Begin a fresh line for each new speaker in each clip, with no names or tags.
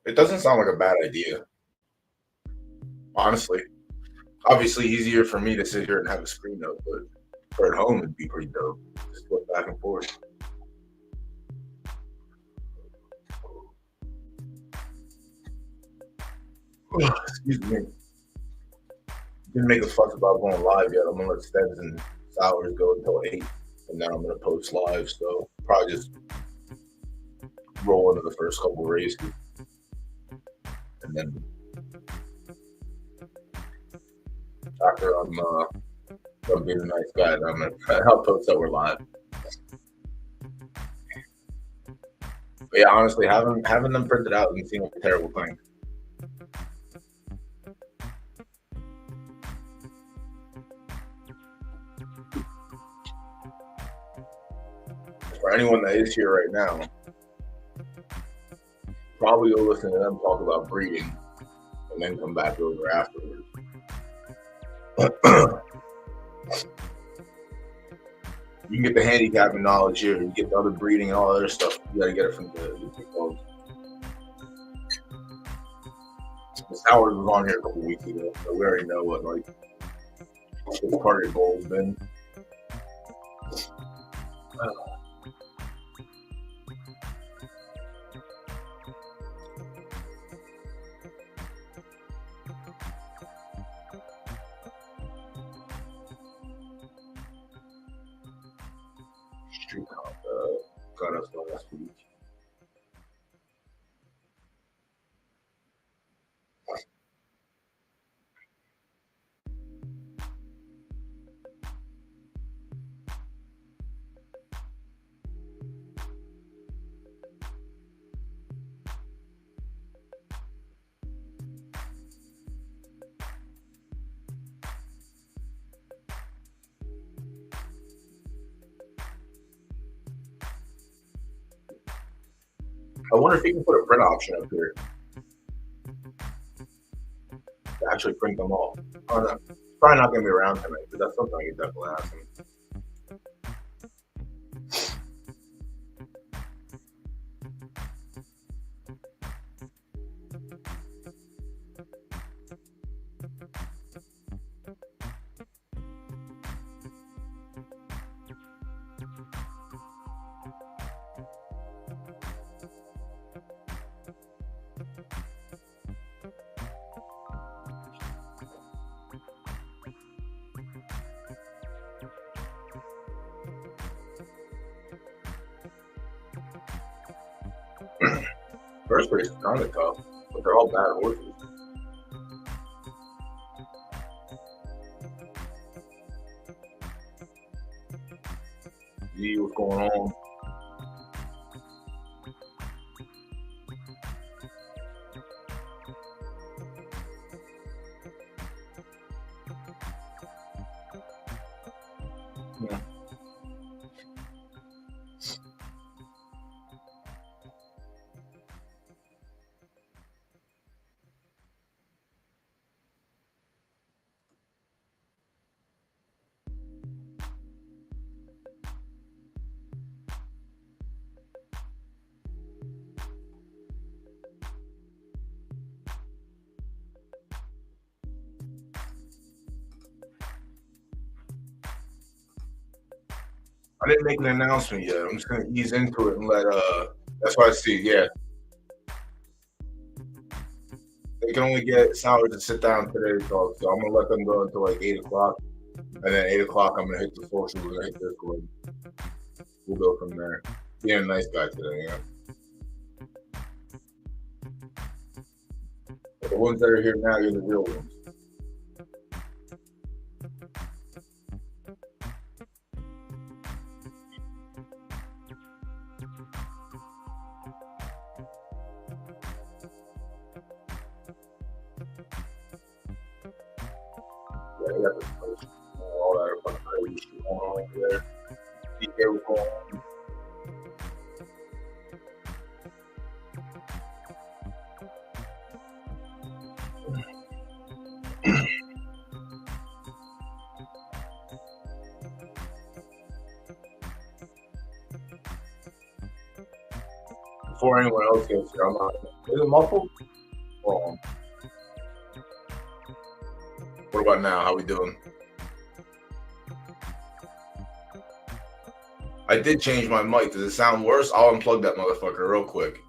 It doesn't sound like a bad idea, honestly. Obviously, easier for me to sit here and have a screen note, but for at home, it'd be pretty dope. Just flip back and forth. Excuse me. Didn't make a fuss about going live yet. I'm gonna let Stems and Sours go until 8, and now I'm gonna post live. So probably just roll into the first couple races. and then after I'm being a nice guy, I'm gonna help post that we're live. But yeah, honestly, having them printed out doesn't seem like a terrible thing. For anyone that is here right now, probably go listen to them talk about breeding and then come back over afterwards. You can get the handicapping knowledge here. You get the other breeding and all that other stuff. You gotta get it from the folks. Miss Howard was on here a couple weeks ago, so we already know what his target goal has been. Street comp got us last week. I wonder if you can put a print option up here to actually print them all. Oh, no. Probably not going to be around tonight, but that's something I could definitely ask him. First race is kind of tough, but they're all bad horses. See what's going on. Yeah. I didn't make an announcement yet. I'm just gonna ease into it and let that's what I see, yeah. They can only get Sour to sit down today, so I'm gonna let them go until like 8 o'clock. And then 8 o'clock I'm gonna hit the social, we're gonna hit Discord. We'll go from there. Being a nice guy today, yeah. But the ones that are here now, you're the real ones. Yeah, they got this place, all that fucking crazy shit going on over there. DJ was going on. Before anyone else gets here, I'm not. Is it muffled? Hold on. What about now? How we doing? I did change my mic. Does it sound worse? I'll unplug that motherfucker real quick.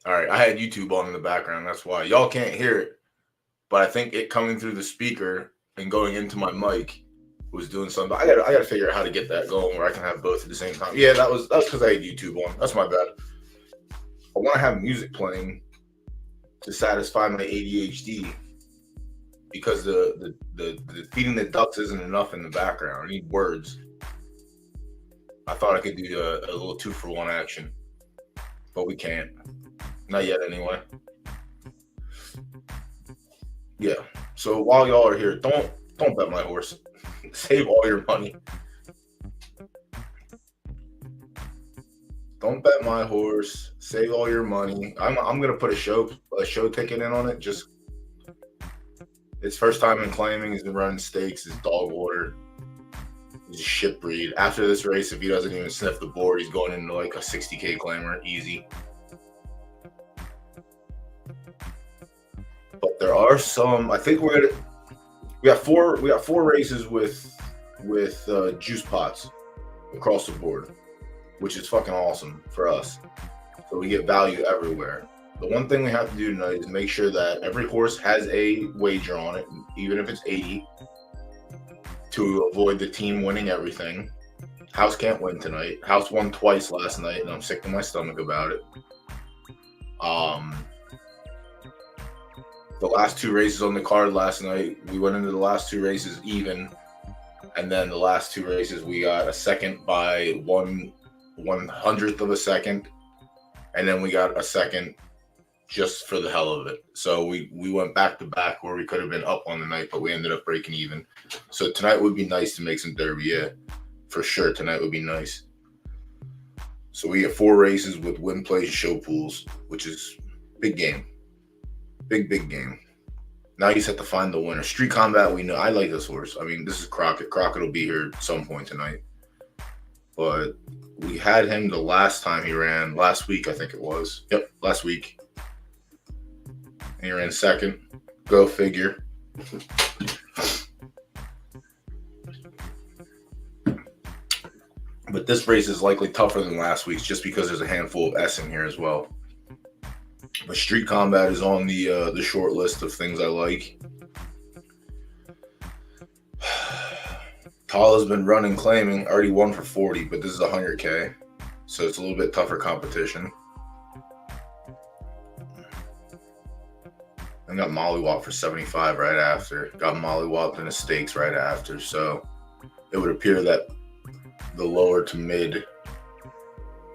All right, I had YouTube on in the background. That's why y'all can't hear it, but I think it coming through the speaker and going into my mic was doing something. I gotta figure out how to get that going where I can have both at the same time. Yeah, that was because I had YouTube on. That's my bad. I want to have music playing to satisfy my ADHD because the feeding the ducks isn't enough in the background. I need words. I thought I could do a little 2-for-1 action, but we can't. Not yet, anyway. Yeah. So while y'all are here, don't bet my horse. Save all your money. Don't bet my horse. Save all your money. I'm gonna put a show ticket in on it. Just it's first time in claiming. He's been running stakes. His dog water. He's a shit breed. After this race, if he doesn't even sniff the board, he's going into like a 60K claimer, easy. But there are some. I think we got four races with juice pots across the board, which is fucking awesome for us. So we get value everywhere. The one thing we have to do tonight is make sure that every horse has a wager on it, even if it's 80, to avoid the team winning everything. House can't win tonight. House won twice last night, and I'm sick to my stomach about it. The last 2 races on the card last night, we went into the last 2 races even, and then the last 2 races we got a second by 1/100th of a second, and then we got a second just for the hell of it. So we went back to back where we could have been up on the night, but we ended up breaking even. So tonight would be nice to make some derby. Yeah, for sure. Tonight would be nice. So we get 4 races with win plays and show pools, which is big game. Big game. Now you just have to find the winner. Street Combat, we know. I like this horse. I mean, this is Crockett. Crockett will be here at some point tonight. But we had him the last time he ran. Last week, I think it was. Yep, last week. And he ran second. Go figure. But this race is likely tougher than last week's just because there's a handful of S in here as well. But Street Combat is on the short list of things I like. Tala's been running claiming, already won for 40, but this is 100K. So it's a little bit tougher competition. I got mollywopped for 75 right after. Got mollywopped in the stakes right after. So it would appear that the lower to mid,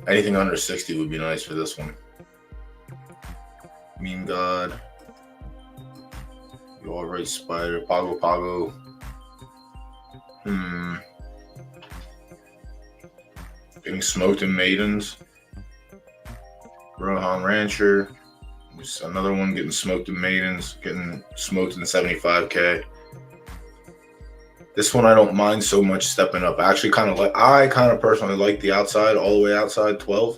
anything under 60 would be nice for this one. Meme God. You all right, Spider. Pago. Getting smoked in Maidens. Rohan Rancher. Just another one getting smoked in Maidens. Getting smoked in 75K. This one I don't mind so much stepping up. I kind of personally like the outside, all the way outside 12.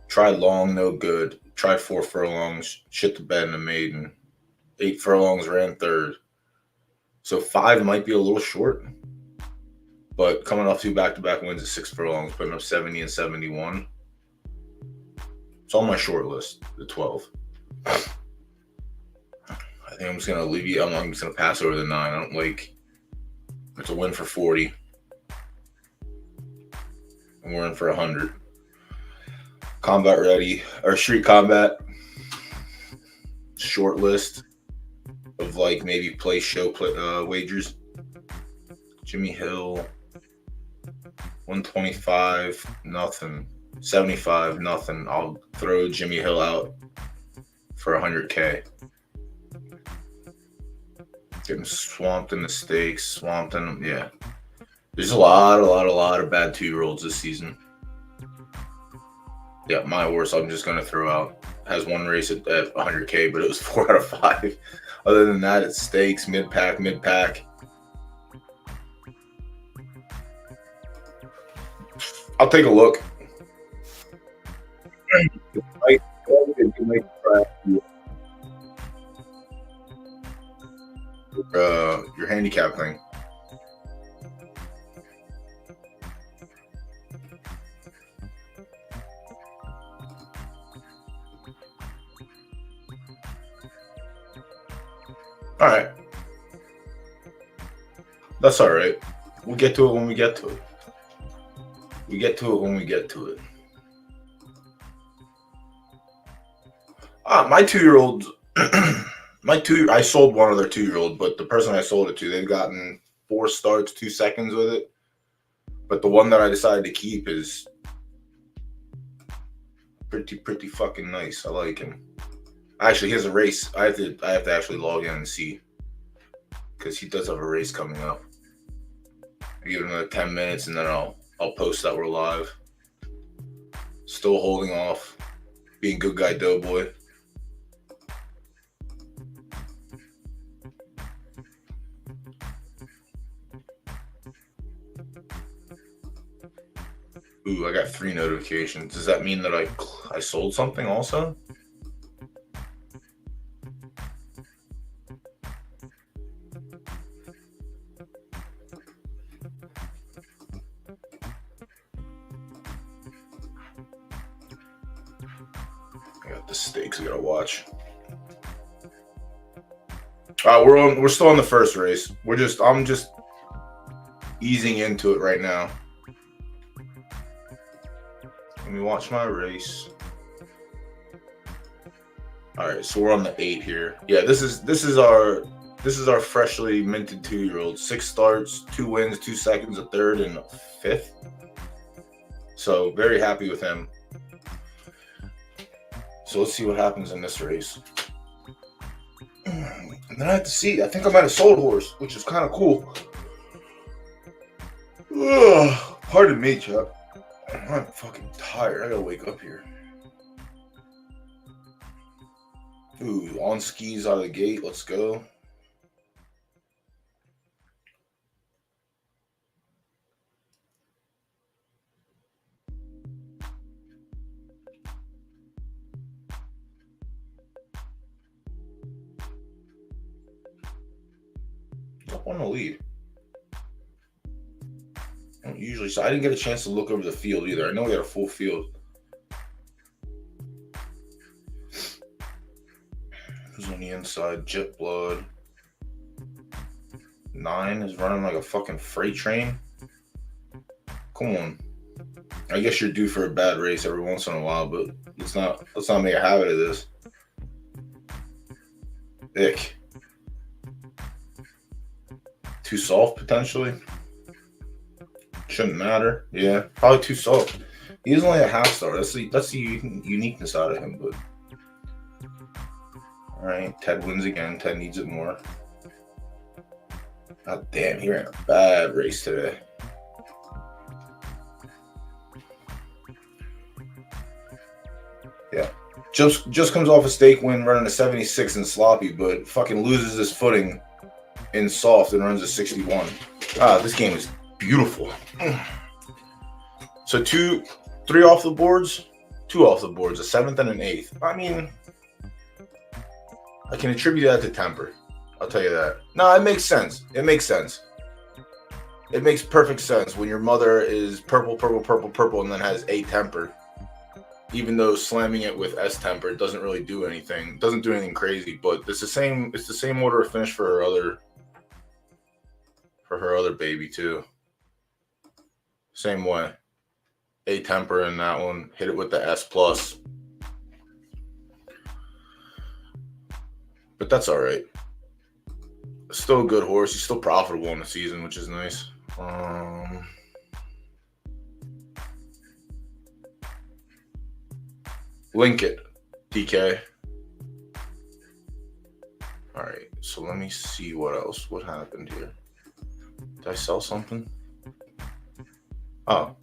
Tried long, no good. Tried 4 furlongs, shit the bed in the maiden. 8 furlongs, ran third. So 5 might be a little short. But coming off 2 back-to-back wins at 6 furlongs, putting up 70 and 71. It's on my short list, the 12. I think I'm just going to alleviate. I'm just going to pass over the 9. I don't like. It's a win for 40. And we're in for 100. Combat ready. Or Street Combat. Short list of like maybe play show wagers. Jimmy Hill. 125, nothing. 75, nothing. I'll throw Jimmy Hill out for 100K. Getting swamped in the stakes, swamped in, yeah. There's a lot of bad 2-year-olds this season. Yeah, my horse I'm just going to throw out. Has 1 race at 100K, but it was 4 out of 5. Other than that, it's stakes, mid-pack. I'll take a look. Your handicap thing. All right. That's all right. We'll get to it when we get to it. We get to it when we get to it. My 2-year-old, I sold one of their 2-year-old, but the person I sold it to, they've gotten 4 starts, 2 seconds with it. But the one that I decided to keep is pretty fucking nice. I like him. Actually, he has a race. I have to actually log in and see, because he does have a race coming up. I give it another 10 minutes and then I'll post that we're live. Still holding off, being good guy DoughBoy. Ooh, I got 3 notifications. Does that mean that I sold something also? I got the stakes I gotta watch. We're still on the first race. I'm just easing into it right now. Let me watch my race. All right, so we're on the 8 here. Yeah, this is our freshly minted 2-year-old. 6 starts, 2 wins, 2 seconds, a third, and a 5th. So very happy with him. So let's see what happens in this race. And then I have to see. I think I might have sold a horse, which is kind of cool. Ugh, pardon me, Chuck. I'm fucking tired. I gotta wake up here. Ooh, on skis out of the gate. Let's go. Up on the lead. I don't usually. So I didn't get a chance to look over the field either. I know we had a full field. Who's on the inside? Jet Blood. 9 is running like a fucking freight train. Come on. I guess you're due for a bad race every once in a while, but let's not make a habit of this. Ick. Too soft potentially. Shouldn't matter. Yeah, probably too soft. He's only a half star. That's the uniqueness out of him. But all right, Ted wins again. Ted needs it more. God damn, he ran a bad race today. Yeah, just comes off a stake win, running a 76 in sloppy, but fucking loses his footing in soft and runs a 61. This game is beautiful. So 3 off the boards, 2 off the boards, a 7th and an 8th. I mean, I can attribute that to temper. I'll tell you that. No, it makes sense. It makes sense. It makes perfect sense when your mother is purple, and then has A temper. Even though slamming it with S temper doesn't really do anything. It doesn't do anything crazy, but it's the same order of finish for her other baby too. Same way. A temper in that one. Hit it with the S plus. But that's all right. Still a good horse. He's still profitable in the season, which is nice. Link it, DK. All right, so let me see what else. What happened here? Did I sell something? Oh.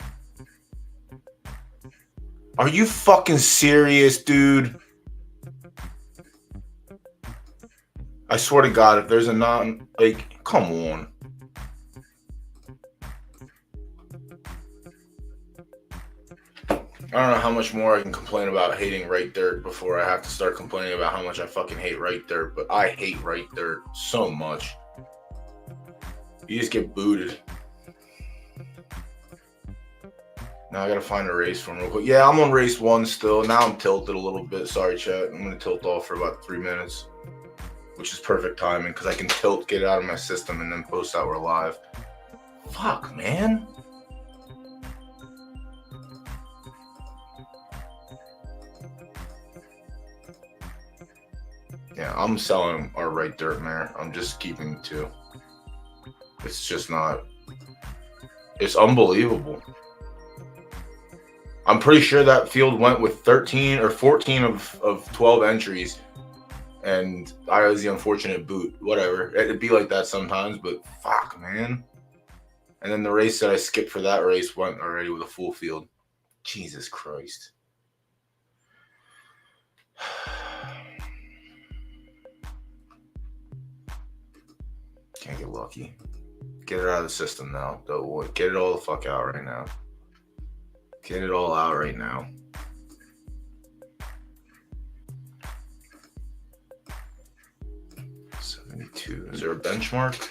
Are you fucking serious, dude? I swear to God, if there's a come on. I don't know how much more I can complain about hating right dirt before I have to start complaining about how much I fucking hate right dirt, but I hate right dirt so much. You just get booted. Now I gotta find a race for him real quick. Yeah, I'm on race 1 still. Now I'm tilted a little bit. Sorry, chat. I'm gonna tilt off for about 3 minutes, which is perfect timing because I can tilt, get it out of my system, and then post out we're live. Fuck, man. Yeah, I'm selling our right dirt mare. I'm just keeping 2. It's just not. It's unbelievable. I'm pretty sure that field went with 13 or 14 of 12 entries, and I was the unfortunate boot. Whatever. It'd be like that sometimes, but fuck, man. And then the race that I skipped for that race went already with a full field. Jesus Christ. Can't get lucky. Get it out of the system now. Get it all the fuck out right now. Get it all out right now. Is there a benchmark?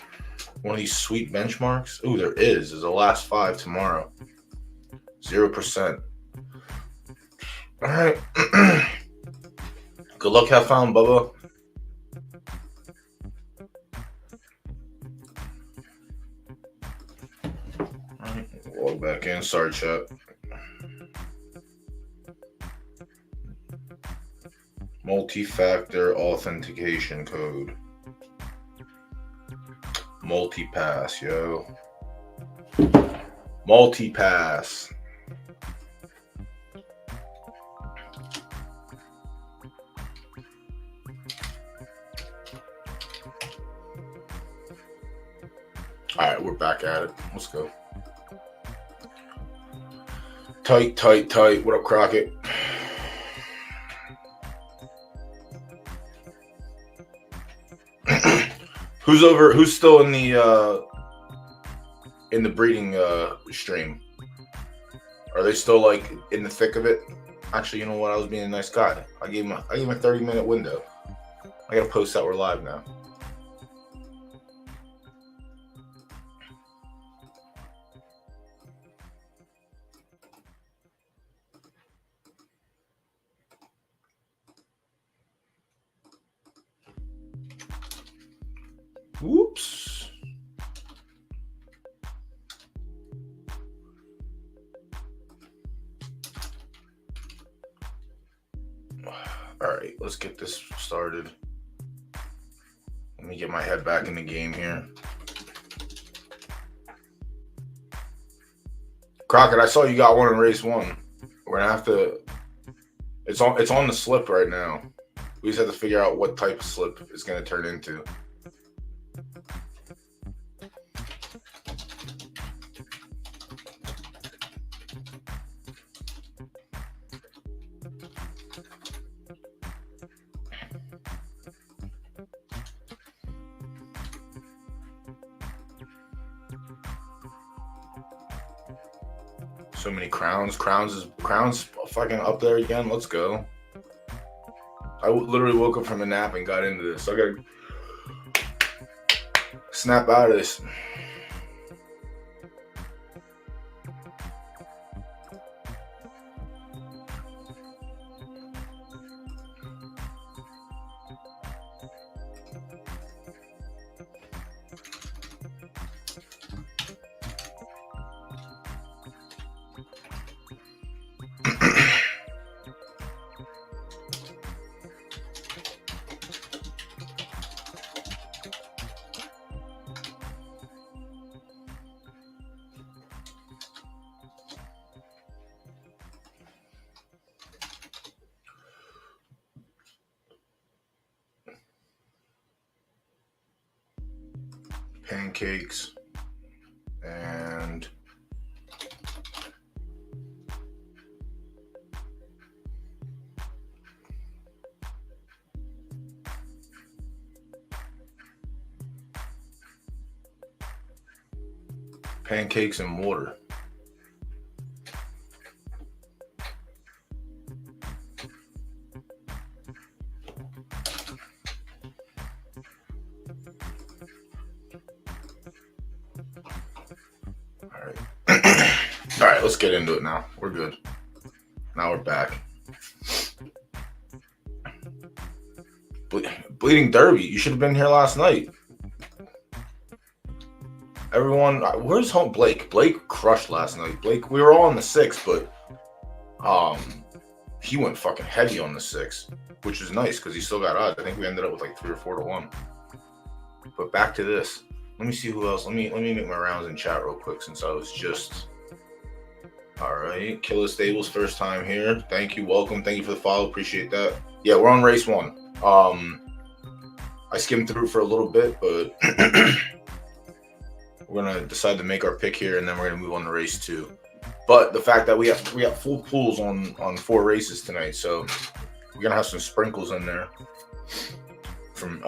One of these sweet benchmarks? Ooh, there is. There's the last 5 tomorrow. 0%. All right. Good luck. Have fun, Bubba. All right. Log back in. Sorry, chat. Multi-factor authentication code. Multi-pass, yo. Multi-pass. All right, we're back at it. Let's go. Tight. What up, Crockett? Who's still in the breeding stream? Are they still like in the thick of it? Actually, you know what? I was being a nice guy. I gave him a 30-minute window. I gotta post that we're live now. Whoops. All right, let's get this started. Let me get my head back in the game here. Crockett, I saw you got one in race 1. We're gonna have to. It's on the slip right now. We just have to figure out what type of slip it's gonna turn into. So many crowns. Crowns fucking up there again. Let's go. I literally woke up from a nap and got into this. So I gotta snap out of this. Pancakes and water. All right, let's get into it now. We're good. Now we're back. Bleeding Derby, you should have been here last night. Everyone, where's home Blake? Blake crushed last night. Blake, we were all in the 6, but he went fucking heavy on the 6, which is nice because he still got odds. I think we ended up with like 3 or 4 to 1. But back to this. Let me see who else. Let me make my rounds in chat real quick since I was just. All right, Killer Stables, first time here. Thank you, welcome. Thank you for the follow. Appreciate that. Yeah, we're on race 1. I skimmed through for a little bit, but we're gonna decide to make our pick here, and then we're gonna move on to race 2. But the fact that we have full pools on 4 races tonight, so we're gonna have some sprinkles in there from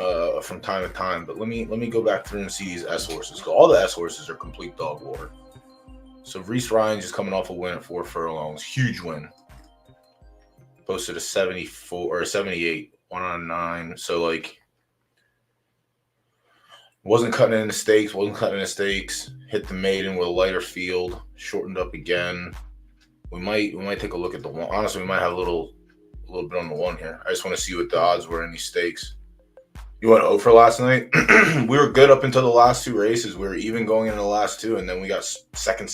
time to time. But let me go back through and see these S horses. All the S horses are complete dog water. So Reese Ryan just coming off a win at 4 furlongs, huge win. Posted a 74 or a 78, 1 out of 9. So like, wasn't cutting in the stakes, Hit the maiden with a lighter field, shortened up again. We might take a look at the 1. Honestly, we might have a little bit on the 1 here. I just want to see what the odds were in these stakes. You went 0 for last night. We were good up until the last 2 races. We were even going into the last 2, and then we got second,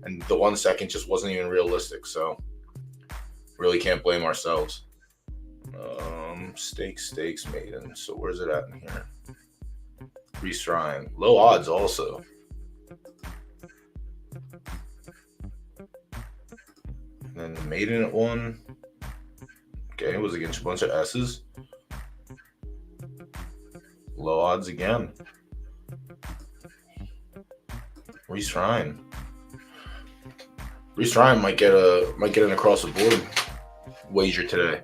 and the 1 second just wasn't even realistic. So really can't blame ourselves. Stakes maiden. So where's it at in here? Reese Ryan, low odds also. And then the maiden at 1. Okay, it was against a bunch of S's. Low odds again. Reese Ryan might get an across the board wager today.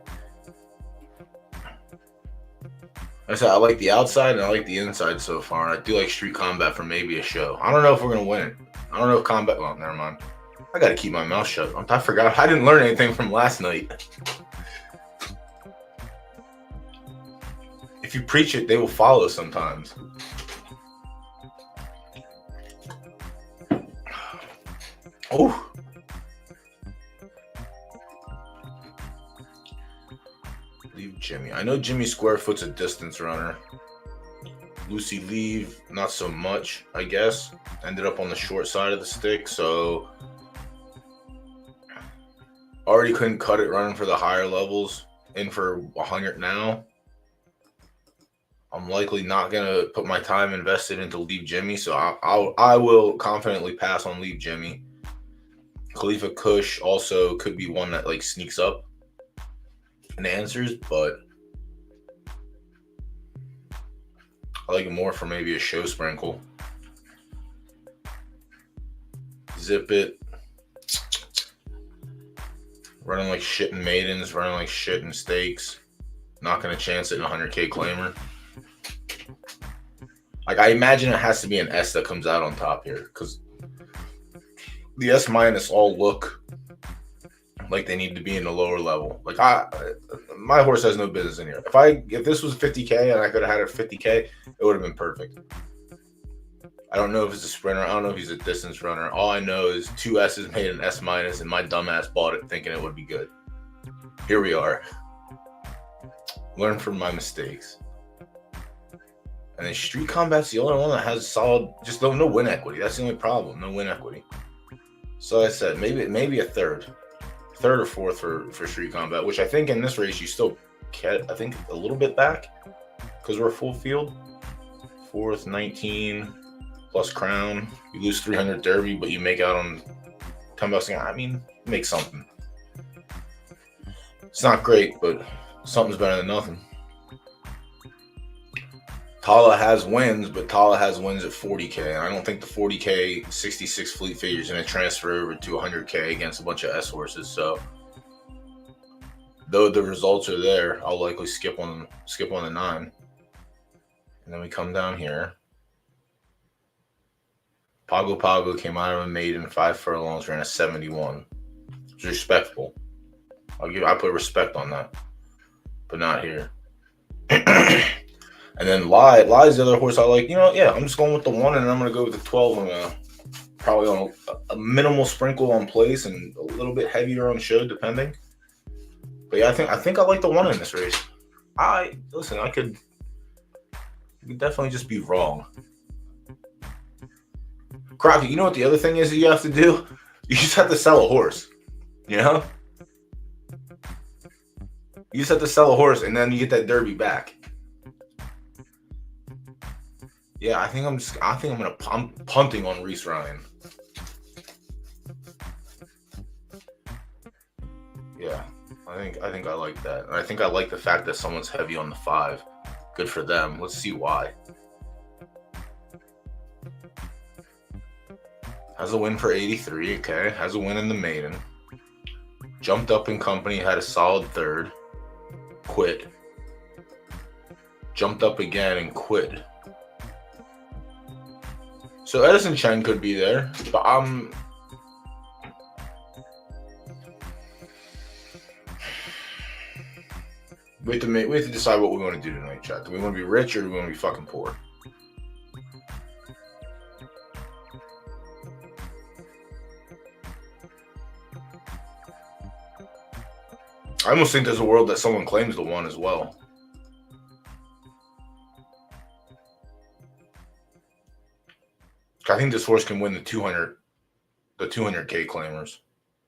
I said I like the outside and I like the inside so far. I do like Street Combat for maybe a show. I don't know if we're gonna win it. I don't know if Combat. Well, never mind. I gotta keep my mouth shut. I forgot. I didn't learn anything from last night. If you preach it, they will follow sometimes. Oh. Leave Jimmy. I know Jimmy Squarefoot's a distance runner. Lucy Leave, not so much, I guess. Ended up on the short side of the stick, so already couldn't cut it running for the higher levels. In for 100 now. I'm likely not gonna put my time invested into Leave Jimmy, so I will confidently pass on Leave Jimmy. Khalifa Kush also could be one that like sneaks up and answers, but I like it more for maybe a show sprinkle. Zip It. Running like shit in maidens, running like shit in stakes. Not gonna chance it in a 100K claimer. Like, I imagine it has to be an S that comes out on top here, because the S minus all look like they need to be in the lower level. Like, my horse has no business in here. If this was 50K and I could have had it 50K, it would have been perfect. I don't know if it's a sprinter. I don't know if he's a distance runner. All I know is 2 S's made an S minus, and my dumbass bought it thinking it would be good. Here we are. Learn from my mistakes. And then Street Combat's the only one that has solid, just no win equity. That's the only problem, no win equity. So I said maybe a third or fourth for Street Combat, which I think in this race you still get, I think, a little bit back because we're full field. Fourth, 19 plus crown. You lose 300 Derby, but you make out on 10 bucks. I mean, make something. It's not great, but something's better than nothing. Tala has wins, but Tala has wins at 40K. And I don't think the 40K 66 fleet figure is going to transfer over to 100K against a bunch of S horses. So, though the results are there, I'll likely skip on the 9. And then we come down here. Pago came out of a maiden 5 furlongs, ran a 71. It's respectful. I put respect on that, but not here. And then Lie's the other horse I like. I'm just going with the 1, and I'm going to go with the 12. I'm probably on a minimal sprinkle on place and a little bit heavier on show, depending. But yeah, I think I like the 1 in this race. I could definitely just be wrong. Crockett, you know what the other thing is that you have to do? You just have to sell a horse. You just have to sell a horse, and then you get that Derby back. Yeah, I think I'm punting on Reese Ryan. Yeah, I think I like that, and I think I like the fact that someone's heavy on the 5. Good for them. Let's see why. Has a win for 83. Okay, has a win in the maiden. Jumped up in company, had a solid 3rd. Quit. Jumped up again and quit. So Edison Chen could be there, but we have to decide what we want to do tonight, chat. Do we want to be rich or do we want to be fucking poor? I almost think there's a world that someone claims the 1 as well. I think this horse can win the 200K claimers,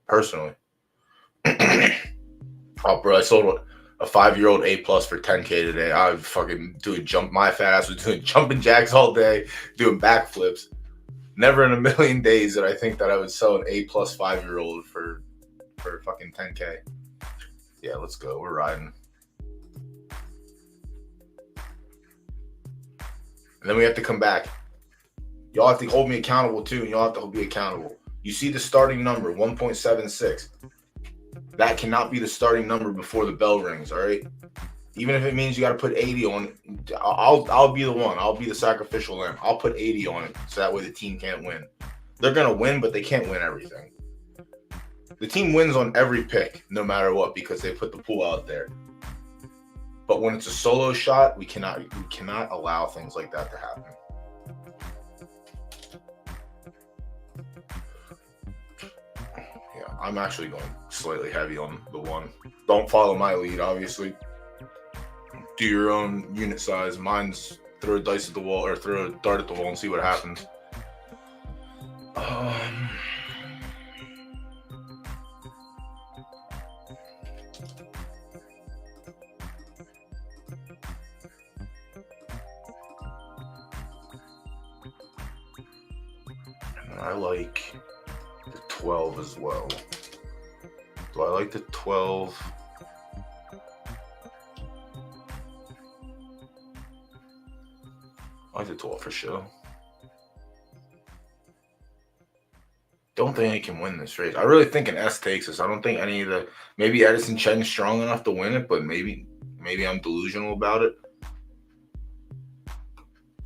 personally. Oh, bro, I sold a 5-year-old A+ for 10K today. I was fucking doing my fat ass was doing jumping jacks all day, doing backflips. Never in a million days did I think that I would sell an A+ 5-year-old for fucking 10K. Yeah, let's go. We're riding. And then we have to come back. Y'all have to hold me accountable too, and y'all have to be accountable. You see the starting number, 1.76. That cannot be the starting number before the bell rings, all right? Even if it means you got to put 80 on it, I'll be the one. I'll be the sacrificial lamb. I'll put 80 on it so that way the team can't win. They're going to win, but they can't win everything. The team wins on every pick, no matter what, because they put the pool out there. But when it's a solo shot, we cannot allow things like that to happen. Yeah, I'm actually going slightly heavy on the 1. Don't follow my lead, obviously. Do your own unit size. Mine's throw a dice at the wall or throw a dart at the wall and see what happens. I like the 12 as well. Do I like the 12? I like the 12 for sure. Don't think he can win this race. I really think an S takes this. I don't think any of the... Maybe Edison Chen's strong enough to win it, but maybe I'm delusional about it.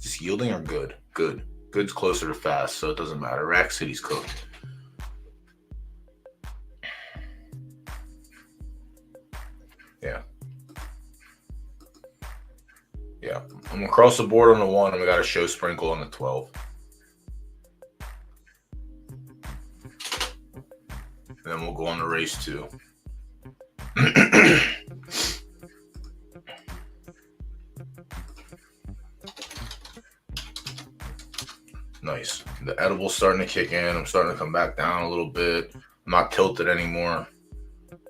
Just yielding or good? Good. Good's closer to fast, so it doesn't matter. Rack City's cooked. Yeah. Yeah. I'm going to cross the board on the 1, and we got a show sprinkle on the 12. And then we'll go on to race 2. Nice. The edible's starting to kick in. I'm starting to come back down a little bit. I'm not tilted anymore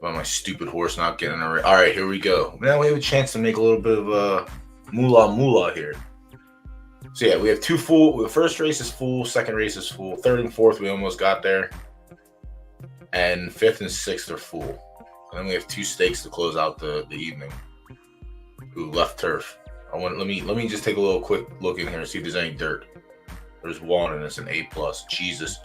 by my stupid horse not getting a race. All right, here we go. Now we have a chance to make a little bit of moolah here. So yeah, we have 2 full. The first race is full. Second race is full. 3rd and 4th, we almost got there. And 5th and 6th are full. And then we have 2 stakes to close out the evening. Ooh, left turf. Let me just take a little quick look in here and see if there's any dirt. There's 1 and it's an A+. Jesus.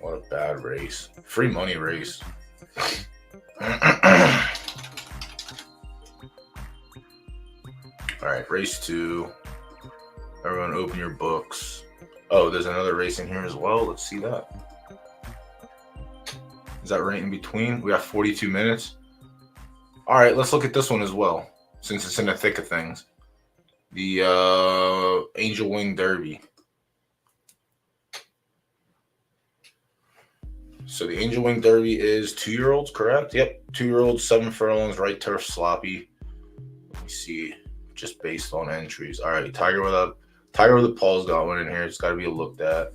What a bad race. Free money race. All right, race 2. Everyone open your books. Oh, there's another race in here as well. Let's see that. Is that right in between? We have 42 minutes. All right, let's look at this one as well, since it's in the thick of things. The Angel Wing Derby. So the Angel Wing Derby is 2-year-olds, correct? Yep, 2-year-olds, 7 furlongs, right turf, sloppy. Let me see, just based on entries. All right, Tiger with a Paul's got one in here. It's got to be looked at.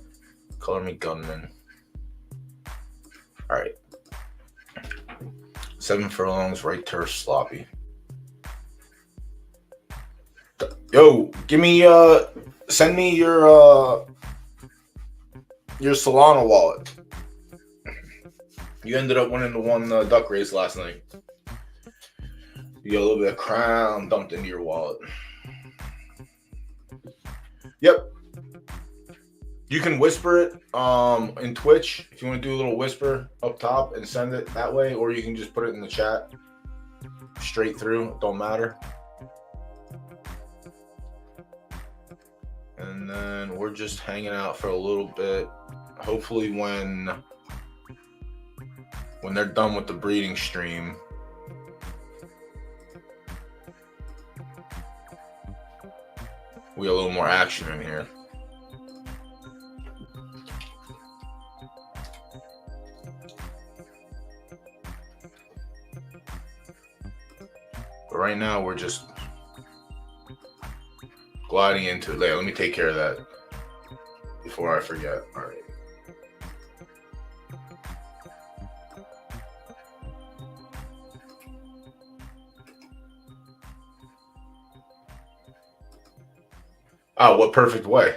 Color me gunman. All right. 7 furlongs, right turf, sloppy. Yo, give me send me your Solana wallet. You ended up winning the one duck race last night. You got a little bit of crown dumped into your wallet. Yep. You can whisper it in Twitch if you want to do a little whisper up top and send it that way, or you can just put it in the chat straight through. It don't matter. And then we're just hanging out for a little bit. Hopefully when they're done with the breeding stream, we got a little more action in here. But right now we're just gliding into it. Let me take care of that before I forget. All right. Oh, what perfect way?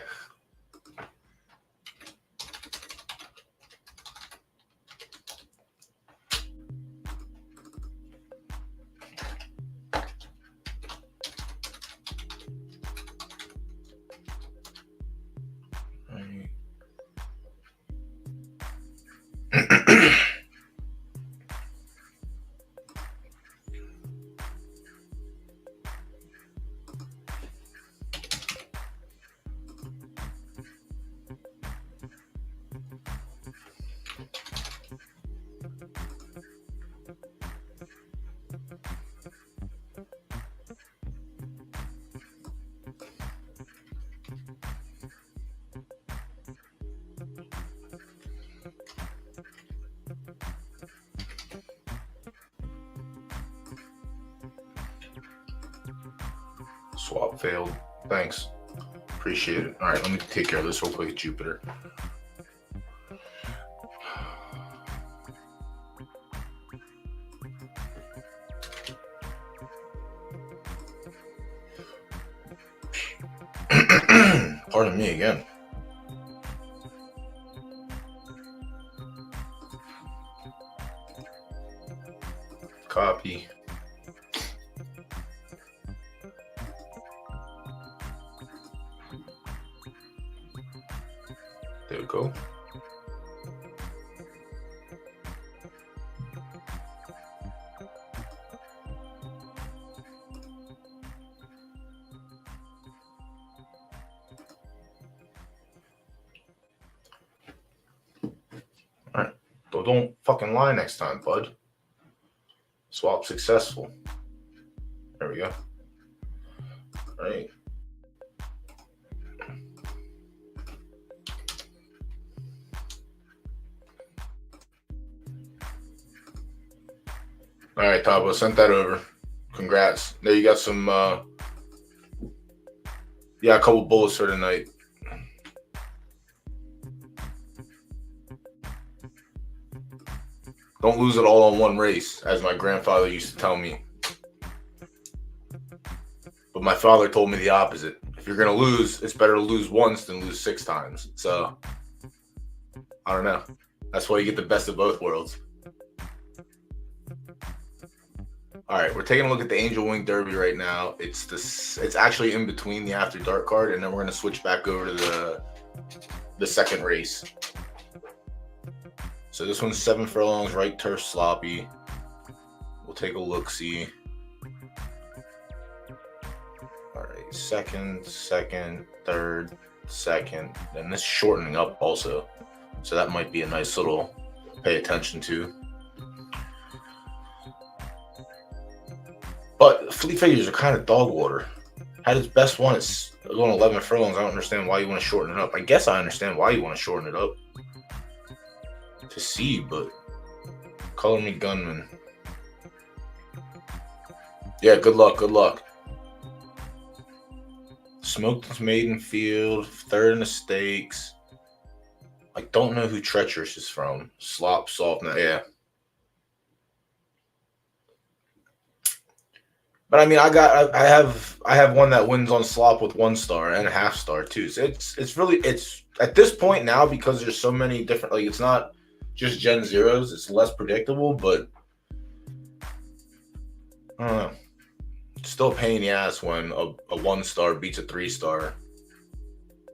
Swap failed. Thanks. Appreciate it. All right, let me take care of this real quick, Jupiter. Pardon me again. Copy. There we go. All right. So don't fucking lie next time, bud. Swap successful. There we go. All right. All right, Tabo, sent that over. Congrats. There you got some, a couple bullets for tonight. Don't lose it all on one race, as my grandfather used to tell me. But my father told me the opposite. If you're going to lose, it's better to lose once than lose 6 times. So, I don't know. That's why you get the best of both worlds. All right, we're taking a look at the Angel Wing Derby right now. It's actually in between the After Dark card, and then we're going to switch back over to the second race. So this one's 7 furlongs, right turf, sloppy. We'll take a look-see. All right, second, third, second. And this is shortening up also. So that might be a nice little pay attention to. But flea figures are kind of dog water. Had its best one, it's going 11 furlongs. I don't understand why you want to shorten it up. I guess I understand why you want to shorten it up. To see, but color me gunman. Yeah, good luck, good luck. Smoked maiden field, third in the stakes. I don't know who Treacherous is from. Slop, Soft, yeah. But I mean, I have one that wins on Slop with 1 star and a half star too. So it's really it's at this point now, because there's so many different, like, it's not just Gen Zeros. It's less predictable, but I don't know. It's still a pain in the ass when a 1 star beats a 3 star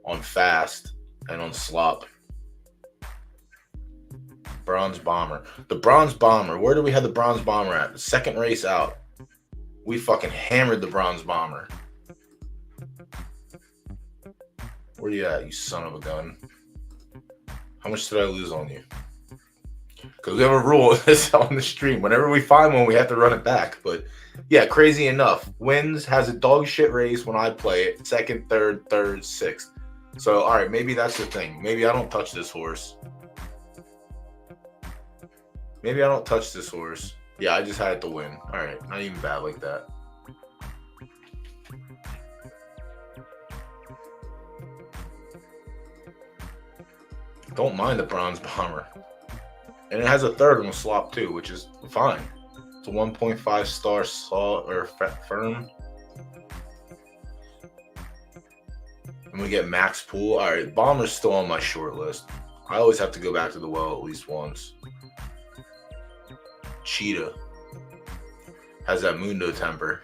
on Fast and on Slop. Bronze Bomber. The Bronze Bomber. Where do we have the Bronze Bomber at? The second race out. We fucking hammered the Bronze Bomber. Where you at, you son of a gun? How much did I lose on you? Because we have a rule on the stream. Whenever we find one, we have to run it back. But yeah, crazy enough. Wins, has a dog shit race when I play it. Second, third, sixth. So, all right, maybe that's the thing. Maybe I don't touch this horse. Yeah, I just had to win. All right, not even bad like that. Don't mind the Bronze Bomber. And it has a third on the Slop too, which is fine. It's a 1.5 star firm. And we get Max Pool. All right, Bomber's still on my short list. I always have to go back to the well at least once. Cheetah has that Mundo temper.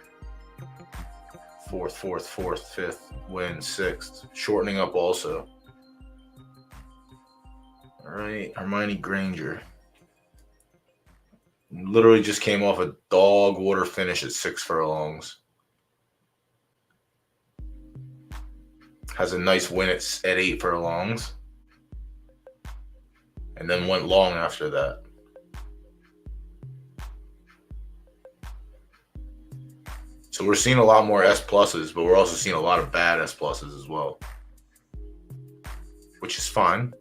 Fourth, fifth, win, sixth. Shortening up also. All right, Hermione Granger. Literally just came off a dog water finish at 6 furlongs. Has a nice win at 8 furlongs. And then went long after that. So we're seeing a lot more S pluses, but we're also seeing a lot of bad S pluses as well, which is fine.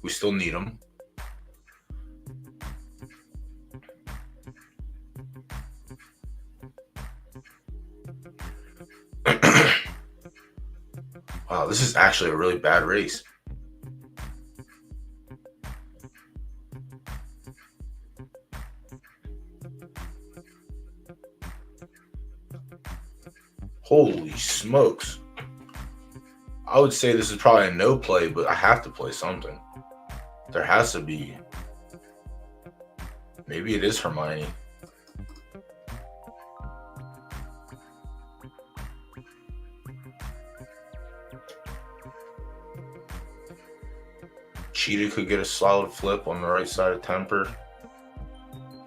We still need them. Wow, this is actually a really bad race. Holy smokes. I would say this is probably a no play, but I have to play something. There has to be. Maybe it is Hermione. Cheetah could get a solid flip on the right side of temper.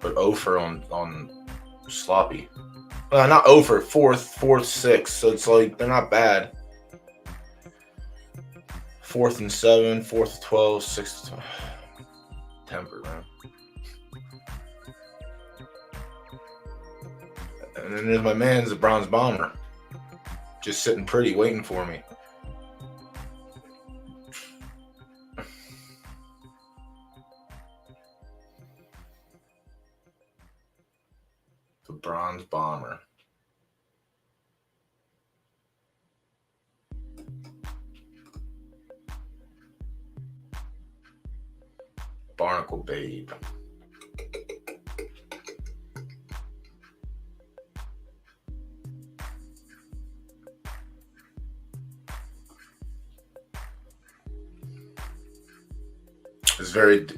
But Ofer on Sloppy. Not Ofer, fourth, sixth. So it's like they're not bad. 4th and 7, 4th and 12, 6th. Temper, man. And then there's my man's the Bronze Bomber. Just sitting pretty, waiting for me. The Bronze Bomber. Barnacle Babe.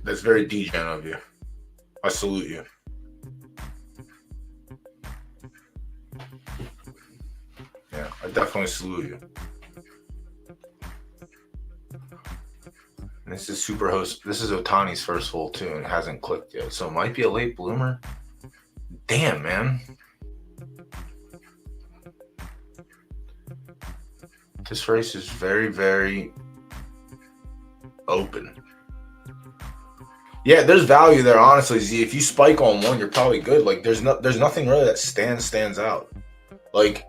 That's very degen of you. I salute you. Yeah, I definitely salute you. This is Superhost. This is Otani's first hole too, and it hasn't clicked yet. So it might be a late bloomer. Damn, man. This race is very, very open. Yeah, there's value there, honestly. Z, if you spike on one, you're probably good. Like, there's nothing really that stands out. Like,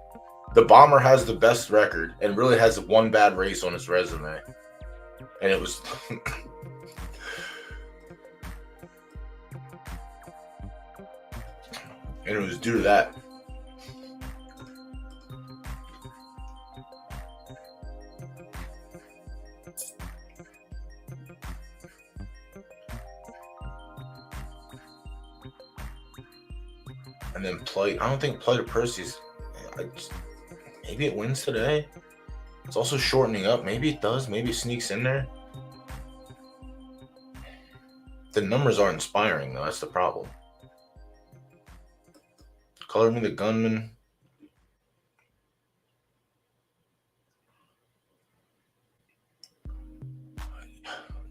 the Bomber has the best record and really has one bad race on his resume. And it was and it was due to that. And then play. I don't think play to Percy's. Maybe it wins today. It's also shortening up. Maybe it does. Maybe it sneaks in there. The numbers aren't inspiring, though. That's the problem. Color me the gunman.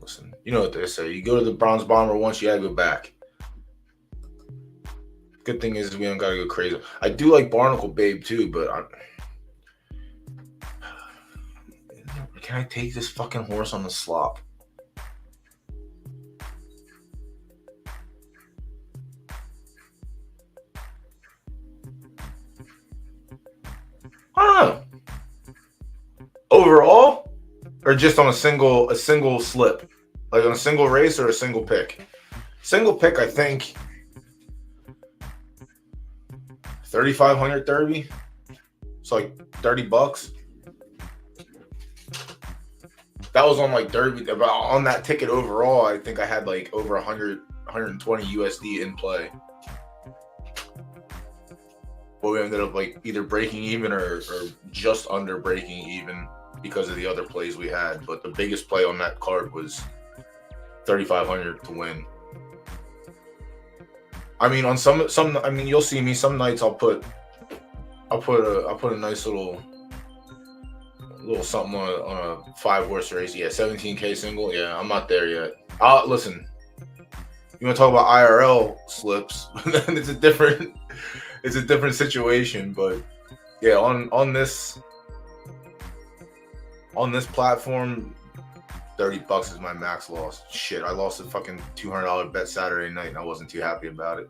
Listen, you know what they say. You go to the bronze bomber once, you gotta go back. Good thing is we don't gotta go crazy. I do like Barnacle Babe too, but can I take this fucking horse on the slop? I don't know. Overall, or just on a single slip, like on a single race or a single pick. Single pick, I think. 3,500 Derby. It's like $30. That was on like Derby. On that ticket overall, I think I had like over 120 USD in play. But we ended up like either breaking even or just under breaking even because of the other plays we had. But the biggest play on that card was 3,500 to win. I mean, on some, I mean, you'll see me some nights. I'll put a nice little something on a 5-horse race. Yeah, 17K single. Yeah, I'm not there yet. Listen, you want to talk about IRL slips? Then it's a different situation. But yeah, on this platform, $30 is my max loss. Shit, I lost a fucking $200 bet Saturday night, and I wasn't too happy about it.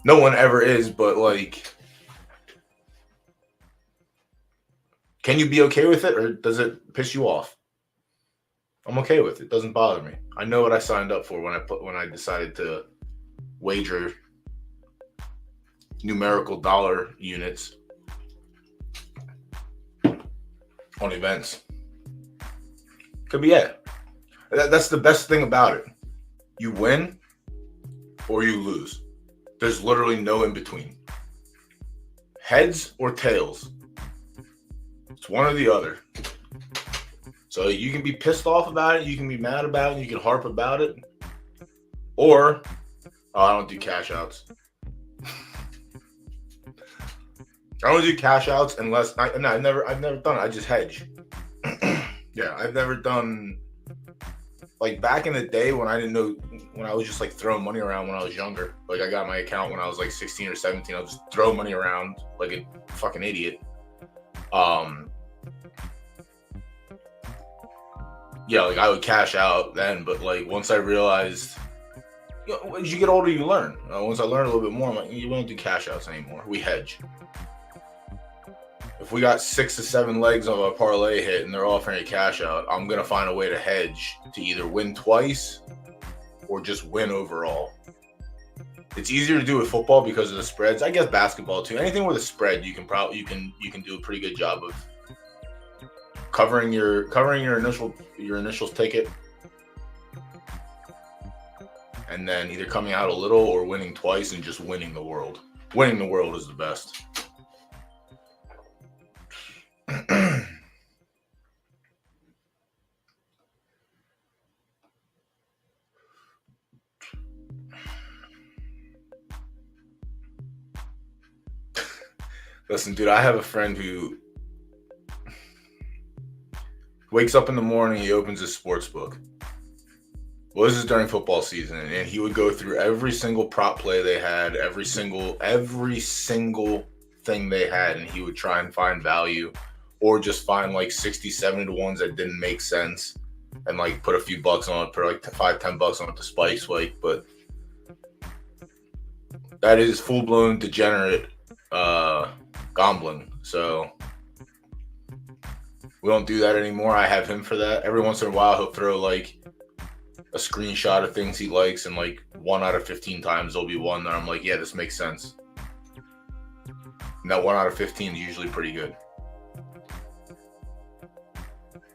No one ever is, but like, can you be okay with it, or does it piss you off? I'm okay with it. It doesn't bother me. I know what I signed up for when I decided to wager numerical dollar units on events. Could be it. That's the best thing about it. You win or you lose. There's literally no in between. Heads or tails. It's one or the other. So you can be pissed off about it, you can be mad about it, you can harp about it. Or, I don't do cash outs. I don't do cash outs unless I've never done it. I just hedge. Yeah, I've never done, like back in the day when I didn't know, when I was just like throwing money around when I was younger. Like I got my account when I was like 16 or 17. I was just throw money around like a fucking idiot. Yeah, like I would cash out then, but like once I realized, you know, as you get older, you learn. Once I learned a little bit more, I'm like, you don't do cash outs anymore. We hedge. If we got 6 to 7 legs of a parlay hit and they're offering a cash out, I'm going to find a way to hedge to either win twice or just win overall. It's easier to do with football because of the spreads. I guess basketball too. Anything with a spread, you can do a pretty good job of covering your initial ticket, and then either coming out a little or winning twice and just winning the world. Winning the world is the best. Listen, dude, I have a friend who wakes up in the morning, he opens his sports book. Well, this is during football season, and he would go through every single prop play they had, every single thing they had, and he would try and find value, or just find like 60, 70 to ones that didn't make sense, and like put a few bucks on it, put like $5-10 on it to spike. But that is full-blown degenerate gambling. So we don't do that anymore. I have him for that. Every once in a while, he'll throw like a screenshot of things he likes, and like 1 out of 15 times there'll be one that I'm like, yeah, this makes sense. And that 1 out of 15 is usually pretty good.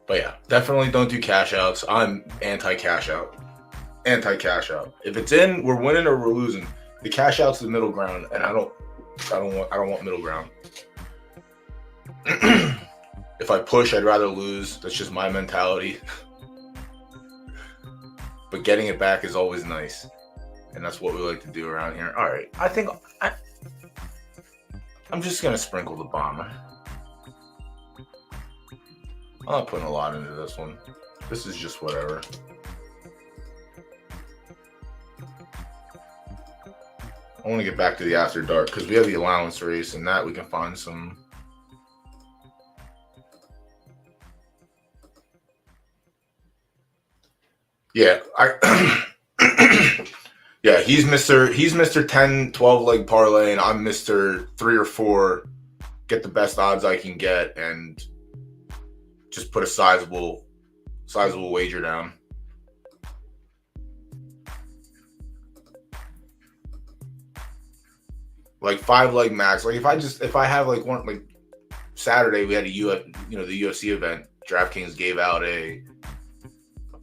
But yeah, definitely don't do cash outs. I'm anti-cash out. If it's in, we're winning or we're losing. The cash out's the middle ground, and I don't want middle ground. If I push, I'd rather lose. That's just my mentality. But getting it back is always nice, and that's what we like to do around here. All right, I think I'm just gonna sprinkle the bomb. I'm not putting a lot into this one. This is just whatever. I want to get back to the after dark because we have the allowance race, and that we can find some. Yeah, yeah, he's Mr. 10, 12 leg parlay, and I'm Mr. 3 or 4. Get the best odds I can get, and just put a sizable wager down. Like 5 leg max. Like if I have like one, like Saturday we had the UFC event. DraftKings gave out a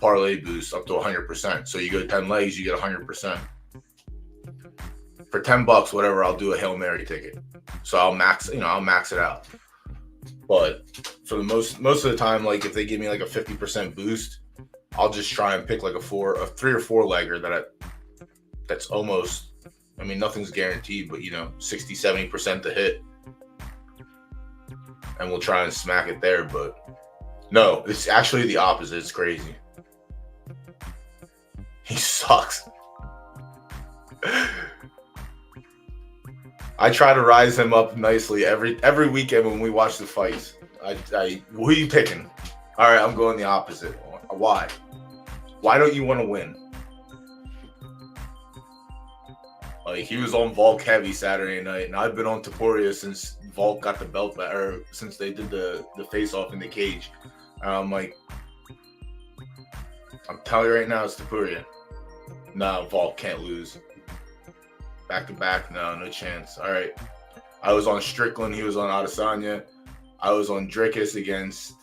parlay boost up to 100%. So you go 10 legs, you get 100%. For $10, whatever, I'll do a Hail Mary ticket. So I'll max it out. But for the most of the time, like if they give me like a 50% boost, I'll just try and pick like a 3 or 4 legger that's almost, I mean, nothing's guaranteed, but 60, 70% to hit. And we'll try and smack it there. But no, it's actually the opposite. It's crazy. He sucks. I try to rise him up nicely every weekend when we watch the fights. Who are you picking? All right, I'm going the opposite. Why? Why don't you want to win? Like he was on Volk heavy Saturday night, and I've been on Taporia since Volk got the belt back, or since they did the face off in the cage. I'm like, I'm telling you right now, it's Taporia. No, Volk can't lose. Back to back, no chance. All right. I was on Strickland. He was on Adesanya. I was on Dricus against,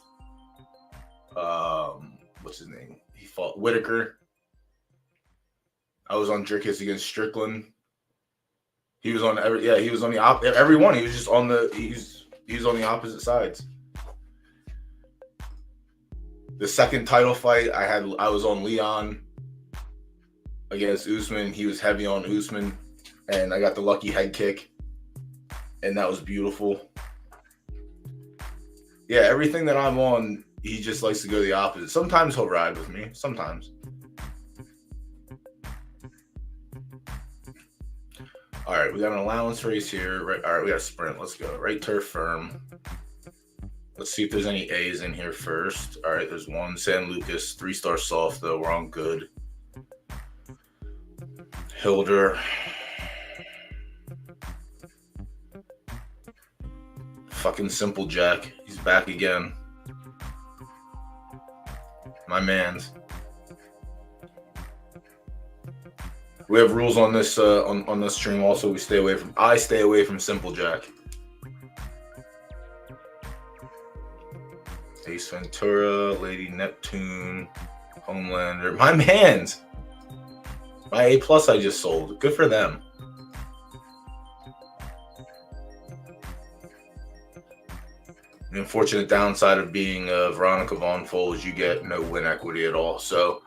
what's his name? He fought Whitaker. I was on Dricus against Strickland. He was on he was on every one. He was just on he was on the opposite sides. The second title fight I was on Leon against Usman. He was heavy on Usman, and I got the lucky head kick, and that was beautiful. Yeah, everything that I'm on, he just likes to go the opposite. Sometimes he'll ride with me. Sometimes. All right, we got an allowance race here. Right, all right, we got a sprint. Let's go. Right turf firm. Let's see if there's any A's in here first. All right, there's one. San Lucas, 3-star soft, though. We're on good. Hilder. Fucking Simple Jack. He's back again. My man's. We have rules on this on this stream. Also, I stay away from Simple Jack. Ace Ventura, Lady Neptune, Homelander. My man's. My A+ I just sold. Good for them. The unfortunate downside of being Veronica Von Fohl is you get no win equity at all. So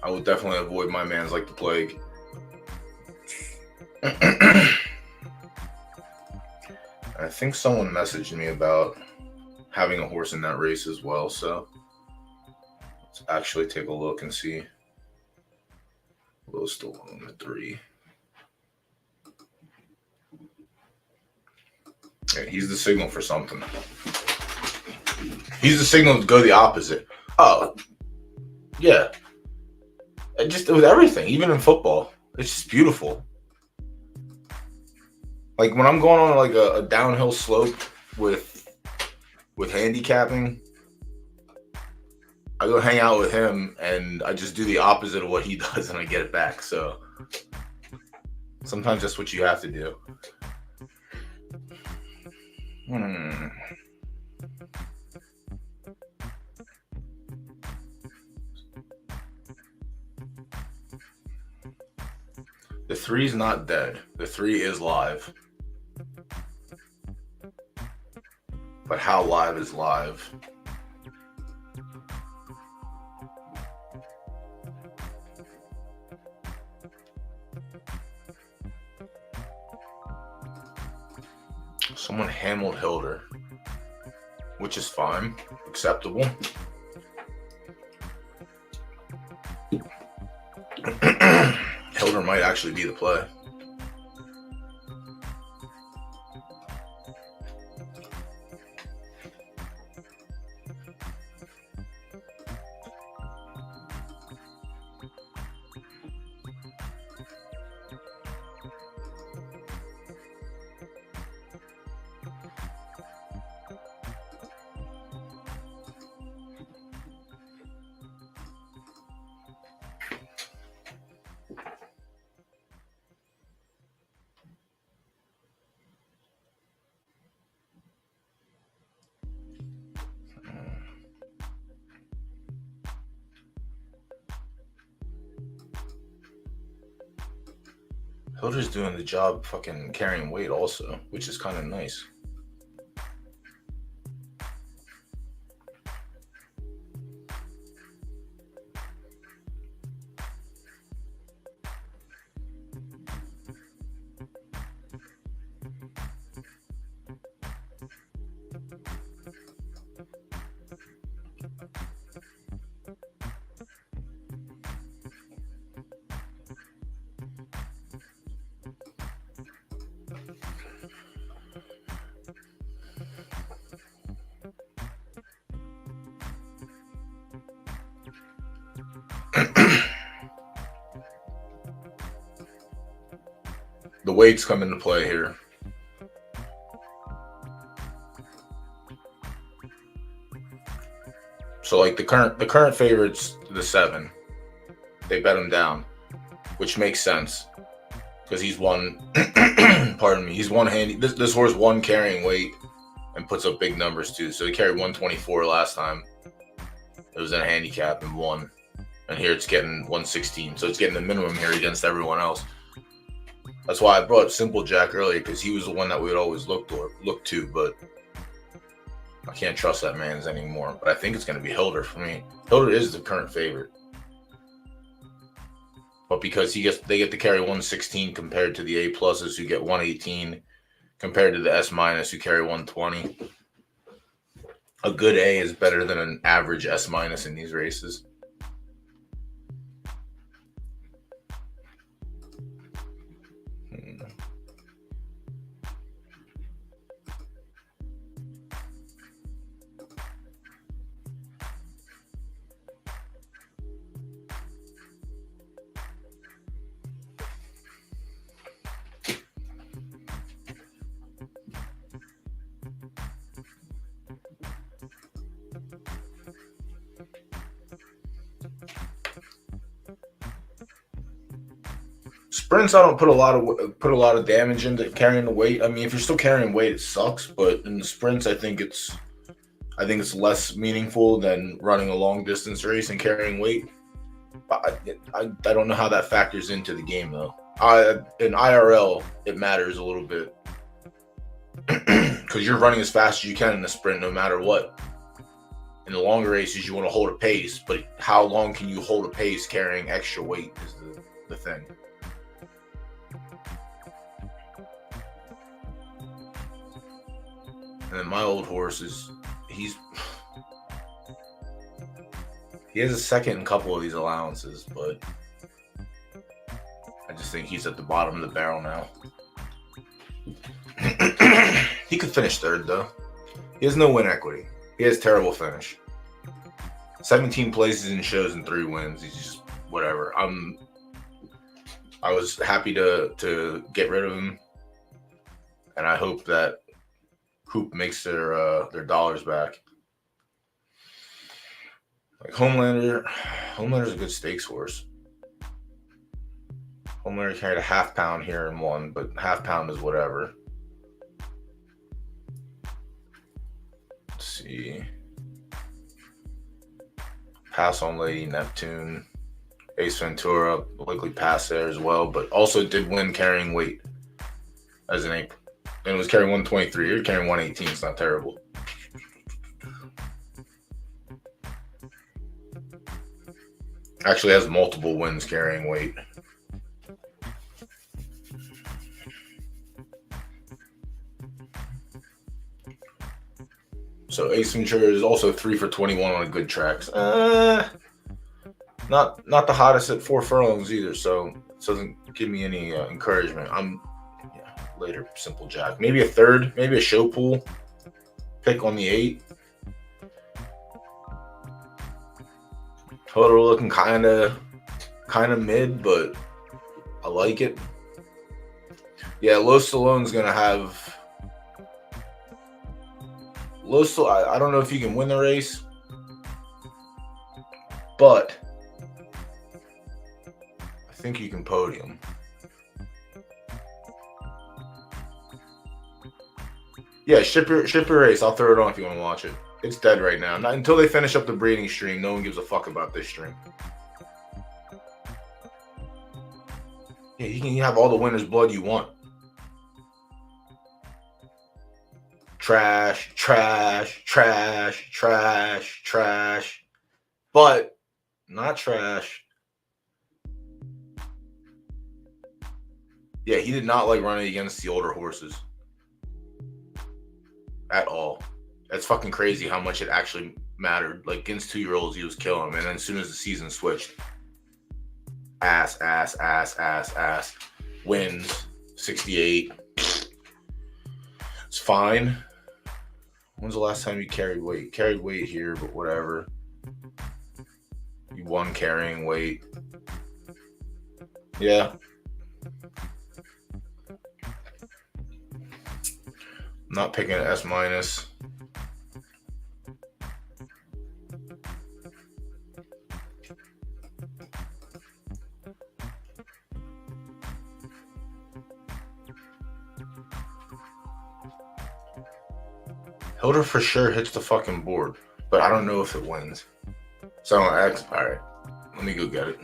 I would definitely avoid my man's like the plague. I think someone messaged me about having a horse in that race as well. So let's actually take a look and see. Will's still on the 3. Yeah, he's the signal for something. He's the signal to go the opposite. Oh, yeah. Just with everything, even in football, it's just beautiful. Like when I'm going on like a downhill slope with handicapping, I go hang out with him and I just do the opposite of what he does and I get it back. So sometimes that's what you have to do. The 3's not dead. The 3 is live. But how live is live? Someone hammered Hilder, which is fine, acceptable. Hilder might actually be the play. Hilder's doing the job fucking carrying weight also, which is kind of nice. The weights come into play here. So like the current favorites, the 7, they bet him down, which makes sense because he's one. Pardon me, he's one handy. This horse won carrying weight and puts up big numbers too. So he carried 124 last time. It was in a handicap and won, and here it's getting 116. So it's getting the minimum here against everyone else. That's why I brought Simple Jack earlier, because he was the one that we would always look to, but I can't trust that man's anymore. But I think it's going to be Hilder for me. Hilder is the current favorite, but because they get to carry 116 compared to the A pluses who get 118, compared to the S minus who carry 120. A good A is better than an average S minus in these races. Sprints, I don't put a lot of damage into carrying the weight. I mean, if you're still carrying weight, it sucks. But in the sprints, I think it's less meaningful than running a long distance race and carrying weight. I don't know how that factors into the game though. In IRL, it matters a little bit because you're running as fast as you can in the sprint, no matter what. In the longer races, you want to hold a pace, but how long can you hold a pace carrying extra weight is the thing. And then my old horse he has a second in a couple of these allowances, but I just think he's at the bottom of the barrel now. He could finish third though. He has no win equity. He has terrible finish. 17 places in shows and 3 wins. He's just whatever. I was happy to get rid of him, and I hope that Hoop makes their dollars back. Like Homelander's a good stakes horse. Homelander carried a half pound here and won, but half pound is whatever. Let's see. Pass on Lady Neptune. Ace Ventura likely passed there as well, but also did win carrying weight as an ape. And it was carrying 123. You're carrying 118. It's not terrible. Actually has multiple wins carrying weight. So Ace Ventura is also 3 for 21 on a good tracks. Not the hottest at 4 furlongs either, so it doesn't give me any encouragement. I'm later simple jack. Maybe a third, maybe a show pool pick on the 8. Total looking kind of mid, but I like it. Yeah, Los Stallone's gonna have. I don't know if you can win the race, but I think you can podium. Yeah, ship your race. I'll throw it on if you want to watch it. It's dead right now. Not until they finish up the breeding stream. No one gives a fuck about this stream. Yeah, you can have all the winner's blood you want. Trash, trash, trash, trash, trash. But not trash. Yeah, he did not like running against the older horses. At all. That's fucking crazy how much it actually mattered. Like against 2-year-olds, he was killing them. And then as soon as the season switched, ass. Wins 68. It's fine. When's the last time you carried weight? Carried weight here, but whatever. You won carrying weight. Yeah. I'm not picking an S-. Hilder for sure hits the fucking board, but I don't know if it wins. So I'm X. All right, let me go get it.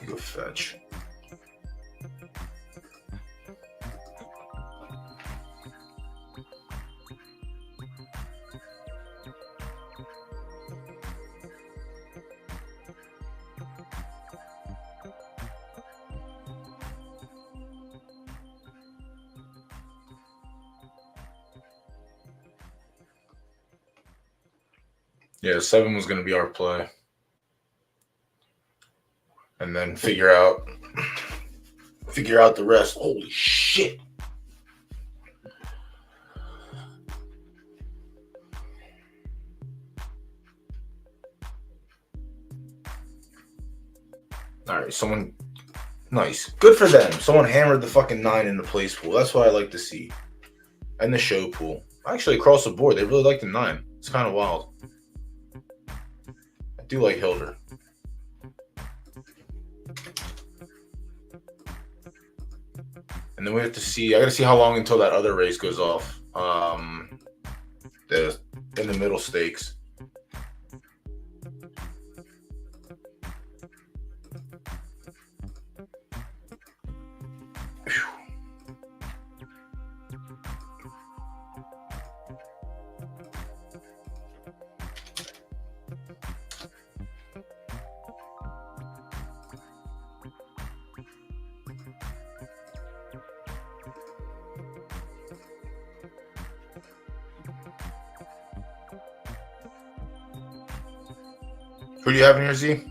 Go fetch. Yeah, 7 was going to be our play. And then figure out the rest. Holy shit. All right, someone nice. Good for them. Someone hammered the fucking 9 in the place pool. That's what I like to see. And the show pool. Actually, across the board, they really like the 9. It's kind of wild. I do like Hilder. And then we have to see. I got to see how long until that other race goes off. In the middle stakes. Who do you have in your Z?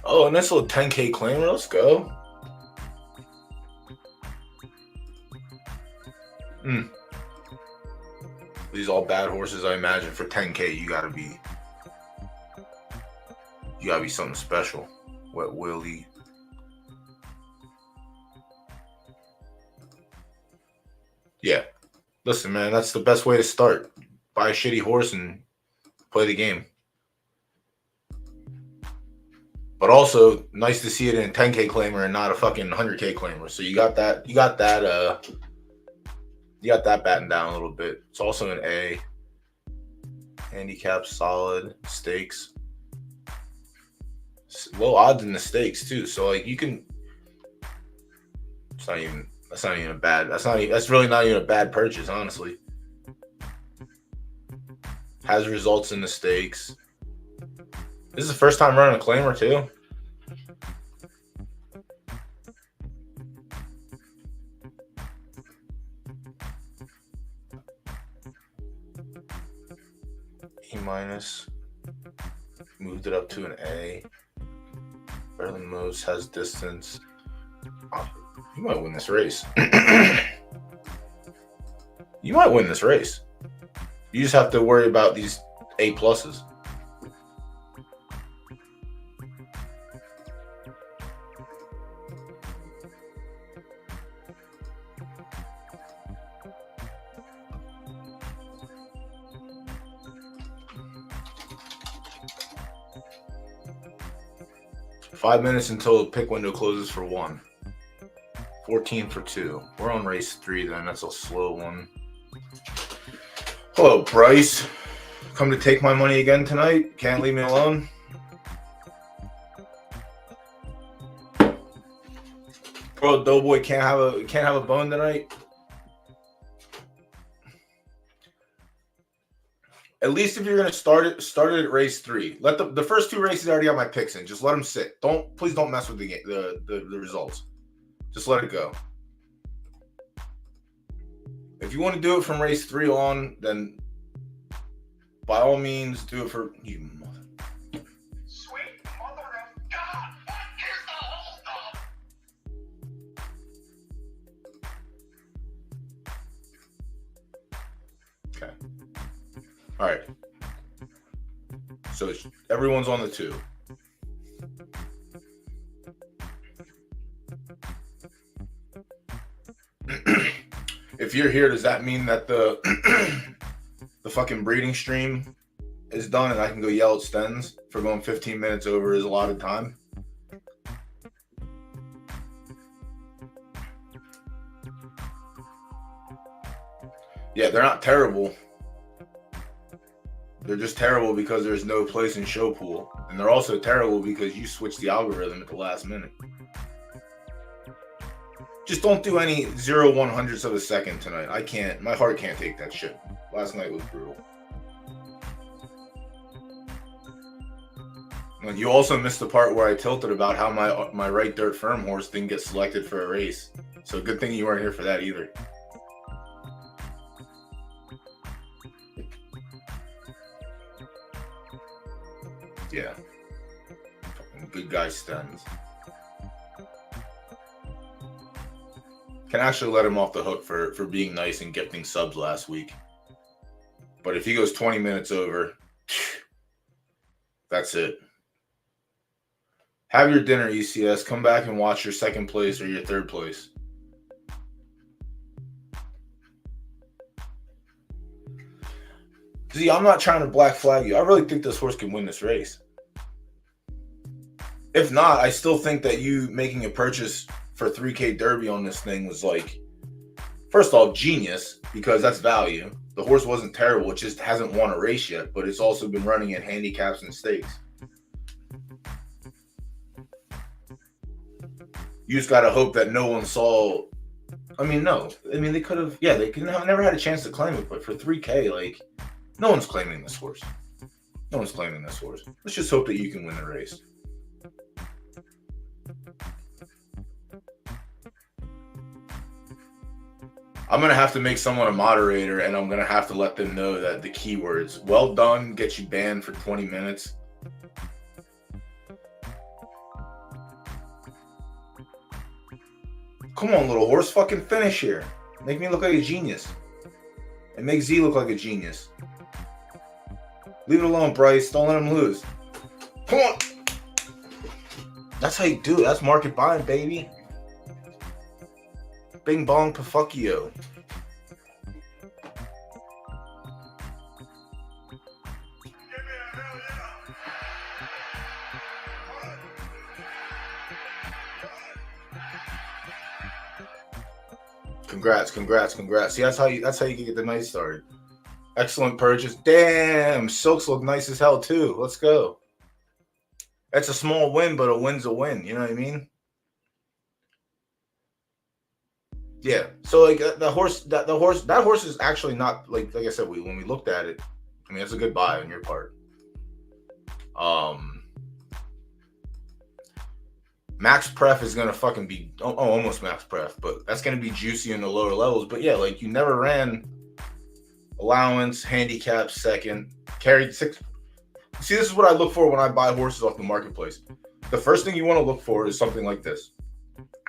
Oh, a nice little 10K claimer. Let's go. These all bad horses, I imagine. For 10K, you gotta be something special. Wet Willie. Yeah. Listen, man, that's the best way to start. Buy a shitty horse and play the game. But also, nice to see it in a 10K claimer and not a fucking 100K claimer. So you got that. You got that batting down a little bit. It's also an A. Handicap solid. Stakes. Low odds in the stakes too. So like you can. That's not even a bad. That's really not even a bad purchase, honestly. Has results in the stakes. This is the first time running a claimer too. E minus. Moved it up to an A. Better than most. Has distance. Oh, you might win this race. You might win this race. You just have to worry about these A pluses. Five minutes until the pick window closes for 1. 14 for 2. We're on race 3 then. That's a slow one. Hello, Bryce. Come to take my money again tonight? Can't leave me alone? Bro, DoughBoy can't have a bone tonight? At least if you're gonna start it at race 3. Let the first 2 races I already got my picks in. Just let them sit. Please don't mess with the results. Just let it go. If you want to do it from race 3 on, then by all means do it for you. Sweet mother of God! Here's the whole stuff. Okay. All right. So everyone's on the 2. If you're here, does that mean that the fucking breeding stream is done and I can go yell at Stens for going 15 minutes over his allotted time? Yeah, they're not terrible. They're just terrible because there's no place in show pool. And they're also terrible because you switched the algorithm at the last minute. Just don't do any 0/100ths of a second tonight. I can't. My heart can't take that shit. Last night was brutal. And you also missed the part where I tilted about how my right dirt firm horse didn't get selected for a race. So good thing you weren't here for that either. Yeah. Fucking good guy Stens. Can actually let him off the hook for being nice and gifting subs last week. But if he goes 20 minutes over, that's it. Have your dinner, ECS. Come back and watch your second place or your third place. See, I'm not trying to black flag you. I really think this horse can win this race. If not, I still think that you making a purchase for 3K Derby on this thing was like, first off, genius, because that's value. The horse wasn't terrible. It just hasn't won a race yet, but it's also been running in handicaps and stakes. You just got to hope that no one saw. I mean, no. I mean, they could have. Yeah, they could have never had a chance to claim it, but for 3K, like, no one's claiming this horse. No one's claiming this horse. Let's just hope that you can win the race. I'm going to have to make someone a moderator, and I'm going to have to let them know that the keywords, well done, get you banned for 20 minutes. Come on, little horse, fucking finish here. Make me look like a genius. And make Z look like a genius. Leave it alone, Bryce. Don't let him lose. Come on. That's how you do it. That's market buying, baby. Bing bong pafuckio. Congrats. See, that's how you can get the night started. Excellent purchase. Damn, silks look nice as hell too. Let's go. That's a small win, but a win's a win. You know what I mean? Yeah. So like the horse is actually not like I said. When we looked at it, I mean, it's a good buy on your part. Max Pref is gonna fucking be almost Max Pref, but that's gonna be juicy in the lower levels. But yeah, like you never ran allowance, handicap, second, carried 6. See, this is what I look for when I buy horses off the marketplace. The first thing you want to look for is something like this.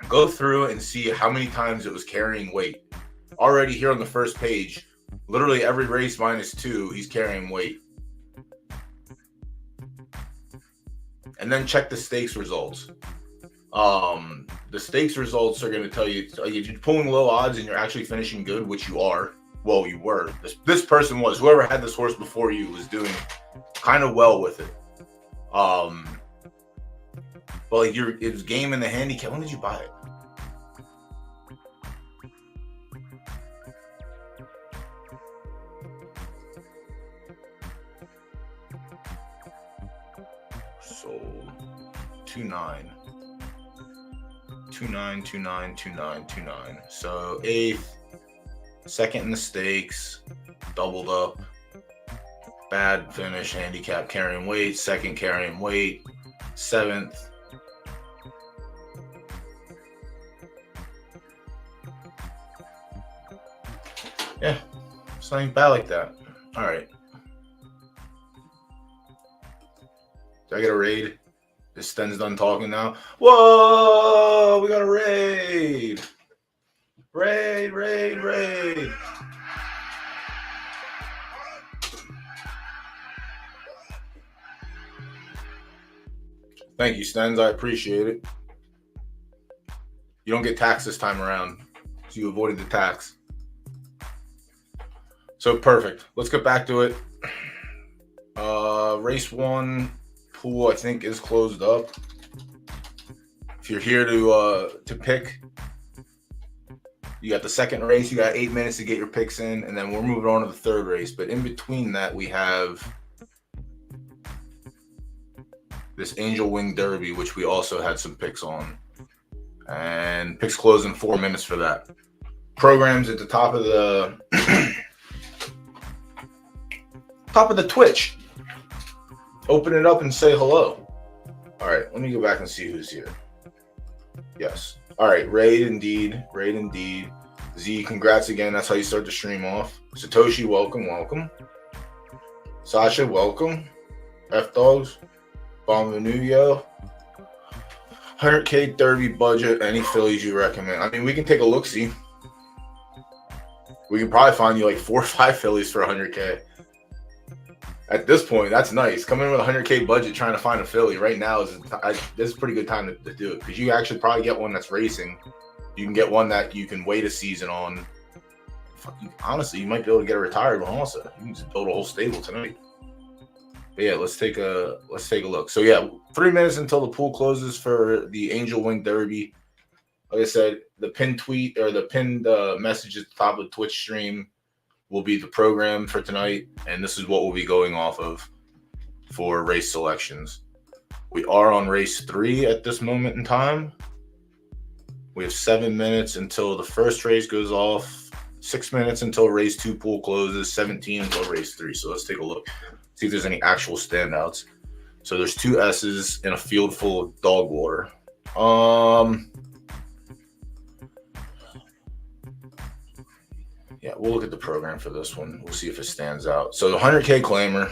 Go through and see how many times it was carrying weight. Already here on the first page, literally every race -2, he's carrying weight. And then check the stakes results. The stakes results are going to tell you if you're pulling low odds and you're actually finishing good, which you are. Well, you were. This person was. Whoever had this horse before you was doing kind of well with it. But like it was game in the handicap. When did you buy it? Sold 2-9. 2-9, 2-9, 2-9, 2-9. So 8th, second in the stakes, doubled up. Bad finish, handicap carrying weight, second carrying weight, 7th. Yeah, it's not even bad like that. All right. Did I get a raid? Is Sten's done talking now? Whoa, we got a raid. Raid. Thank you, Stens. I appreciate it. You don't get taxed this time around, so you avoided the tax. So perfect. Let's get back to it. Race 1 pool, I think, is closed up. If you're here to pick, you got the second race. You got 8 minutes to get your picks in, and then we're moving on to the third race. But in between that, we have this Angel Wing Derby, which we also had some picks on. And picks close in 4 minutes for that. Programs at the top of the Twitch. Open it up and say hello. All right, let me go back and see who's here. Yes. All right, raid indeed. Z, congrats again. That's how you start the stream off. Satoshi, welcome. Sasha, welcome. F-Dogs. Bombinugio. 100K Derby budget. Any fillies you recommend? I mean, we can take a look-see. We can probably find you like 4 or 5 fillies for 100K. At this point, that's nice. Coming in with a 100K budget, trying to find a filly right now this is a pretty good time to do it, because you actually probably get one that's racing. You can get one that you can wait a season on. Honestly, you might be able to get a retired one also. You can just build a whole stable tonight. But yeah, let's take a look. So yeah, 3 minutes until the pool closes for the Angel Wing Derby. Like I said, the pinned tweet or the pinned message at the top of the Twitch stream will be the program for tonight, and this is what we'll be going off of for race selections. We are on race 3 at this moment in time. We have 7 minutes until the first race goes off, 6 minutes until race 2 pool closes, 17 until race 3. So let's take a look, see if there's any actual standouts. So there's 2 S's in a field full of dog water. Yeah, we'll look at the program for this one. We'll see if it stands out. So the 100K claimer.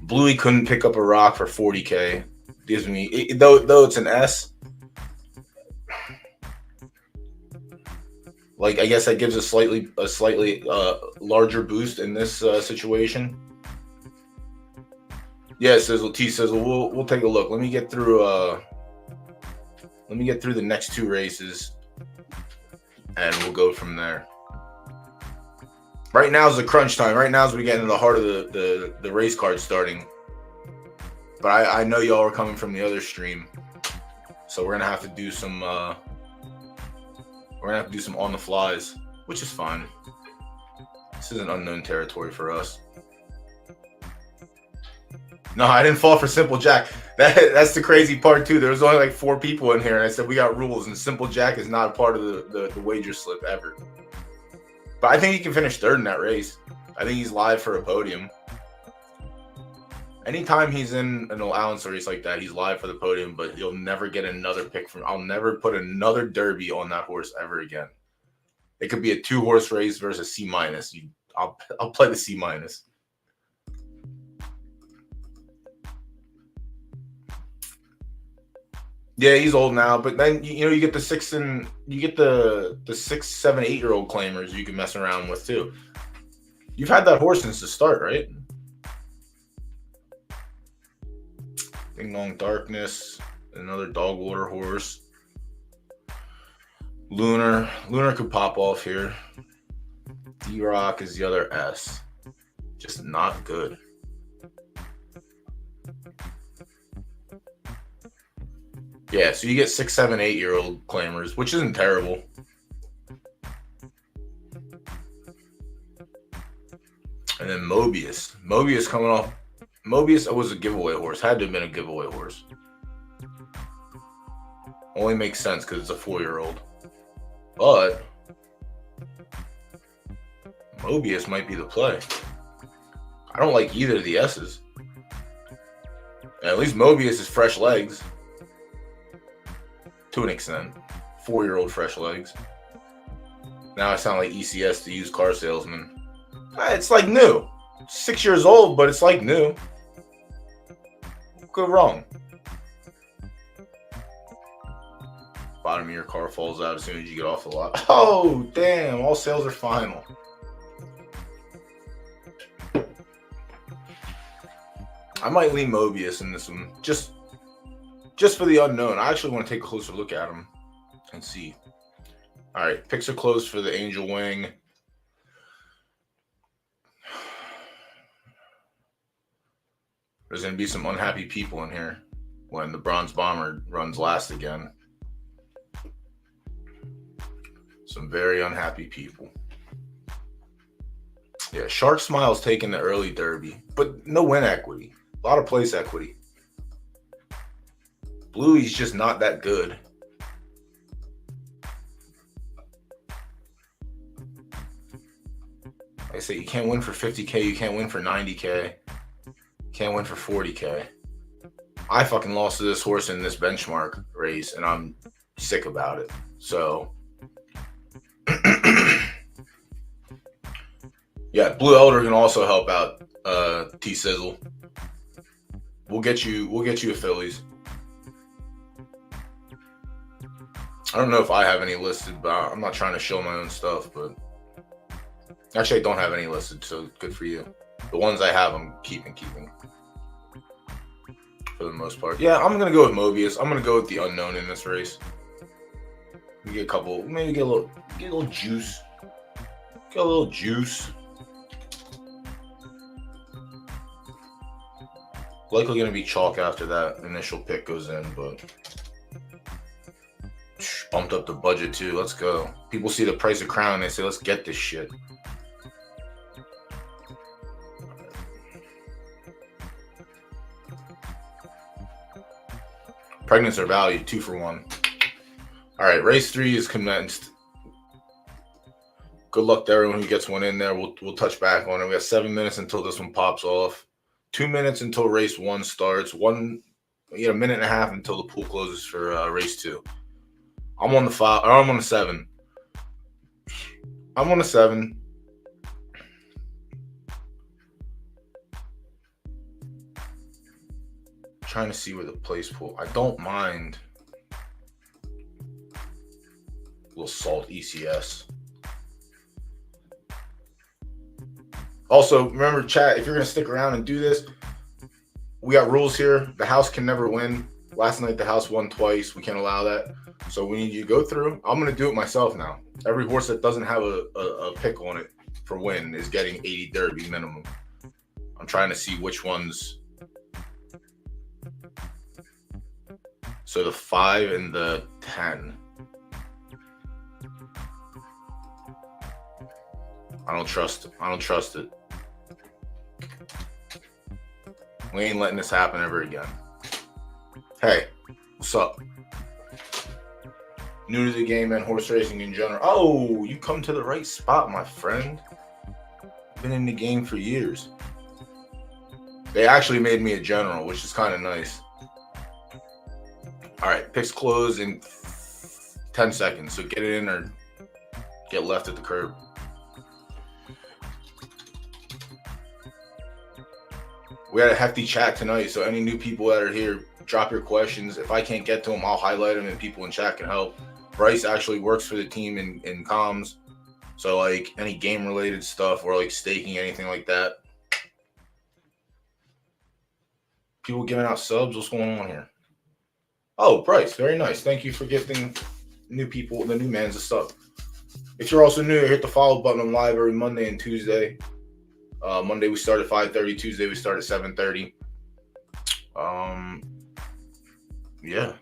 Bluey couldn't pick up a rock for 40K. Gives me, though it's an S. Like, I guess that gives a slightly larger boost in this situation. Yeah, Sizzle T Sizzle. We'll take a look. Let me get through the next 2 races, and we'll go from there. Right now is the crunch time. Right now is we get into the heart of the race card starting. But I know y'all are coming from the other stream, so we're gonna have to do some. We're We're gonna have to do some on the flies, which is fine. This is an unknown territory for us. No, I didn't fall for Simple Jack. That's the crazy part too. There was only like 4 people in here, and I said we got rules, and Simple Jack is not a part of the wager slip ever. But I think he can finish 3rd in that race. I think he's live for a podium. Anytime he's in an allowance race like that, he's live for the podium, but he'll never get another pick from. I'll never put another Derby on that horse ever again. It could be a 2-horse race versus C-. I'll play the C-. Yeah, he's old now, but then you get the 6 and you get the 6, 7, 8-year-old claimers you can mess around with too. You've had that horse since the start, right? Ding Dong Darkness, another dog water horse. Lunar could pop off here. D-Rock is the other S. Just not good. Yeah, so you get 6, 7, 8-year-old claimers, which isn't terrible. And then Mobius. Mobius coming off. Mobius was a giveaway horse. Had to have been a giveaway horse. Only makes sense because it's a 4-year-old. But Mobius might be the play. I don't like either of the S's. And at least Mobius is fresh legs. To an extent. 4-year-old fresh legs. Now I sound like ECS, the used car salesman. It's like new. 6 years old, but it's like new. Go wrong. Bottom of your car falls out as soon as you get off the lot. Oh, damn. All sales are final. I might lean Mobius in this one. Just for the unknown. I actually want to take a closer look at him and see. All right. Picks are closed for the Angel Wing. There's going to be some unhappy people in here when the Bronze Bomber runs last again. Some very unhappy people. Yeah, Shark Smile's taking the early Derby, but no win equity. A lot of place equity. Bluey's just not that good. Like I say, you can't win for 50K, you can't win for 90K. Can't win for 40K. I fucking lost to this horse in this benchmark race, and I'm sick about it. So, yeah, Blue Elder can also help out T Sizzle. We'll get you a Phillies. I don't know if I have any listed, but I'm not trying to show my own stuff. But actually, I don't have any listed, so good for you. The ones I have, I'm keeping. For the most part. Yeah, I'm going to go with Mobius. I'm going to go with the unknown in this race. We get a couple, maybe get a little juice. Get a little juice. Likely going to be chalk after that initial pick goes in, but bumped up the budget too. Let's go. People see the price of Crown, they say, let's get this shit. Pregnants are valued 2 for 1. All right, race 3 is commenced. Good luck to everyone who gets one in there. We'll touch back on it. We got 7 minutes until this one pops off. 2 minutes until race 1 starts. A minute and a half until the pool closes for race 2. I'm on the 5. Or I'm on the 7. I'm on the 7. Trying to see where the place pool. I don't mind a little salt ECS. Also, remember, chat, if you're going to stick around and do this, we got rules here. The house can never win. Last night, the house won twice. We can't allow that. So we need you to go through. I'm going to do it myself now. Every horse that doesn't have a pick on it for win is getting 80 Derby minimum. I'm trying to see which ones. So the 5 and the 10. I don't trust it. I don't trust it. We ain't letting this happen ever again. Hey, what's up? New to the game and horse racing in general. Oh, you come to the right spot, my friend. Been in the game for years. They actually made me a general, which is kind of nice. All right, picks close in 10 seconds. So get it in or get left at the curb. We had a hefty chat tonight, so any new people that are here, drop your questions. If I can't get to them, I'll highlight them and people in chat can help. Bryce actually works for the team in comms. So, like, any game-related stuff or, like, staking, anything like that. People giving out subs. What's going on here? Oh, Bryce, very nice. Thank you for gifting new people, the new mans, the stuff. If you're also new, hit the follow button. I'm live every Monday and Tuesday. Monday we start at 5:30. Tuesday we start at 7:30. Yeah.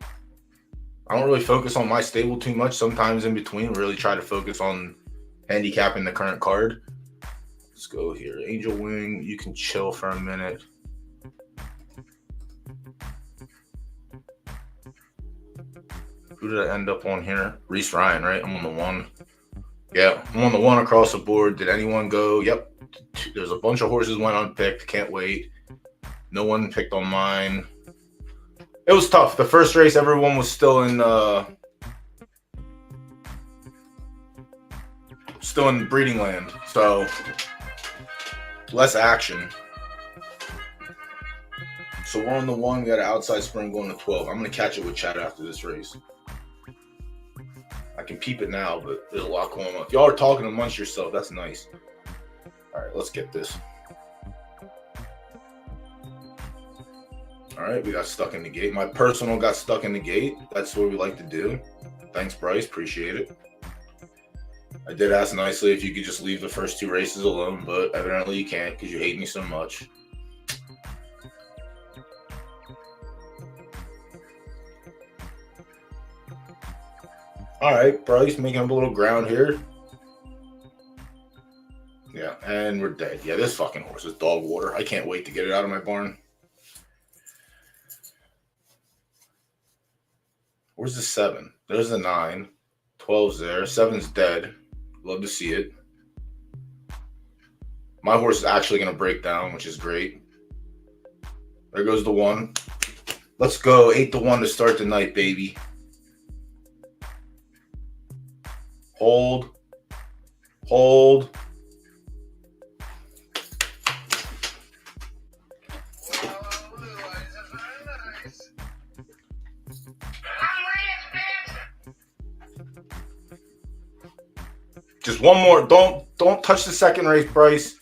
I don't really focus on my stable too much. Sometimes in between, really try to focus on handicapping the current card. Let's go here. Angel Wing, you can chill for a minute. Who did I end up on here? Reese Ryan, right? I'm on the 1. Yeah, I'm on the 1 across the board. Did anyone go? Yep. There's a bunch of horses went unpicked. Can't wait. No one picked on mine. It was tough. The first race, everyone was still in breeding land. So less action. So we're on the 1. We got an outside spring going to 12. I'm going to catch it with chat after this race. I can peep it now, but there's a lot going on. If y'all are talking amongst yourself, that's nice. All right, let's get this. All right, we got stuck in the gate. My personal got stuck in the gate. That's what we like to do. Thanks, Bryce. Appreciate it. I did ask nicely if you could just leave the first 2 races alone, but evidently you can't because you hate me so much. All right, Bryce making up a little ground here. Yeah, and we're dead. Yeah, this fucking horse is dog water. I can't wait to get it out of my barn. Where's the 7? There's the 9. 12's there. 7's dead. Love to see it. My horse is actually going to break down, which is great. There goes the 1. Let's go. 8-1 to start the night, baby. Hold. Hold. Just one more. Don't touch the second race, Bryce.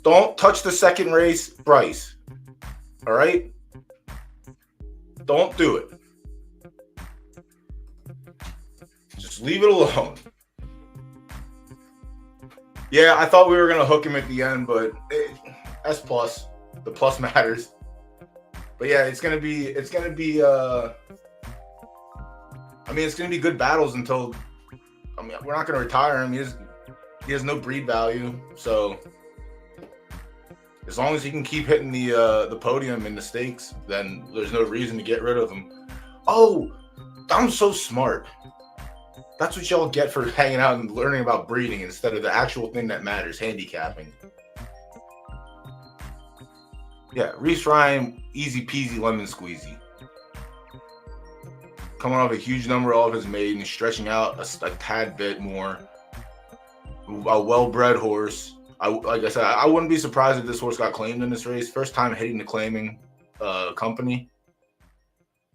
Don't touch the second race, Bryce. All right? Don't do it. Just leave it alone. Yeah, I thought we were gonna hook him at the end, but S plus. The plus matters. But yeah, it's gonna be it's gonna be good battles until we're not gonna retire him. He has no breed value, so as long as he can keep hitting the podium in the stakes, then there's no reason to get rid of him. Oh, I'm so smart. That's what y'all get for hanging out and learning about breeding instead of the actual thing that matters, handicapping. Yeah, Reese Ryan, easy peasy lemon squeezy. Coming off a huge number off his maiden, stretching out a tad bit more. A well-bred horse. Like I said, I wouldn't be surprised if this horse got claimed in this race. First time hitting the claiming company.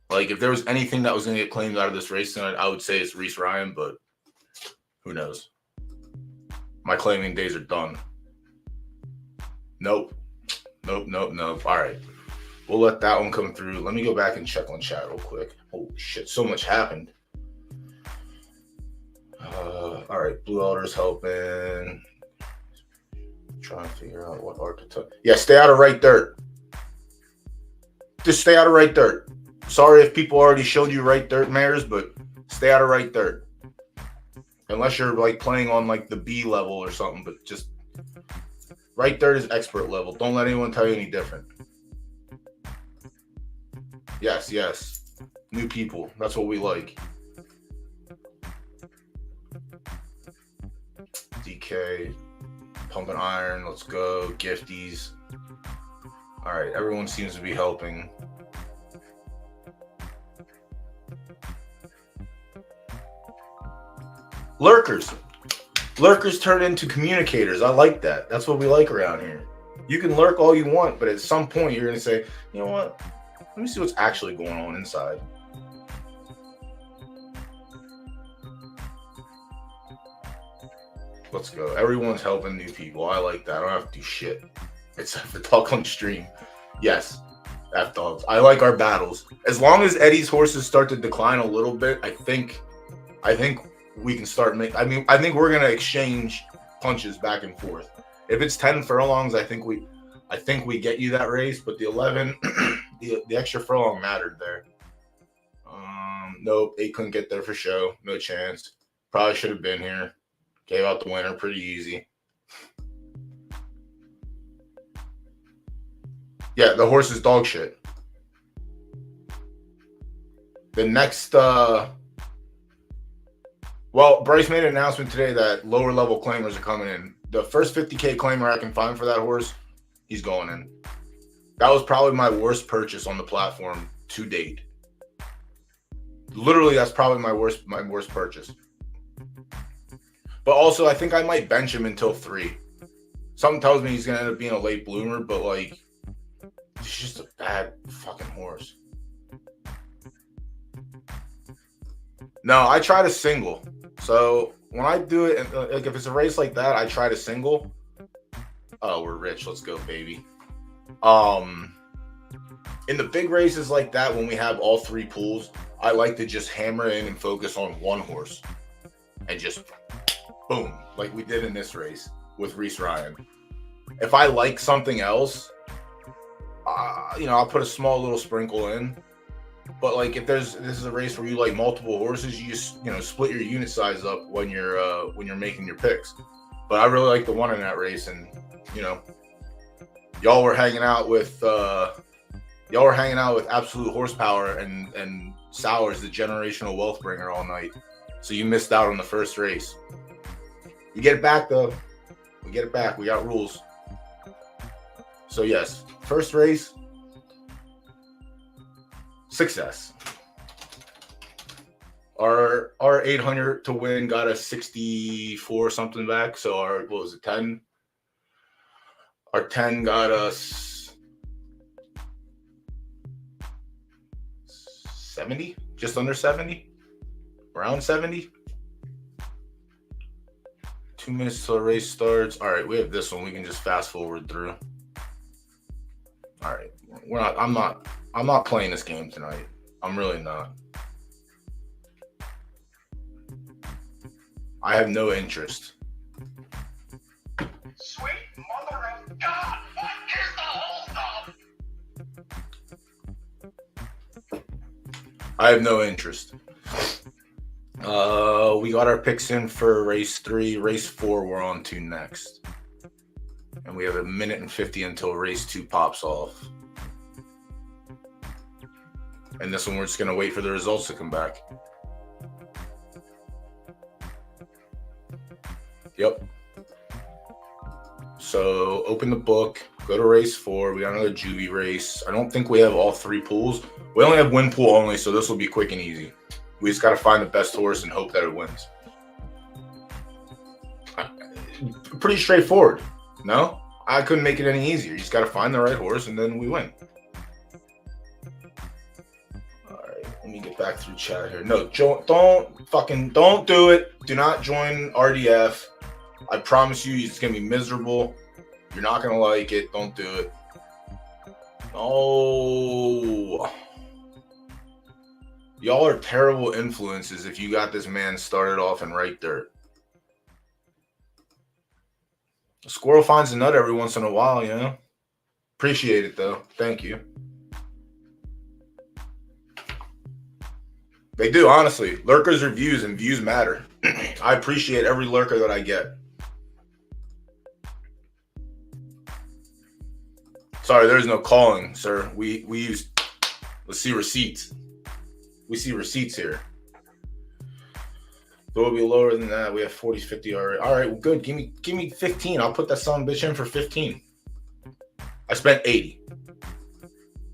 Like, if there was anything that was going to get claimed out of this race tonight, I would say it's Reese Ryan, but who knows? My claiming days are done. Nope. All right. We'll let that one come through. Let me go back and check on chat real quick. Holy shit, so much happened. All right, Blue Elder's helping. Trying to figure out what art to touch. Yeah, stay out of right dirt. Just stay out of right dirt. Sorry if people already showed you right dirt mares, but stay out of right dirt. Unless you're like playing on like the B level or something, but just right third is expert level. Don't let anyone tell you any different. Yes, yes. New people. That's what we like. DK. Pumping iron. Let's go. Gifties. All right. Everyone seems to be helping. Lurkers. Lurkers turn into communicators. I like that. That's what we like around here. You can lurk all you want, but at some point you're going to say, you know what? Let me see what's actually going on inside. Let's go. Everyone's helping new people. I like that. I don't have to do shit except for talk on stream. Yes, F-dogs. I like our battles. As long as Eddie's horses start to decline a little bit, I think we can start making. I think we're gonna exchange punches back and forth. If it's 10 furlongs, I think we get you that race. But the 11, the extra furlong mattered there. Nope, 8 couldn't get there for show. No chance. Probably should have been here. Gave out the winner pretty easy. Yeah, the horse is dog shit. The next, well, Bryce made an announcement today that lower level claimers are coming in. The first 50K claimer I can find for that horse, he's going in. That was probably my worst purchase on the platform to date. Literally, that's probably my worst purchase. But also, I think I might bench him until 3. Something tells me he's going to end up being a late bloomer, but, like, he's just a bad fucking horse. No, I try to single. So, when I do it, like, if it's a race like that, I try to single. Oh, we're rich. Let's go, baby. In the big races like that, when we have all 3 pools, I like to just hammer in and focus on one horse. And just... boom, like we did in this race with Reese Ryan. If I like something else, I'll put a small little sprinkle in. But like if this is a race where you like multiple horses, you just split your unit size up when you're making your picks. But I really like the one in that race, and y'all were hanging out with absolute horsepower and Sowers, the generational wealth bringer, all night. So you missed out on the first race. We get it back, though. We get it back. We got rules. So, yes. First race. Success. Our 800 to win got us 64 something back. So, our 10? Our 10 got us 70? Just under 70? Around 70? 2 minutes till the race starts. All right, we have this one. We can just fast forward through. All right, I'm not playing this game tonight. I'm really not. I have no interest. Sweet mother of God! What is the whole stuff? I have no interest. We got our picks in for race 3. Race 4 we're on to next. And we have 1 minute and 50 until race 2 pops off. And this one we're just going to wait for the results to come back. Yep. So open the book, go to race 4. We got another juvie race. I don't think we have all 3 pools. We only have win pool only, so this will be quick and easy. We just got to find the best horse and hope that it wins. Pretty straightforward. No? I couldn't make it any easier. You just got to find the right horse and then we win. All right. Let me get back through chat here. No, don't do it. Do not join RDF. I promise you it's going to be miserable. You're not going to like it. Don't do it. No. Y'all are terrible influences if you got this man started off in right dirt. A squirrel finds a nut every once in a while, Appreciate it, though. Thank you. They do, honestly. Lurkers are views, and views matter. I appreciate every lurker that I get. Sorry, there's no calling, sir. We use. Let's see receipts. We see receipts here. Though it'll be lower than that. We have 40, 50 already. All right, well, good. Give me 15. I'll put that son of a bitch in for 15. I spent 80.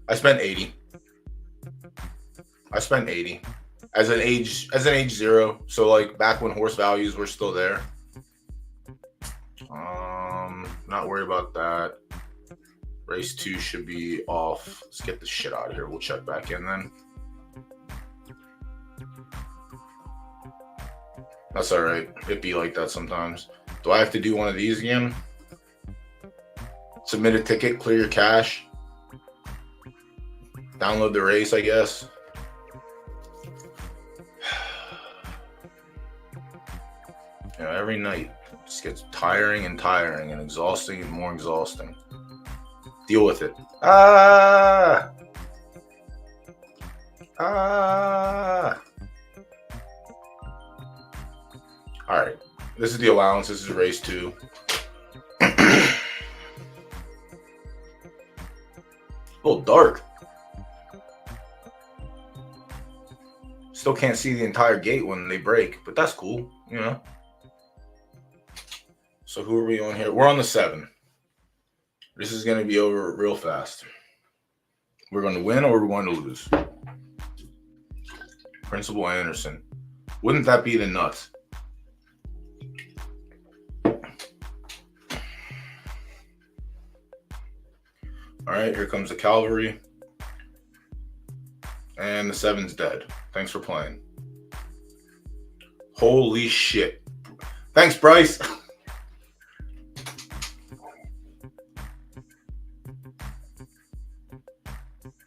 I spent 80. As an age 0. So like back when horse values were still there. Not worried about that. Race 2 should be off. Let's get this shit out of here. We'll check back in then. That's all right. It be like that sometimes. Do I have to do one of these again? Submit a ticket, clear your cache. Download the race, I guess. You know, every night just gets tiring and exhausting and more exhausting. Deal with it. All right. This is the allowance. This is race 2. A little dark. Still can't see the entire gate when they break, but that's cool, you know. So who are we on here? We're on the 7. This is going to be over real fast. We're going to win or we're going to lose. Principal Anderson. Wouldn't that be the nuts? All right, here comes the cavalry. And the 7's dead. Thanks for playing. Holy shit. Thanks, Bryce.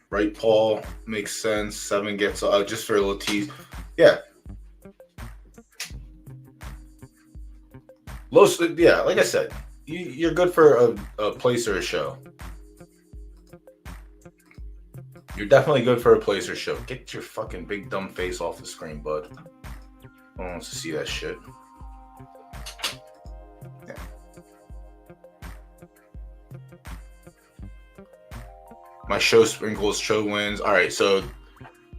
Right, Paul. Makes sense. 7 gets just for a little tease. Yeah. Yeah, like I said, you're good for a place or a show. You're definitely good for a place or show. Get your fucking big dumb face off the screen, bud. No one wants to see that shit. Yeah. My show sprinkles, show wins. All right, so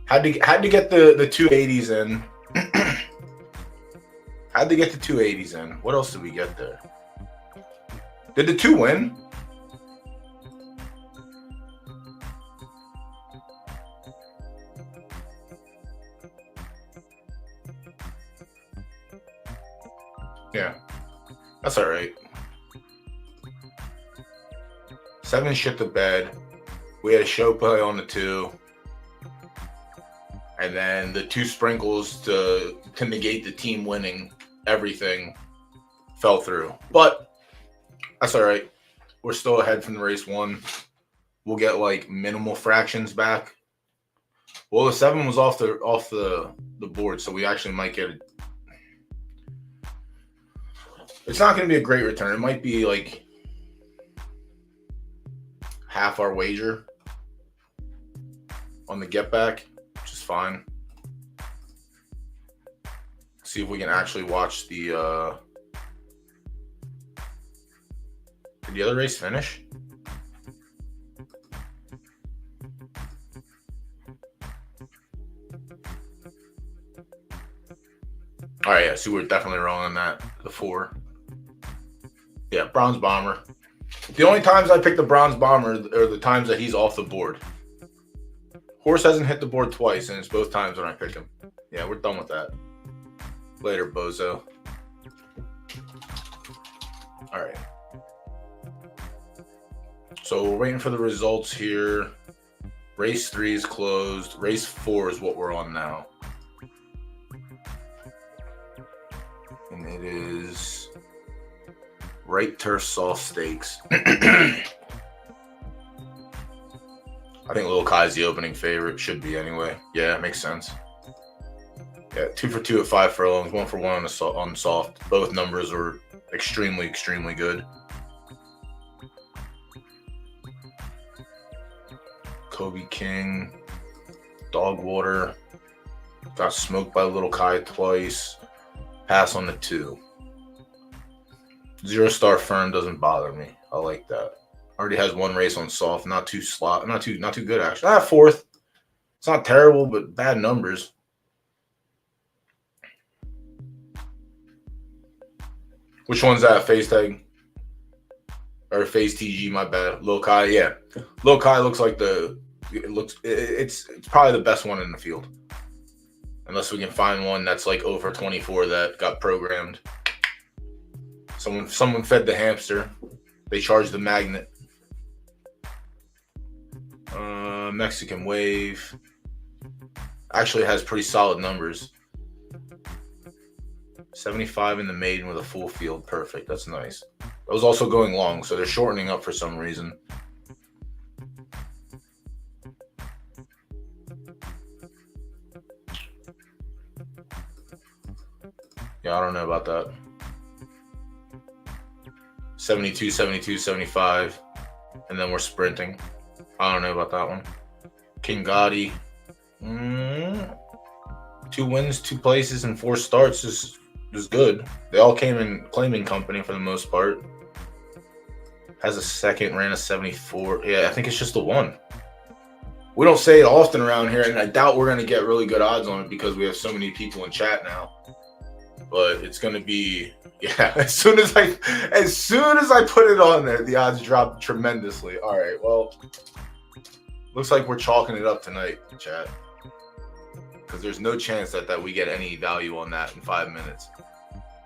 had to get the 280s in. Had to get the 280s in. What else did we get there? Did the 2 win? Yeah, that's all right. 7 shit the bed. We had a show play on the 2. And then the 2 sprinkles to negate the team winning everything fell through. But that's all right. We're still ahead from the race 1. We'll get like minimal fractions back. Well, the 7 was off the board, so we actually might get it. It's not going to be a great return. It might be like half our wager on the get back, which is fine. See if we can actually watch the did the other race finish? All right, yeah, so we're definitely wrong on that. The 4. Yeah, Bronze Bomber. The only times I pick the Bronze Bomber are the times that he's off the board. Horse hasn't hit the board twice, and it's both times when I pick him. Yeah, we're done with that. Later, bozo. All right. So we're waiting for the results here. Race 3 is closed. Race 4 is what we're on now. And it is right turf soft stakes. I think Lil Kai's the opening favorite. Should be anyway. Yeah, it makes sense. Yeah, 2 for 2 at 5 furlongs, 1 for 1 on soft. Both numbers are extremely, extremely good. Kobe King, Dog Water, got smoked by Little Kai twice. Pass on the 2. 0-star firm doesn't bother me. I like that. Already has 1 race on soft. Not too good actually. 4th. It's not terrible, but bad numbers. Which one's that? Phase tag? Or Phase TG, my bad. Lil Kai, yeah. Lil Kai looks like it's probably the best one in the field. Unless we can find one that's like over 24 that got programmed. Someone fed the hamster. They charged the magnet. Mexican Wave. Actually has pretty solid numbers. 75 in the maiden with a full field. Perfect. That's nice. That was also going long, so they're shortening up for some reason. Yeah, I don't know about that. 72, 72, 75. And then we're sprinting. I don't know about that one. King Gotti. 2 wins, 2 places, and 4 starts is good. They all came in claiming company for the most part. Has a second, ran a 74. Yeah, I think it's just the 1. We don't say it often around here, and I doubt we're going to get really good odds on it because we have so many people in chat now. But it's going to be, yeah, as soon as I put it on there, the odds dropped tremendously. All right, well, looks like we're chalking it up tonight, chat. Because there's no chance that we get any value on that in 5 minutes.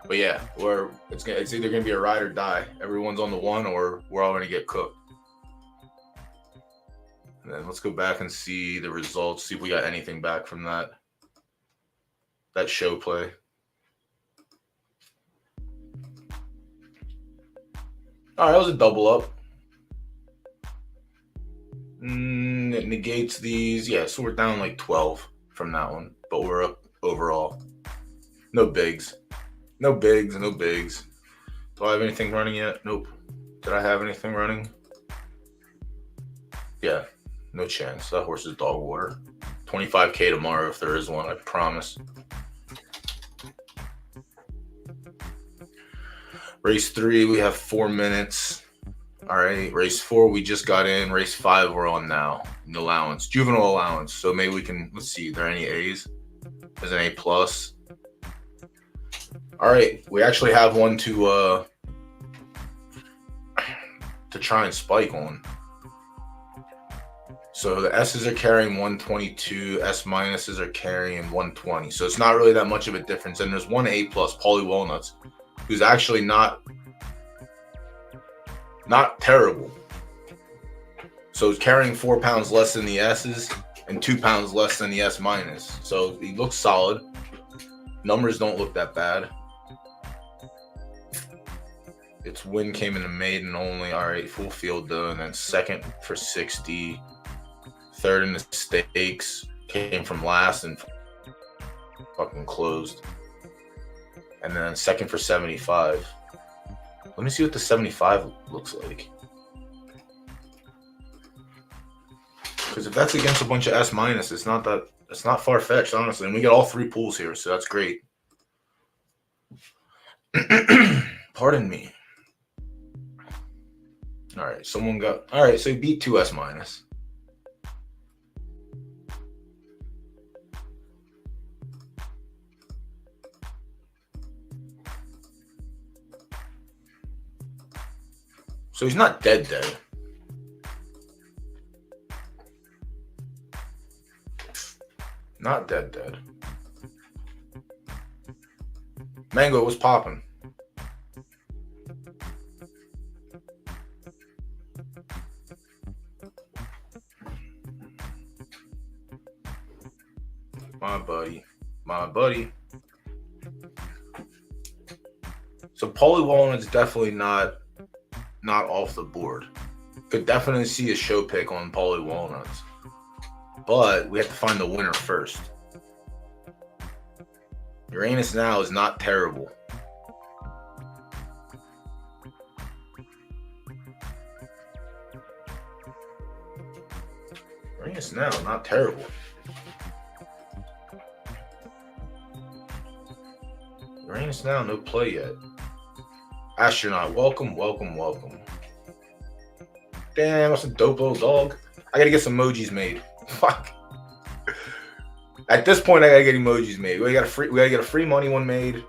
But yeah, it's either gonna be a ride or die. Everyone's on the 1, or we're all gonna get cooked. And then let's go back and see the results. See if we got anything back from that show play. All right, that was a double up. It negates these. Yeah, so we're down like 12 from that one, but we're up overall. No bigs. No bigs. Do I have anything running yet? Nope. Did I have anything running? Yeah, no chance. That horse is dog water. 25K tomorrow if there is one, I promise. Race 3, we have 4 minutes. All right, race 4, we just got in. Race 5, we're on now. An allowance, juvenile allowance. So maybe we can, let's see, are there any A's? There's an A+. All right, we actually have one to try and spike on. So the S's are carrying 122, S minuses are carrying 120. So it's not really that much of a difference. And there's one A+, Paulie Walnuts, who's actually not terrible. So he's carrying 4 pounds less than the S's and 2 pounds less than the S minus. So he looks solid. Numbers don't look that bad. Its win came in the maiden only. All right, full field though, and then second for 60. Third in the stakes, came from last and fucking closed. And then second for 75. Let me see what the 75 looks like. Because if that's against a bunch of S minus, it's not far fetched, honestly. And we get all 3 pools here, so that's great. Pardon me. All right, so he beat 2 S minus. So he's not dead. Not dead. Mango was popping. My buddy. So Paulie Walnut's definitely not off the board. Could definitely see a show pick on Paulie Walnuts. But we have to find the winner first. Uranus Now is not terrible. Uranus Now, not terrible. Uranus now, no play yet. Astronaut, welcome. Damn, that's a dope little dog. I gotta get some emojis made. Fuck. At this point, I gotta get emojis made. We gotta get a free money one made.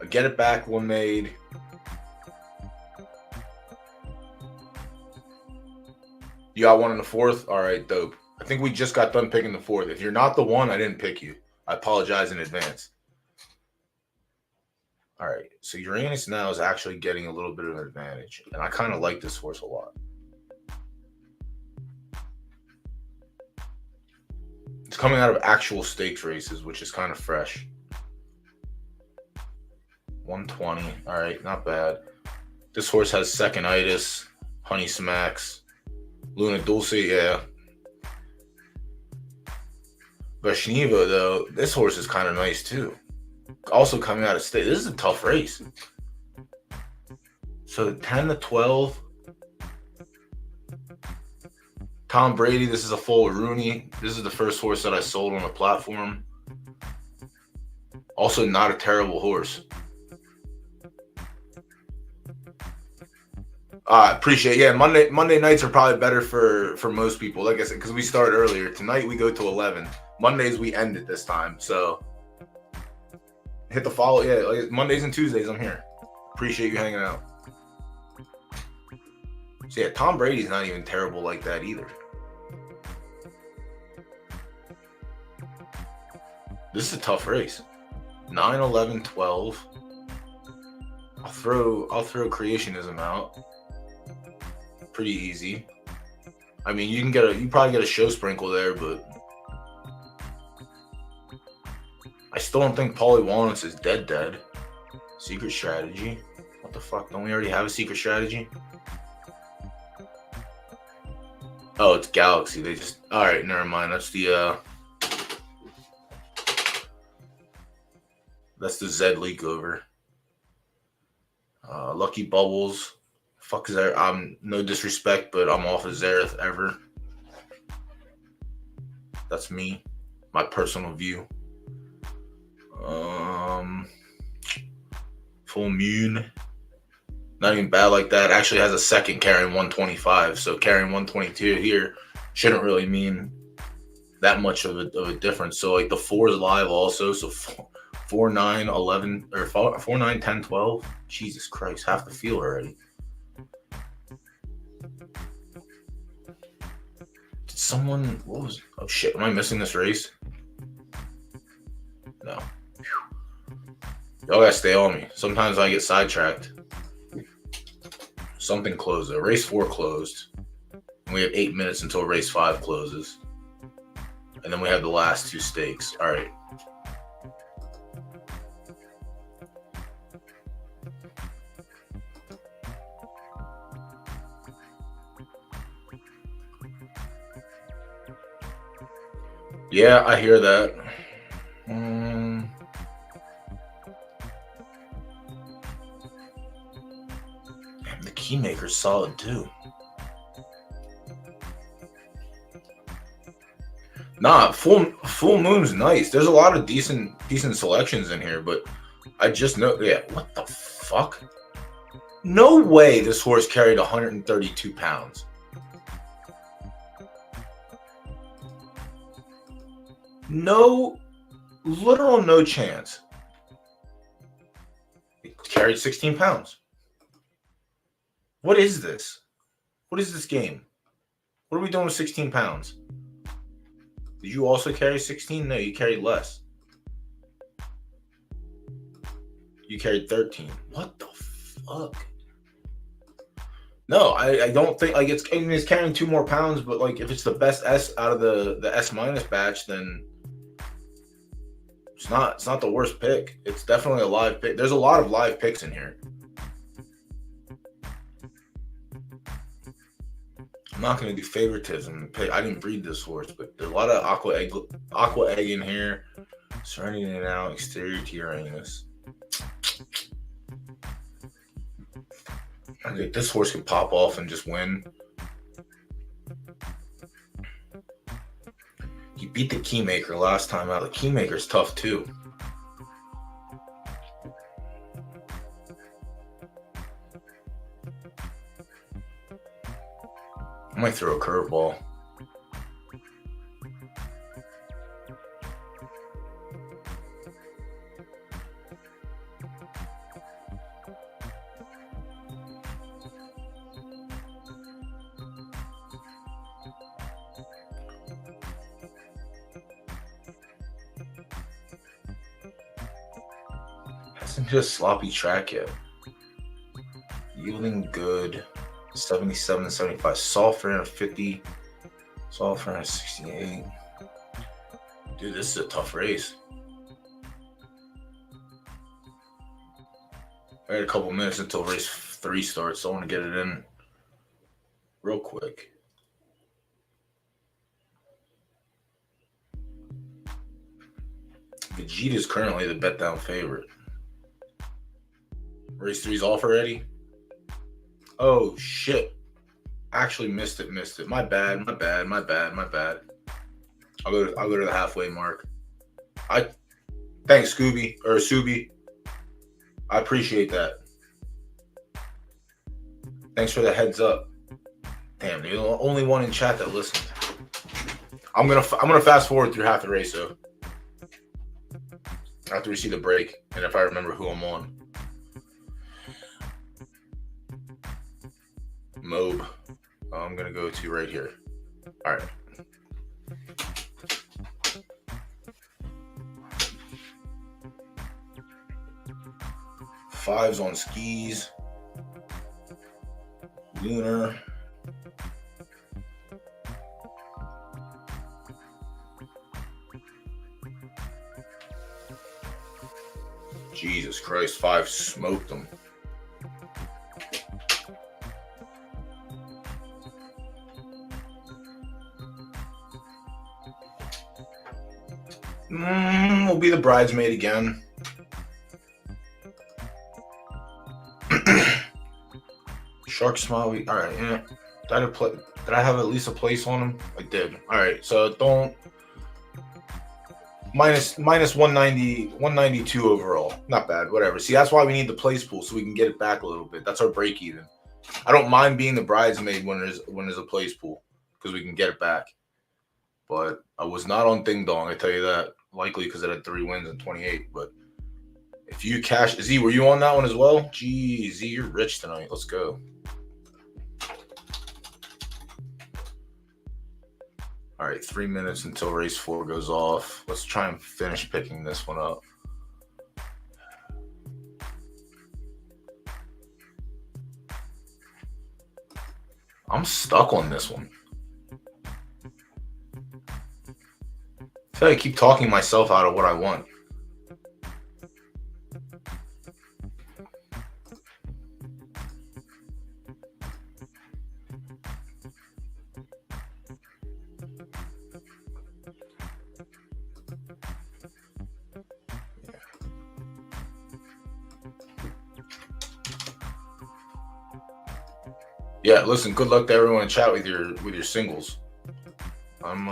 A get it back one made. You got one in the fourth? All right, dope. I think we just got done picking the fourth. If you're not the one, I didn't pick you. I apologize in advance. All right, so Uranus now is actually getting a little bit of an advantage, and I kind of like this horse a lot. It's coming out of actual stakes races, which is kind of fresh. 120. All right, not bad. This horse has second-itis, Honey Smacks, Luna Dulce, yeah. Vashniva, though, this horse is kind of nice, too. Also coming out of state. This is a tough race. So 10 to 12. Tom Brady, this is a full Rooney. This is the first horse that I sold on the platform. Also not a terrible horse. Appreciate it. Yeah, Monday nights are probably better for most people. Like I said, because we started earlier. Tonight we go to 11. Mondays we end it this time. So hit the follow. Yeah, like Mondays and Tuesdays I'm here. Appreciate you hanging out. So yeah, Tom Brady's not even terrible like that either. This is a tough race. 9, 11, 12. I'll throw creationism out. Pretty easy. I mean, you probably get a show sprinkle there, but I still don't think Paulie Walnuts is dead. Secret strategy. What the fuck? Don't we already have a secret strategy? Oh, it's Galaxy. They just... All right, never mind. That's the Z leak over. Lucky Bubbles. Fuck is there? I'm no disrespect, but I'm off of Zareth ever. That's me. My personal view. Full Moon. Not even bad like that. Actually has a second carrying 125. So carrying 122 here shouldn't really mean that much of a difference. So like the 4 is live also. So 4, 9, 11, or 4, 9, 10, 12. Jesus Christ, half the field already. Did someone, what was, oh shit, am I missing this race? No. Y'all gotta stay on me. Sometimes I get sidetracked. Something closed though. Race 4 closed. And we have 8 minutes until race 5 closes. And then we have the last 2 stakes. All right. Yeah, I hear that. The Keymaker's solid too. Nah, full Moon's nice. There's a lot of decent selections in here, but I just know. Yeah, what the fuck? No way this horse carried 132 pounds. No, literal no chance. It carried 16 pounds. What is this? What is this game? What are we doing with 16 pounds? Did you also carry 16? No, you carried less. You carried 13. What the fuck? No, I don't think, like, it's carrying 2 more pounds, but like if it's the best S out of the S minus batch, then it's not the worst pick. It's definitely a live pick. There's a lot of live picks in here. I'm not going to do favoritism. I didn't breed this horse, but there's a lot of aqua egg in here. Serenity now, exterior to Uranus. I think this horse can pop off and just win. He beat the Keymaker last time out. The Keymaker's tough too. I might throw a curveball. Hasn't hit a sloppy track yet. Yielding good. 77 75. Soft for 50. Soft for 68. Dude, this is a tough race. I got a couple minutes until race 3 starts, so I want to get it in real quick. Vegeta is currently the bet down favorite. Race 3's off already? Oh, shit. Actually missed it. My bad. I'll go to the halfway mark. Thanks, Scooby, or Subi. I appreciate that. Thanks for the heads up. Damn, you're the only one in chat that listened. I'm gonna fast forward through half the race, though. After we see the break, and if I remember who I'm on. Mobe. I'm gonna go to right here. All right. Fives on skis. Lunar. Jesus Christ, 5 smoked them. We'll be the bridesmaid again. Shark Smile. All right, yeah. Did I have at least a place on him? I did. All right, so don't minus 190, 192 overall. Not bad. Whatever. See, that's why we need the place pool so we can get it back a little bit. That's our break even. I don't mind being the bridesmaid when there's a place pool because we can get it back. But I was not on Ding Dong, I tell you that. Likely because it had 3 wins and 28. But if you cash, Z, were you on that one as well? Gee, Z, you're rich tonight. Let's go. All right, 3 minutes until race 4 goes off. Let's try and finish picking this one up. I'm stuck on this one. I feel like I keep talking myself out of what I want. Yeah, listen, good luck to everyone in chat with your singles. I'm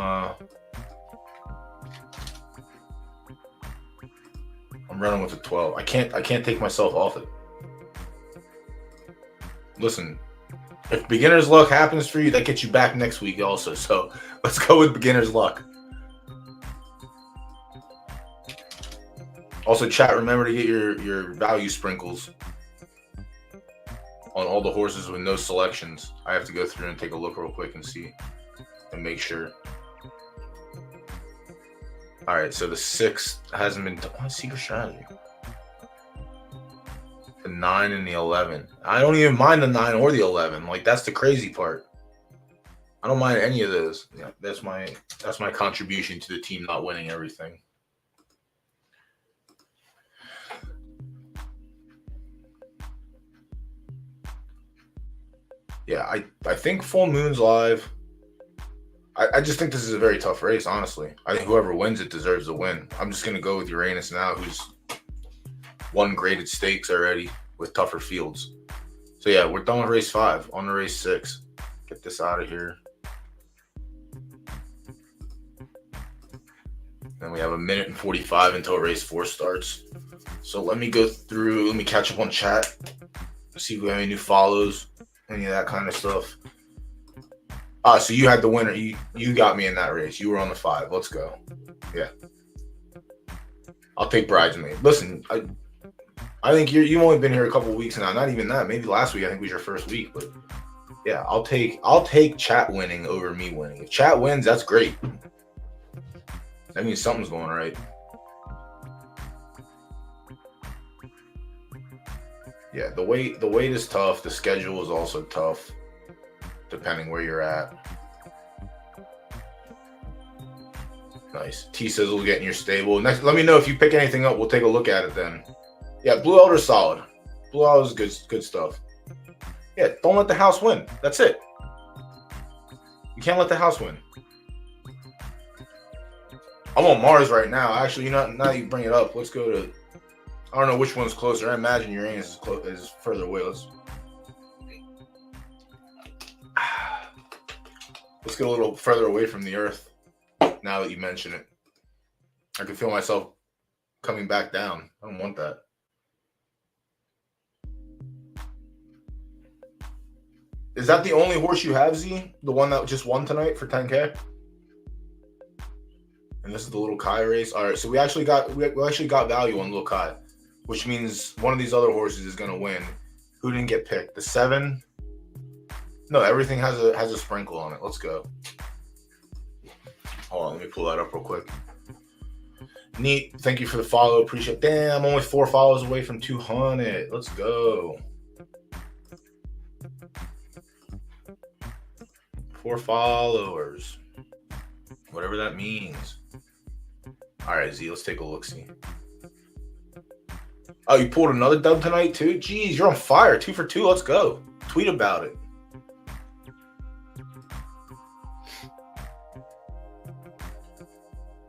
running with a 12. I can't take myself off it. Listen, if beginner's luck happens for you, that gets you back next week also. So let's go with beginner's luck. Also, chat, remember to get your value sprinkles on all the horses with no selections. I have to go through and take a look real quick and see and make sure. All right, so the 6 hasn't been secret strategy. The 9 and the 11. I don't even mind the 9 or the 11. Like, that's the crazy part. I don't mind any of those. Yeah, that's my contribution to the team not winning everything. Yeah, I think Full Moon's live. I just think this is a very tough race, honestly. I think whoever wins it deserves the win. I'm just going to go with Uranus now, who's won graded stakes already with tougher fields. So, yeah, we're done with race 5. On to race 6. Get this out of here. Then we have a minute and 45 until race 4 starts. So let me go through. Let me catch up on chat. See if we have any new follows. Any of that kind of stuff. So you had the winner. You got me in that race. You were on the 5. Let's go. Yeah. I'll take bridesmaid. Listen, I think you've only been here a couple of weeks now. Not even that. Maybe last week I think was your first week, but yeah, I'll take chat winning over me winning. If chat wins, that's great. That means something's going right. Yeah, the wait is tough. The schedule is also tough, depending where you're at. Nice. T-Sizzle getting your stable. Next, let me know if you pick anything up. We'll take a look at it then. Yeah, Blue Elder's solid. Blue Elder's good stuff. Yeah, don't let the house win. That's it. You can't let the house win. I'm on Mars right now. Actually, now that you bring it up, let's go to. I don't know which one's closer. I imagine Uranus is further away. Let's get a little further away from the Earth. Now that you mention it, I can feel myself coming back down. I don't want that. Is that the only horse you have, Z? The one that just won tonight for 10K? And this is the little Kai race. All right, so we actually got value on little Kai, which means one of these other horses is gonna win. Who didn't get picked? The 7. No, everything has a sprinkle on it. Let's go. Hold on, let me pull that up real quick. Neat. Thank you for the follow. Appreciate it. Damn, I'm only 4 follows away from 200. Let's go. 4 followers. Whatever that means. All right, Z, let's take a look-see. Oh, you pulled another dub tonight, too? Jeez, you're on fire. 2 for 2. Let's go. Tweet about it.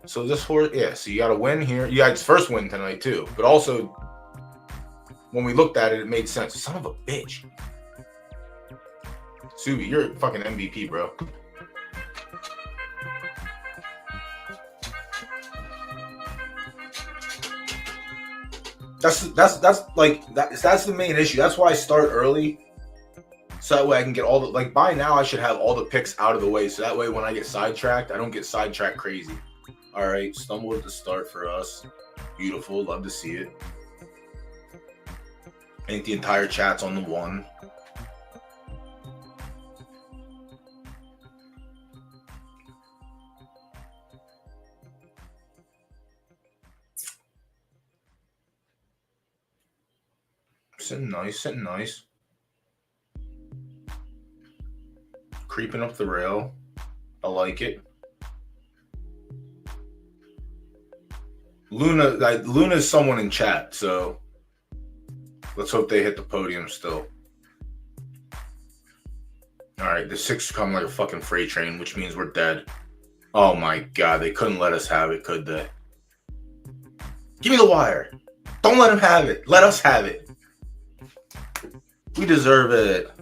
So this horse, yeah, so you got a win here. You got his first win tonight, too. But also, when we looked at it, it made sense. Son of a bitch. Subi, you're a fucking MVP, bro. That's the main issue. That's why I start early. So that way I can get all the, like, by now I should have all the picks out of the way. So that way when I get sidetracked, I don't get sidetracked crazy. All right, stumble at the start for us. Beautiful, love to see it. I think the entire chat's on the 1. Sitting nice. Creeping up the rail. I like it. Luna's someone in chat, so let's hope they hit the podium still. All right, the 6 come like a fucking freight train, which means we're dead. Oh my god, they couldn't let us have it, could they? Give me the wire. Don't let him have it. Let us have it. We deserve it.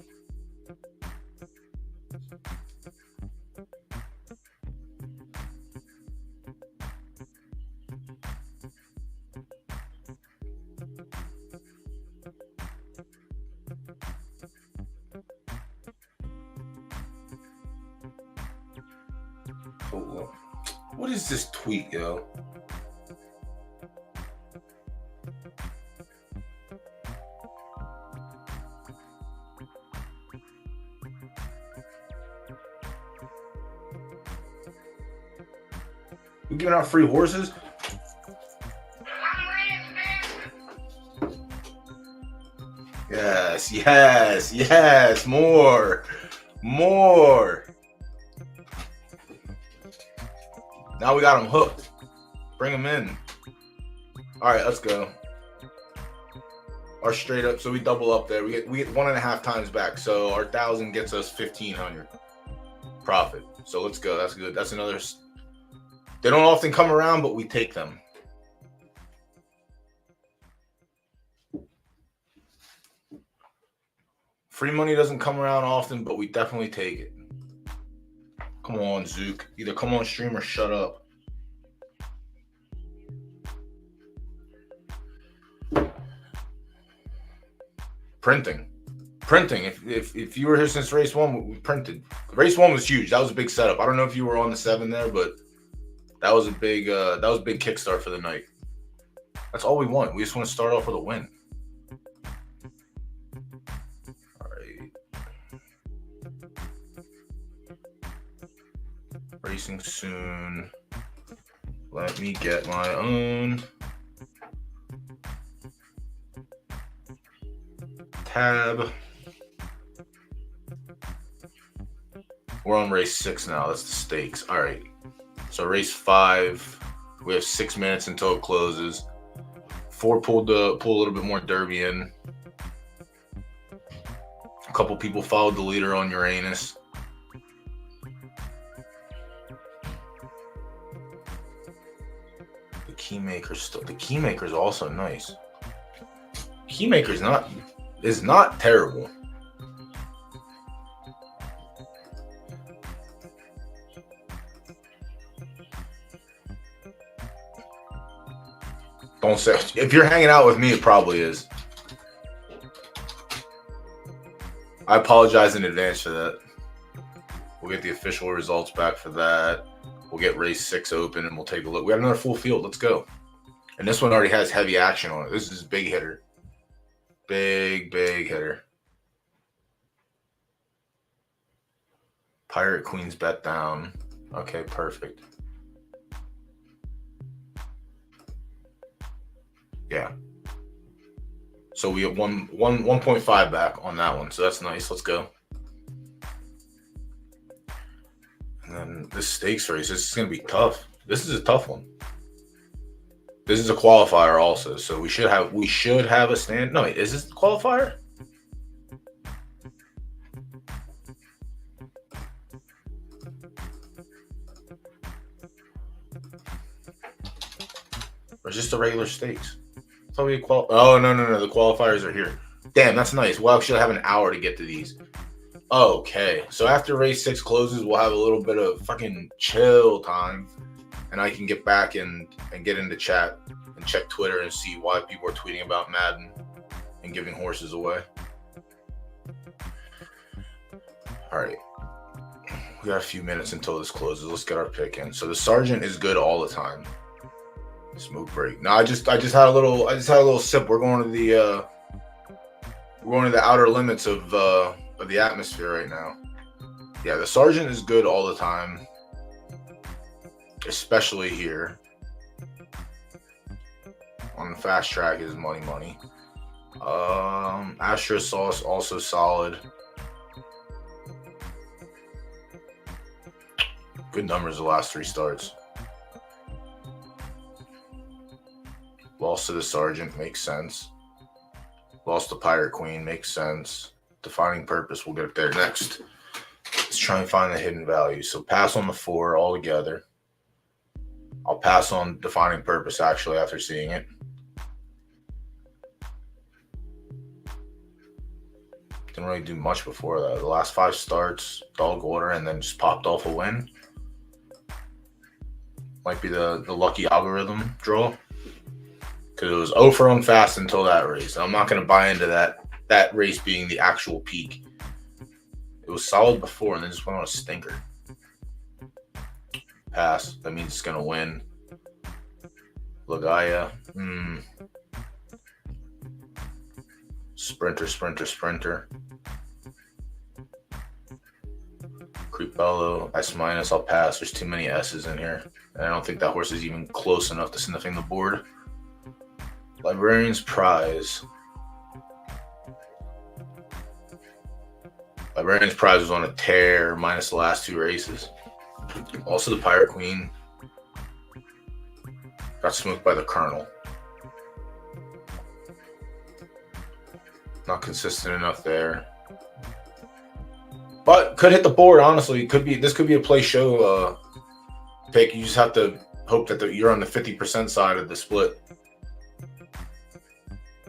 What is this tweet, yo? We giving out free horses? Yes. More. Now we got him hooked. Bring him in. All right, let's go. Our straight up, so we double up there. We get 1.5 times back. So our 1,000 gets us 1,500 profit. So let's go. That's good. That's another. They don't often come around, but we take them. Free money doesn't come around often, but we definitely take it. Come on, Zook. Either come on stream or shut up. Printing. Printing. If you were here since race 1, we printed. Race 1 was huge. That was a big setup. I don't know if you were on the 7 there, but that was a big kickstart for the night. That's all we want. We just want to start off with a win. All right. Racing soon. Let me get my own tab. We're on race 6 now. That's the stakes. All right. So race 5, we have 6 minutes until it closes. 4 pull a little bit more derby in. A couple people followed the leader on Uranus. The Keymaker is also nice. Keymaker is not terrible. Don't say, if you're hanging out with me, it probably is. I apologize in advance for that. We'll get the official results back for that. We'll get race 6 open and we'll take a look. We have another full field. Let's go. And this one already has heavy action on it. This is big hitter. Big hitter. Pirate Queen's bet down. Okay, perfect. Yeah. So we have 1.5 back on that one. So that's nice. Let's go. And then this stakes race, this is going to be tough. This is a tough one. This is a qualifier also. So we should have a stand. No, wait, is this the qualifier? Or is this the regular stakes? I thought we had oh, no. The qualifiers are here. Damn, that's nice. We'll actually have an hour to get to these. Okay. So after race 6 closes, we'll have a little bit of fucking chill time. And I can get back and get into chat and check Twitter and see why people are tweeting about Madden and giving horses away. All right. We got a few minutes until this closes. Let's get our pick in. So the Sergeant is good all the time. Smoke break. No, I just had a little sip. We're going to the outer limits of the atmosphere right now. Yeah, the Sergeant is good all the time, especially here. On the fast track is money. Astra Sauce also solid. Good numbers the last 3 starts. Lost to the Sergeant makes sense. Lost to Pirate Queen makes sense. Defining Purpose, we'll get there next. Let's try and find the hidden value. So pass on the 4 altogether. I'll pass on Defining Purpose actually after seeing it. Didn't really do much before that. The last 5 starts, dog order, and then just popped off a win. Might be the lucky algorithm draw. Because it was 0 for unfast until that race. I'm not going to buy into that race being the actual peak. It was solid before and then just went on a stinker. Pass. That means it's going to win. Lagaya. Sprinter. Creepello. S-. I'll pass. There's too many S's in here. And I don't think that horse is even close enough to sniffing the board. Librarian's Prize. Librarian's Prize was on a tear minus the last 2 races. Also the Pirate Queen. Got smoked by the Colonel. Not consistent enough there. But could hit the board, honestly. This could be a play show pick. You just have to hope that you're on the 50% side of the split.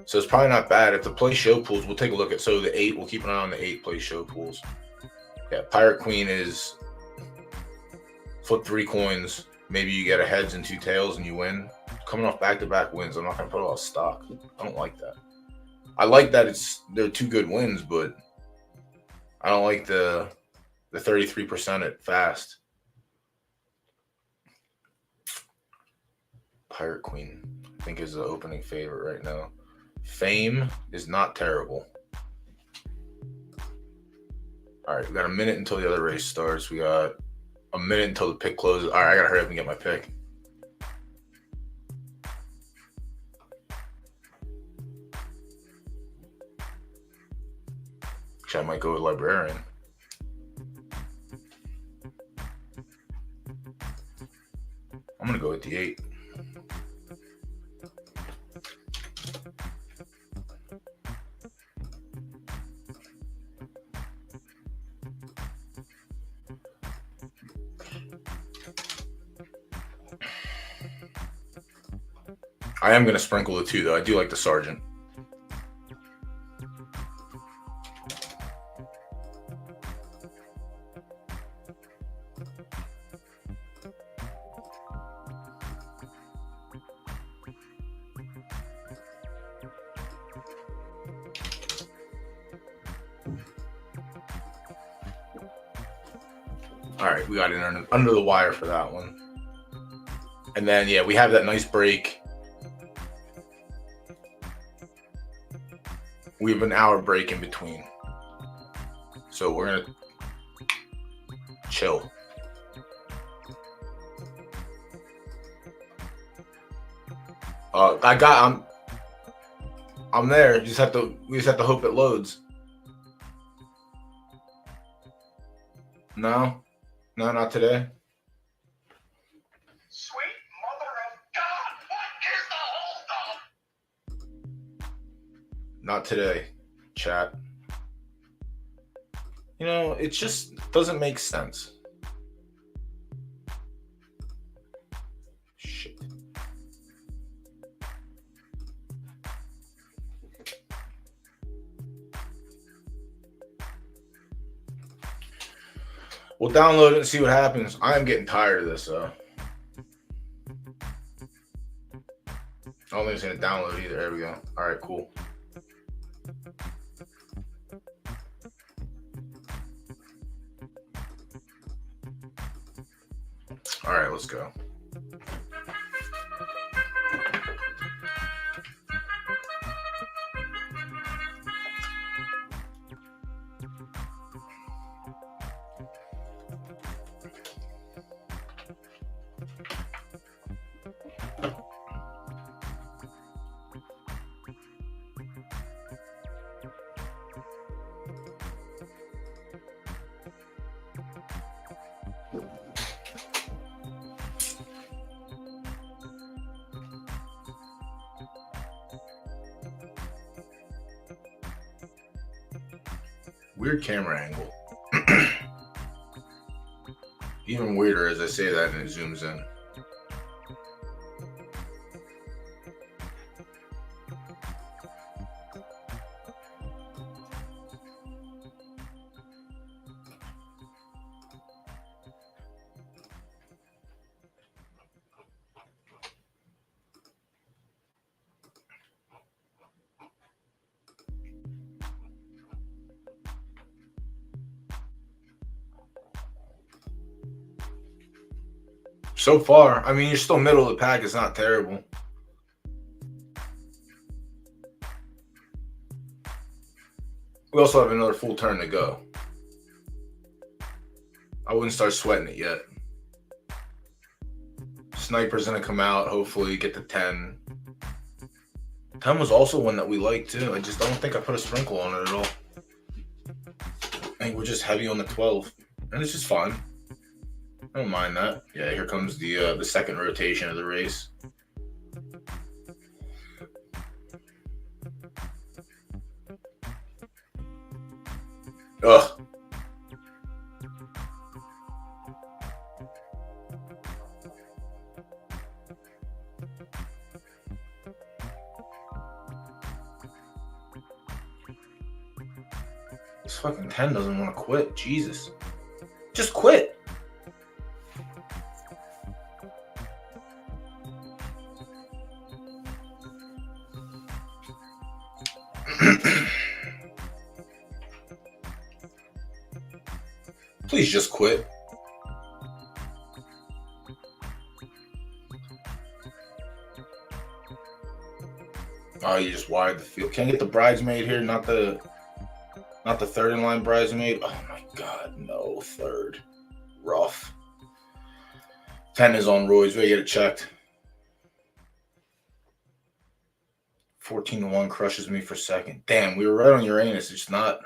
So it's probably not bad. If the play show pools, we'll take a look at. So the 8, we'll keep an eye on the 8 play show pools. Yeah, Pirate Queen is flip 3 coins. Maybe you get a heads and 2 tails and you win. Coming off back-to-back wins, I'm not going to put a lot of stock. I don't like that. I like that they're 2 good wins, but I don't like the 33% at fast. Pirate Queen, I think, is the opening favorite right now. Fame is not terrible. All right, we got a minute until the other race starts. We got a minute until the pick closes. All right, I gotta hurry up and get my pick. Actually, I might go with Librarian. I'm gonna go with the 8. I am gonna sprinkle the 2 though. I do like the Sergeant. All right, we got it under the wire for that one. And then, yeah, we have that nice break. We have an hour break in between. So we're going to chill. I'm there. We just have to hope it loads. No, not today.
Sweet mother of God, what is the holdup?
Not today, chat. You know, it just doesn't make sense. Shit. We'll download it and see what happens. I am getting tired of this, though. I don't think it's going to download either. There we go. All right, cool. All right, let's go. Weird camera angle. Even weirder as I say that and it zooms in. So far, I mean, you're still middle of the pack. It's not terrible. We also have another full turn to go. I wouldn't start sweating it yet. Sniper's going to come out, hopefully get to 10. 10 was also one that we liked, too. I just don't think I put a sprinkle on it at all. I think we're just heavy on the 12. And it's just fine. I don't mind that. Yeah, here comes the second rotation of the race. Ugh. This fucking 10 doesn't want to quit. Jesus. Just quit. Please just quit. Oh, you just wired the field. Can't get the bridesmaid here, not the third in line bridesmaid. Oh my god, no, third. Rough. 10 is on Roy's. We gotta get it checked. 14-1 crushes me for second. Damn, we were right on Uranus. It's not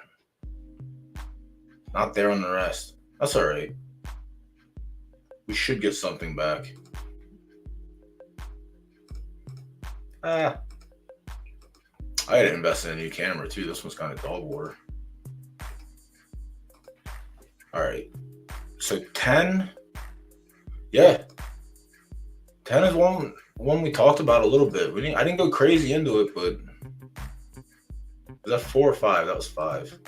there on the rest. That's all right. We should get something back. I had to invest in a new camera too. This one's kind of dog water. All right. So 10. Yeah. 10 is one we talked about a little bit. I didn't go crazy into it, but was that 4 or 5? That was 5.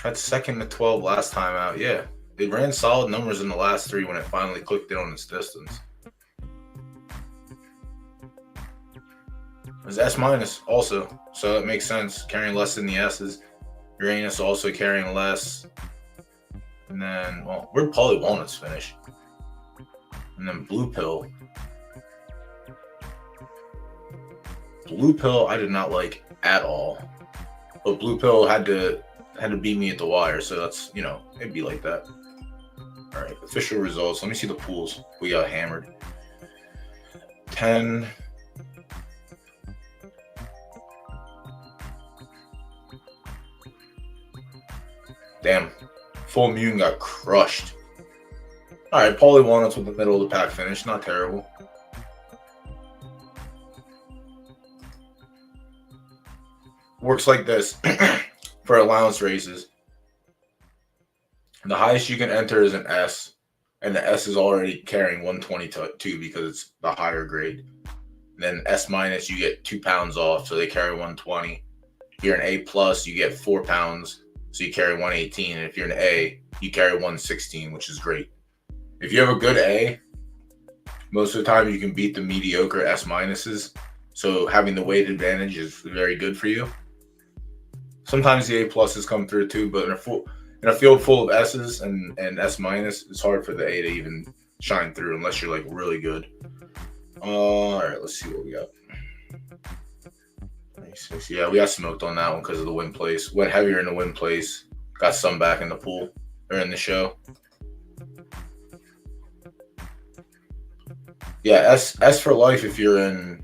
Had second to 12 last time out. Yeah. It ran solid numbers in the last 3 when it finally clicked in on its distance. It was S minus also, so it makes sense. Carrying less than the S's. Uranus also carrying less. And then, well, where'd Polly Walnuts finish? And then Blue Pill. Blue Pill I did not like at all. But Blue Pill had to beat me at the wire, so that's, it'd be like that. All right, official results. Let me see the pools. We got hammered. 10. Damn. Full Moon got crushed. All right, Paulie Walnuts with the middle of the pack finish. Not terrible. Works like this for allowance races. The highest you can enter is an S, and the S is already carrying 122 because it's the higher grade. And then S minus, you get 2 pounds off, so they carry 120. If you're an A plus, you get 4 pounds, so you carry 118. And if you're an A, you carry 116, which is great. If you have a good A, most of the time you can beat the mediocre S minuses. So having the weight advantage is very good for you. Sometimes the A pluses come through too, but in a field full of S's and S minus, it's hard for the A to even shine through unless you're like really good. All right, let's see what we got. 96. Yeah, we got smoked on that one because of the win place. Went heavier in the win place. Got some back in the pool or in the show. Yeah, S for life if you're in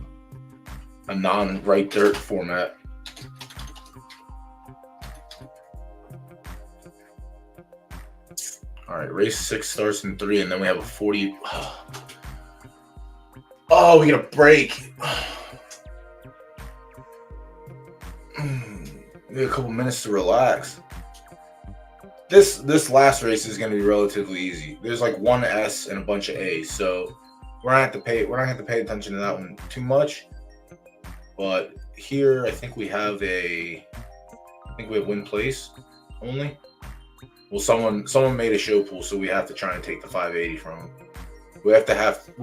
a non-right dirt format. All right, race 6 starts in 3, and then we have a 40. Oh, we get a break. We have a couple minutes to relax. This last race is going to be relatively easy. There's like one S and a bunch of A's, so we're not going to pay attention to that one too much. But here, I think we have win place only. Well, someone made a show pool, so we have to try and take the 580 from them. We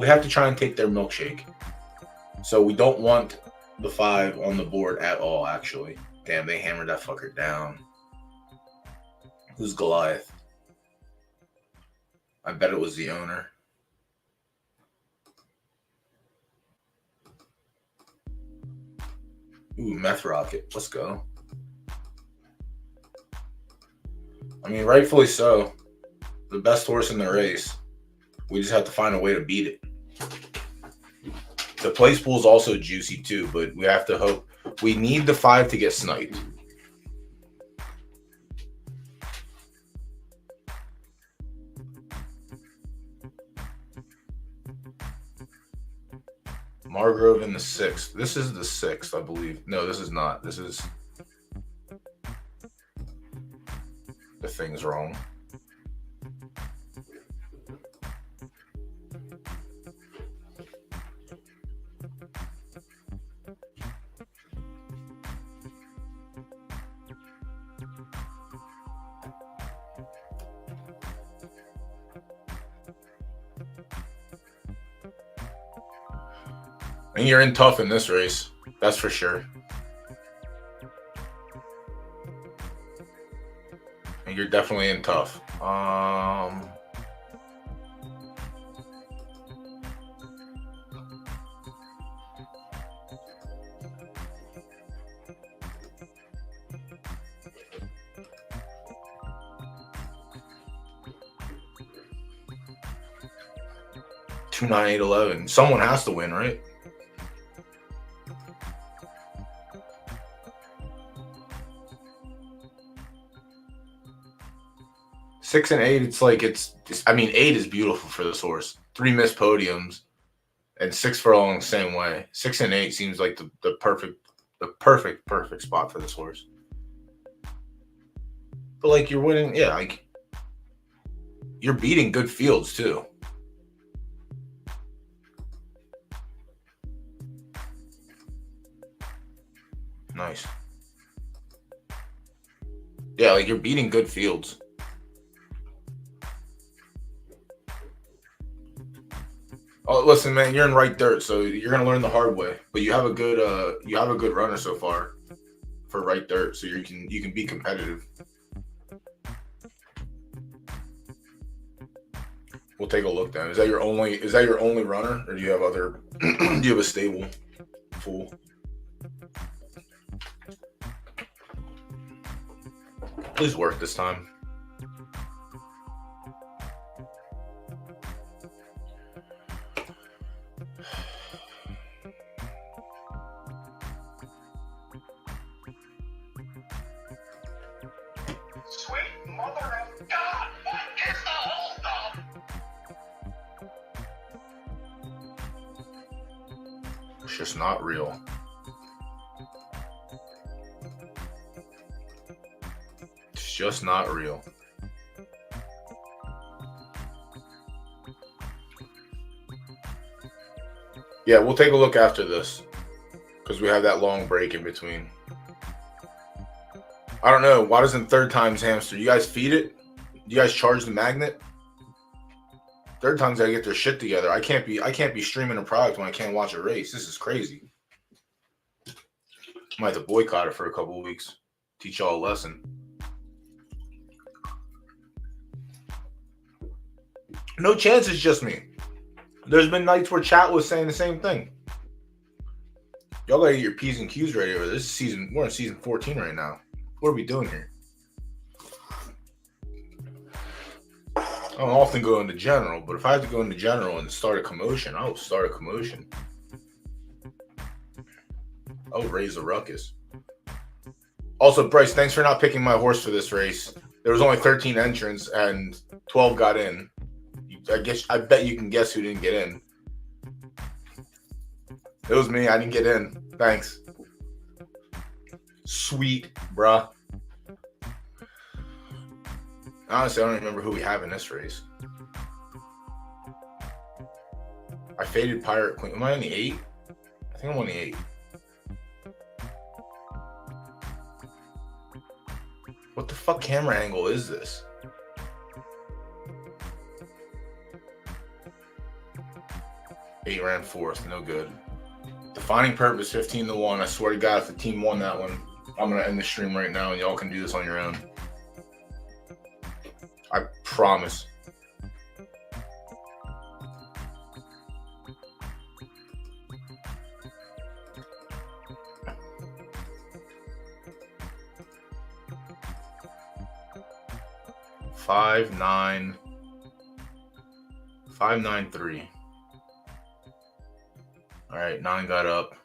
have to try and take their milkshake. So we don't want the 5 on the board at all, actually. Damn, they hammered that fucker down. Who's Goliath? I bet it was the owner. Ooh, Meth Rocket. Let's go. I mean, rightfully so. The best horse in the race. We just have to find a way to beat it. The place pool is also juicy too, but we have to hope. We need the 5 to get sniped. Margrove in the 6th. This is the 6th, I believe. No, this is not. This is... The thing's wrong. And you're in tough in this race. That's for sure. And you're definitely in tough. Two 9-8-11. Someone has to win, right? Six and eight, it's like I mean, 8 is beautiful for this horse. 3 missed podiums and 6 furlongs the same way. 6 and 8 seems like the perfect spot for this horse. But like you're winning, yeah, like you're beating good fields too. Nice. Yeah, like you're beating good fields. Oh, listen, man, you're in right dirt, so you're gonna learn the hard way. But you have a good runner so far for right dirt, so you can be competitive. We'll take a look then. Is that your only runner, or do you have other? Do you have a stable full? Please work this time.
Sweet mother of God, what is the holdup?
It's just not real. It's just not real. Yeah, we'll take a look after this because we have that long break in between. I don't know. Why doesn't third time's hamster? You guys feed it? You guys charge the magnet? Third time's gotta get their shit together. I can't be streaming a product when I can't watch a race. This is crazy. I might have to boycott it for a couple of weeks. Teach y'all a lesson. No chance it's just me. There's been nights where chat was saying the same thing. Y'all gotta get your P's and Q's ready over this season. We're in season 14 right now. What are we doing here? I don't often go into general, but if I have to go into general and start a commotion, I will start a commotion. I'll raise a ruckus. Also, Bryce, thanks for not picking my horse for this race. There was only 13 entrants and 12 got in. I bet you can guess who didn't get in. It was me. I didn't get in. Thanks. Sweet, bruh. Honestly, I don't remember who we have in this race. I faded Pirate Queen. Am I on the 8? I think I'm on the 8. What the fuck camera angle is this? Eight ran fourth, no good. Defining Purpose, 15-1. I swear to God, if the team won that one, I'm gonna end the stream right now, and y'all can do this on your own. I promise. Five, 9-3. All right, 9 got up.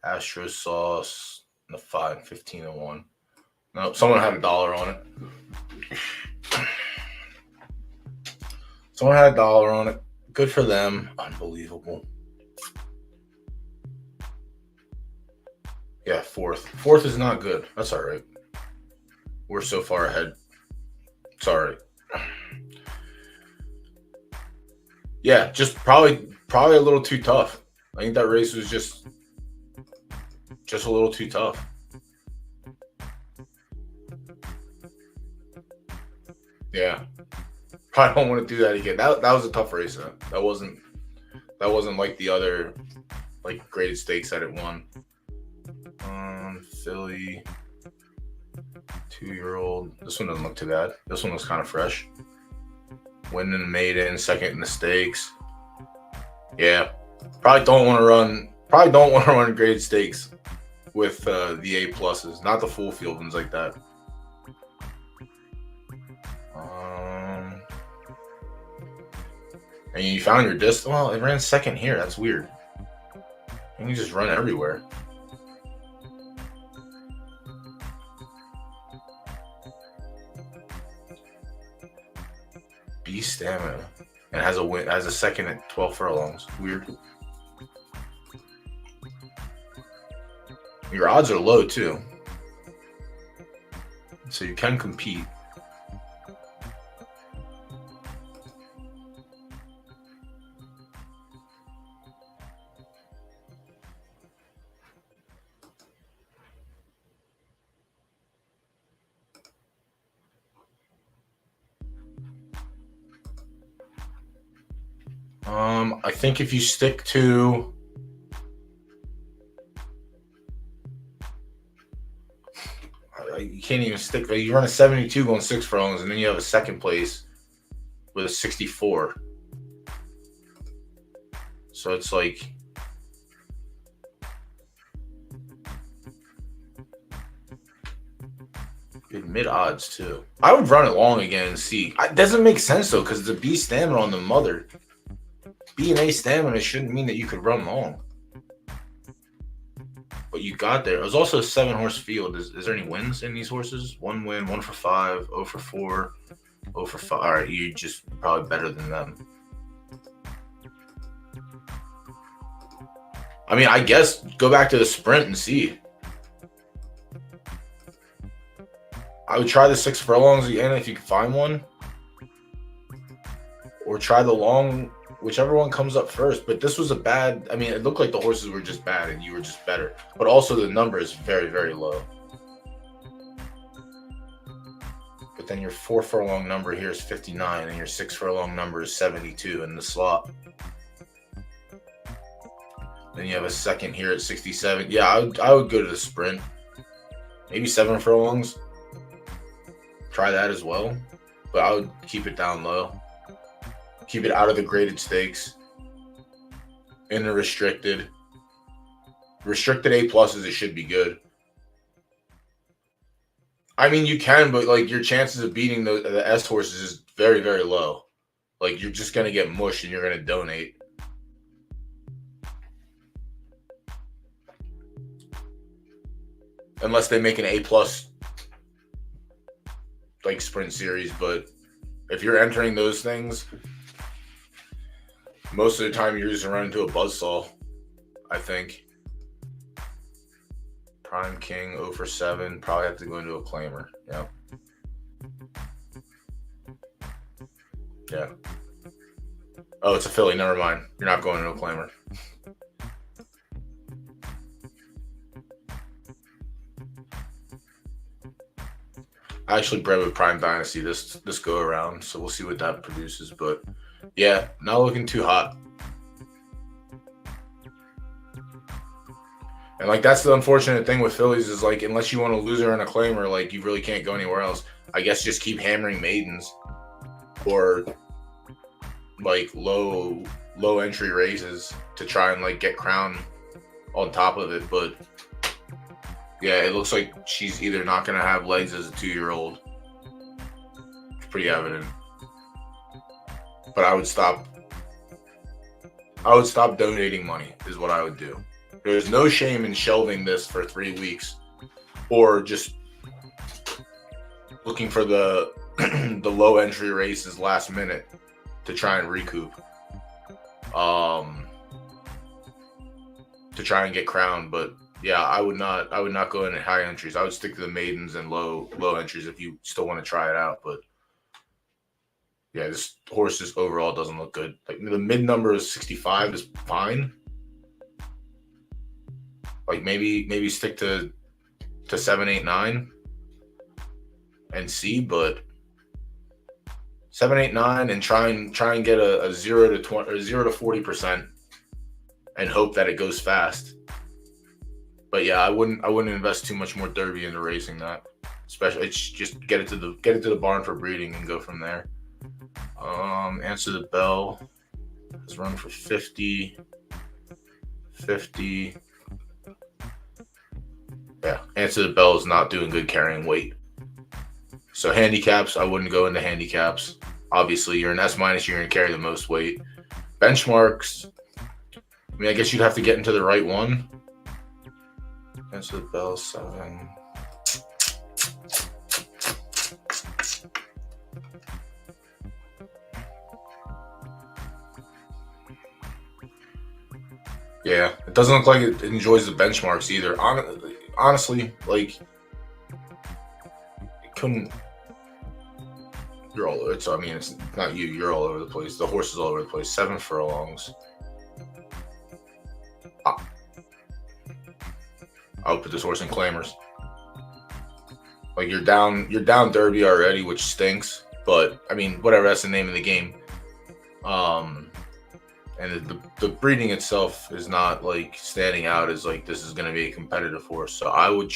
Astro Sauce, the 5, 15-1. No, someone had $1 on it. Someone had $1 on it. Good for them. Unbelievable. Yeah, fourth. Fourth is not good. That's all right. We're so far ahead. It's all right. Yeah, just probably a little too tough. I think that race was just a little too tough. Yeah. Probably don't want to do that again. That was a tough race, though. That wasn't That wasn't like the other like graded stakes that it won. Philly 2-year-old. This one doesn't look too bad. This one looks kind of fresh. Winning the maiden, second in the stakes. Yeah, probably don't want to run graded stakes with the A pluses, not the full field ones like that. And you found your distance. Well, it ran second here. That's weird. You can just run everywhere. B stamina and has a second at 12 furlongs. Weird. Your odds are low too, so you can compete. I think if you stick to you can't even stick. You run a 72 going 6 furlongs, and then you have a second place with a 64. So it's like good mid odds too. I would run it long again and see. It doesn't make sense though, because the B stamina on the mother. B and A stamina shouldn't mean that you could run long. But you got there. It was also a 7-horse field. Is there any wins in these horses? 1 win, 1 for 5, 0 for 4, 0 for 5. All right, you're just probably better than them. I mean, I guess go back to the sprint and see. I would try the 6 furlongs again if you can find one. Or try the long, whichever one comes up first. But this was a bad, I mean, it looked like the horses were just bad and you were just better. But also the number is very, very low. But then your 4 furlong number here is 59 and your 6 furlong number is 72 in the slot. Then you have a second here at 67. Yeah, I would go to the sprint. Maybe 7 furlongs. Try that as well. But I would keep it down low. Keep it out of the graded stakes. In the restricted. Restricted A pluses, it should be good. I mean, you can, but like your chances of beating the S horses is very, very low. Like you're just going to get mushed and you're going to donate. Unless they make an A plus like sprint series, but if you're entering those things, most of the time you're just gonna run into a buzzsaw, I think. Prime King 0 for 7, probably have to go into a claimer. Yeah. Yeah. Oh, it's a filly, never mind. You're not going into a claimer. I actually bred with Prime Dynasty this go around, so we'll see what that produces. But yeah, not looking too hot. And like that's the unfortunate thing with fillies is like unless you want to lose her in a claimer, like you really can't go anywhere else. I guess just keep hammering maidens or like low entry races to try and like get crown on top of it, but. Yeah, it looks like she's either not going to have legs as a 2-year-old. It's pretty evident. But I would stop donating money is what I would do. There's no shame in shelving this for 3 weeks or just looking for the the low entry races last minute to try and recoup. To try and get crowned, but yeah, I would not go in at high entries. I would stick to the maidens and low entries if you still want to try it out. But yeah, this horse just overall doesn't look good. Like the mid number is 65 is fine. Like maybe stick to 7, 8, 9 and see, but 7, 8, 9 and try and get a 0 to 20 or 0 to 40%. and hope that it goes fast. But yeah, I wouldn't invest too much more Derby into racing that. Especially, it's just get it to the barn for breeding and go from there. Answer the Bell is run for 50. Yeah, Answer the Bell is not doing good carrying weight. So handicaps, I wouldn't go into handicaps. Obviously, you're an S-, you're going to carry the most weight. Benchmarks, I mean, I guess you'd have to get into the right one. Answer the Bell, 7. Yeah, it doesn't look like it enjoys the benchmarks either. Honestly, like, it couldn't. You're all. It's not you. You're all over the place. The horse is all over the place. 7 furlongs. I would put this horse in claimers. Like, you're down Derby already, which stinks. But I mean, whatever. That's the name of the game. And the breeding itself is not like standing out as like this is going to be a competitive horse. So I would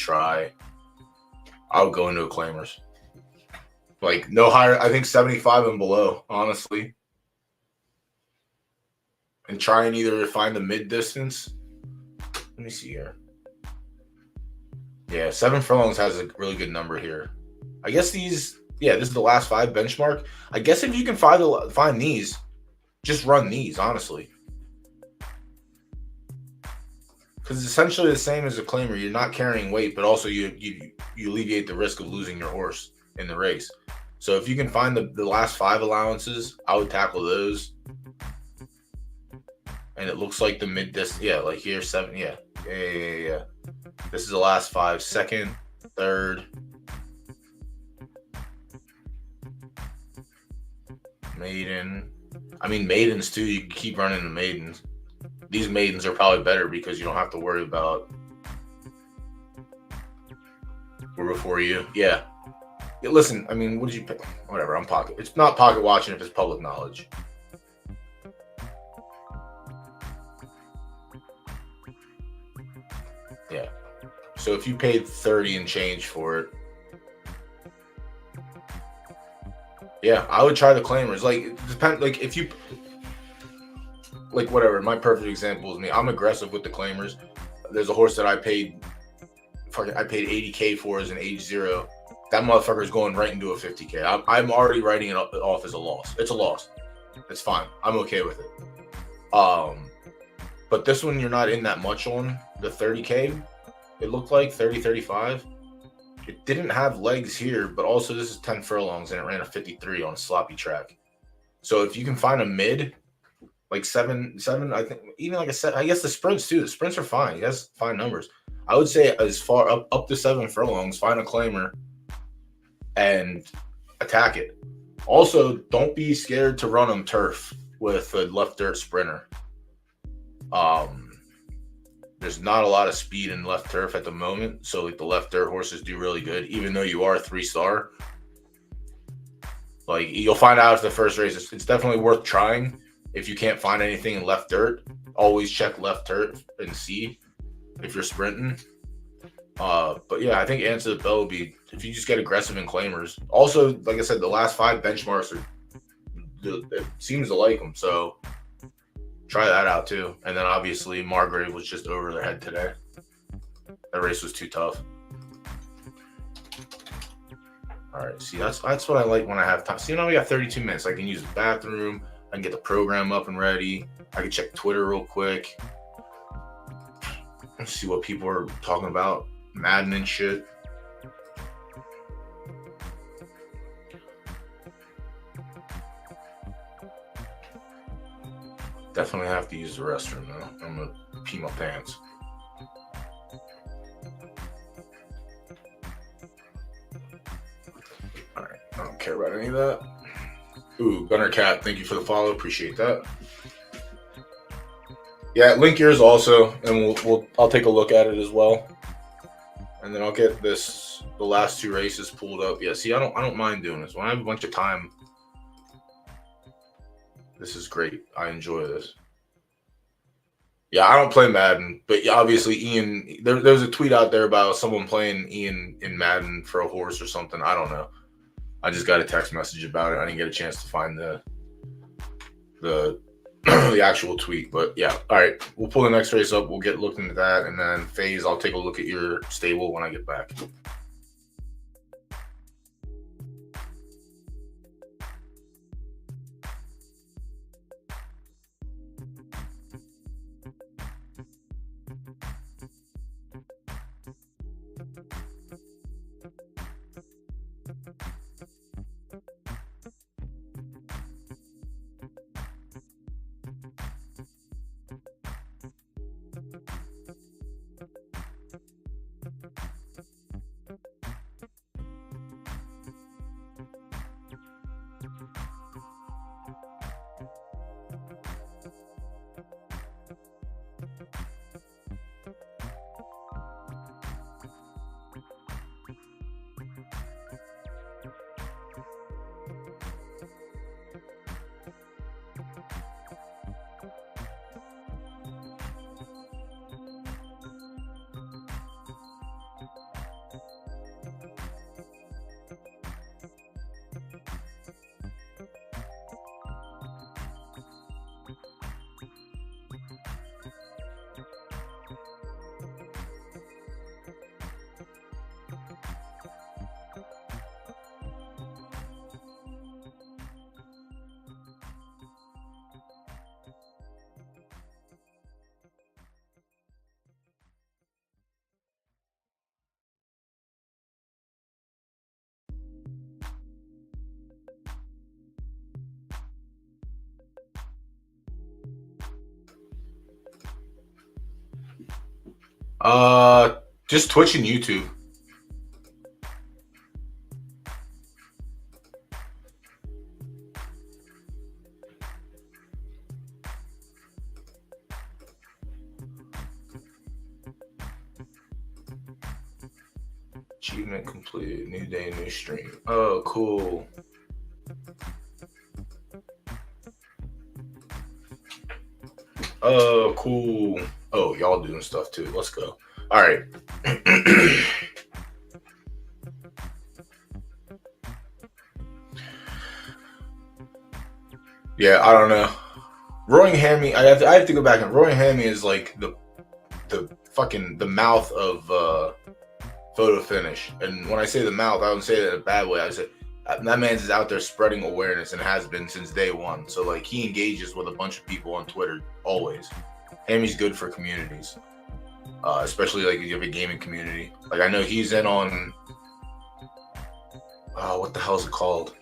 go into a claimers. Like, no higher, I think 75 and below, honestly. And try and either find the mid distance. Let me see here. Yeah, 7 furlongs has a really good number here. I guess this is the last 5 benchmark. I guess if you can find these, just run these, honestly. Because it's essentially the same as a claimer. You're not carrying weight, but also you alleviate the risk of losing your horse in the race. So if you can find the last 5 allowances, I would tackle those. And it looks like the mid distance, like here, 7, yeah. This is the last 5, 2nd, 3rd. Maiden. I mean, maidens too. You can keep running the maidens. These maidens are probably better because you don't have to worry about we're before you. Yeah. Listen, I mean, what did you pick? Whatever. It's not pocket watching if it's public knowledge. Yeah. So if you paid 30 and change for it, yeah, I would try the claimers. Like, it depends. Like, if you, like, whatever. My perfect example is me. I'm aggressive with the claimers. There's a horse that I paid 80K for as an age 0. That motherfucker is going right into a 50K. I'm already writing it off as a loss. It's a loss. It's fine. I'm okay with it. But this one you're not in that much on. The 30K, it looked like 30, 35. It didn't have legs here, but also this is 10 furlongs and it ran a 53 on a sloppy track. So if you can find a mid, like 7, I think even like a 7, I guess the sprints too. The sprints are fine. He has fine numbers. I would say as far up to 7 furlongs, find a claimer and attack it. Also, don't be scared to run them turf with a left dirt sprinter. There's not a lot of speed in left turf at the moment, so like the left dirt horses do really good, even though you are a 3-star. Like, you'll find out after the first race. It's definitely worth trying. If you can't find anything in left dirt, always check left dirt and see if you're sprinting. But yeah, I think Answer the Bell would be if you just get aggressive in claimers. Also, like I said, the last 5 benchmarks it seems to like them, so try that out too. And then obviously Margrave was just over their head today. That race was too tough. All right, see, that's what I like when I have time. See, now we got 32 minutes. I can use the bathroom. I can get the program up and ready. I can check Twitter real quick. Let's see what people are talking about. Madden and shit. Definitely have to use the restroom though. I'm gonna pee my pants. All right, I don't care about any of that. Ooh, Gunner Cat, thank you for the follow. Appreciate that. Yeah, link yours also, and I'll take a look at it as well. And then I'll get the last 2 races pulled up. Yeah, see, I don't mind doing this. When I have a bunch of time, this is great. I enjoy this. Yeah, I don't play Madden, but obviously Ian, there's a tweet out there about someone playing Ian in Madden for a horse or something. I don't know. I just got a text message about it. I didn't get a chance to find the the actual tweet, but yeah. All right, we'll pull the next race up. We'll get looking at that, and then FaZe, I'll take a look at your stable when I get back. Just Twitch and YouTube. Achievement completed. New day, new stream. Oh, cool. Oh, cool. Oh, y'all doing stuff too. Let's go. All right. Yeah, I don't know. Roaring Hammy, I have to go back and Roaring Hammy is like the fucking the mouth of photo finish. And when I say the mouth, I don't say that in a bad way. I say that man's is out there spreading awareness and has been since day one. So like he engages with a bunch of people on Twitter always. Hammy's good for communities, especially like if you have a gaming community. Like I know he's in on what the hell is it called?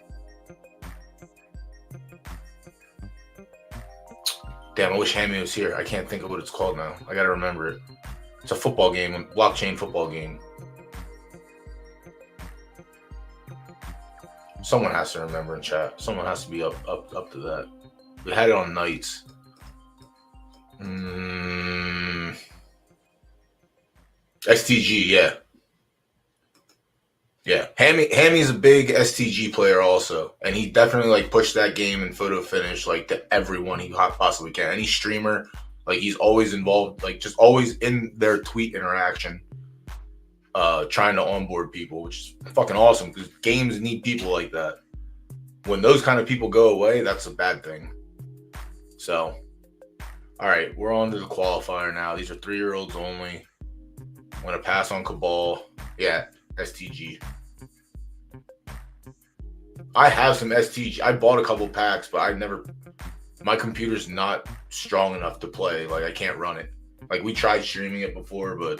Damn, I wish Hammy was here. I can't think of what it's called now. I gotta remember it. It's a football game, a blockchain football game. Someone has to remember in chat. Someone has to be up to that. We had it on nights. STG, yeah. Yeah, Hammy's a big STG player also, and he definitely like pushed that game and photo finish like to everyone he possibly can. Any streamer, like he's always involved, like just always in their tweet interaction, trying to onboard people, which is fucking awesome because games need people like that. When those kind of people go away, that's a bad thing. So, all right, we're on to the qualifier now. These are 3-year-olds only. I'm gonna pass on Cabal. Yeah, STG. I have some STG. I bought a couple packs, but my computer's not strong enough to play. Like I can't run it. Like we tried streaming it before, but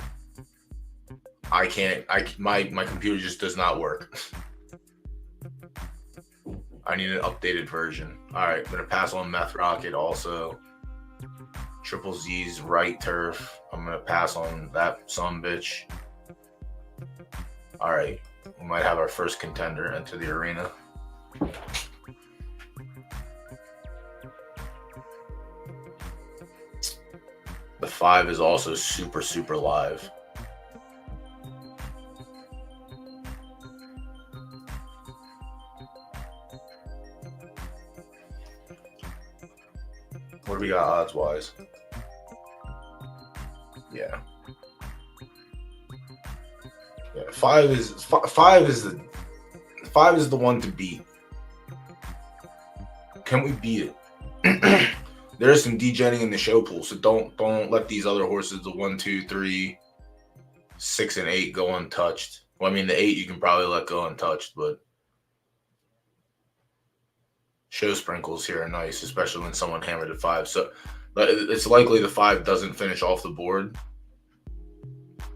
I can't. My computer just does not work. I need an updated version. All right, I'm gonna pass on Meth Rocket also. Triple Z's right turf. I'm gonna pass on that sumbitch. All right, we might have our first contender enter the arena. The 5 is also super live. What do we got odds wise? Yeah. Yeah. Five is the one to beat. Can we beat it? There is some degenning in the show pool, so don't let these other horses, the 1, 2, 3, 6, and 8, go untouched. Well, I mean, the 8 you can probably let go untouched, but show sprinkles here are nice, especially when someone hammered at 5. So it's likely the 5 doesn't finish off the board,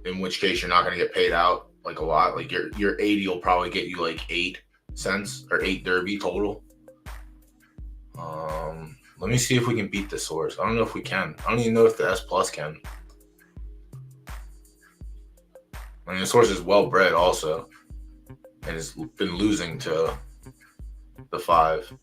in which case you're not going to get paid out like a lot. Like your 80 will probably get you like 8 cents or 8 derby total. Let me see if we can beat this horse. I don't know if we can. I don't even know if the S Plus can. I mean, this horse is well bred also, and has been losing to the 5.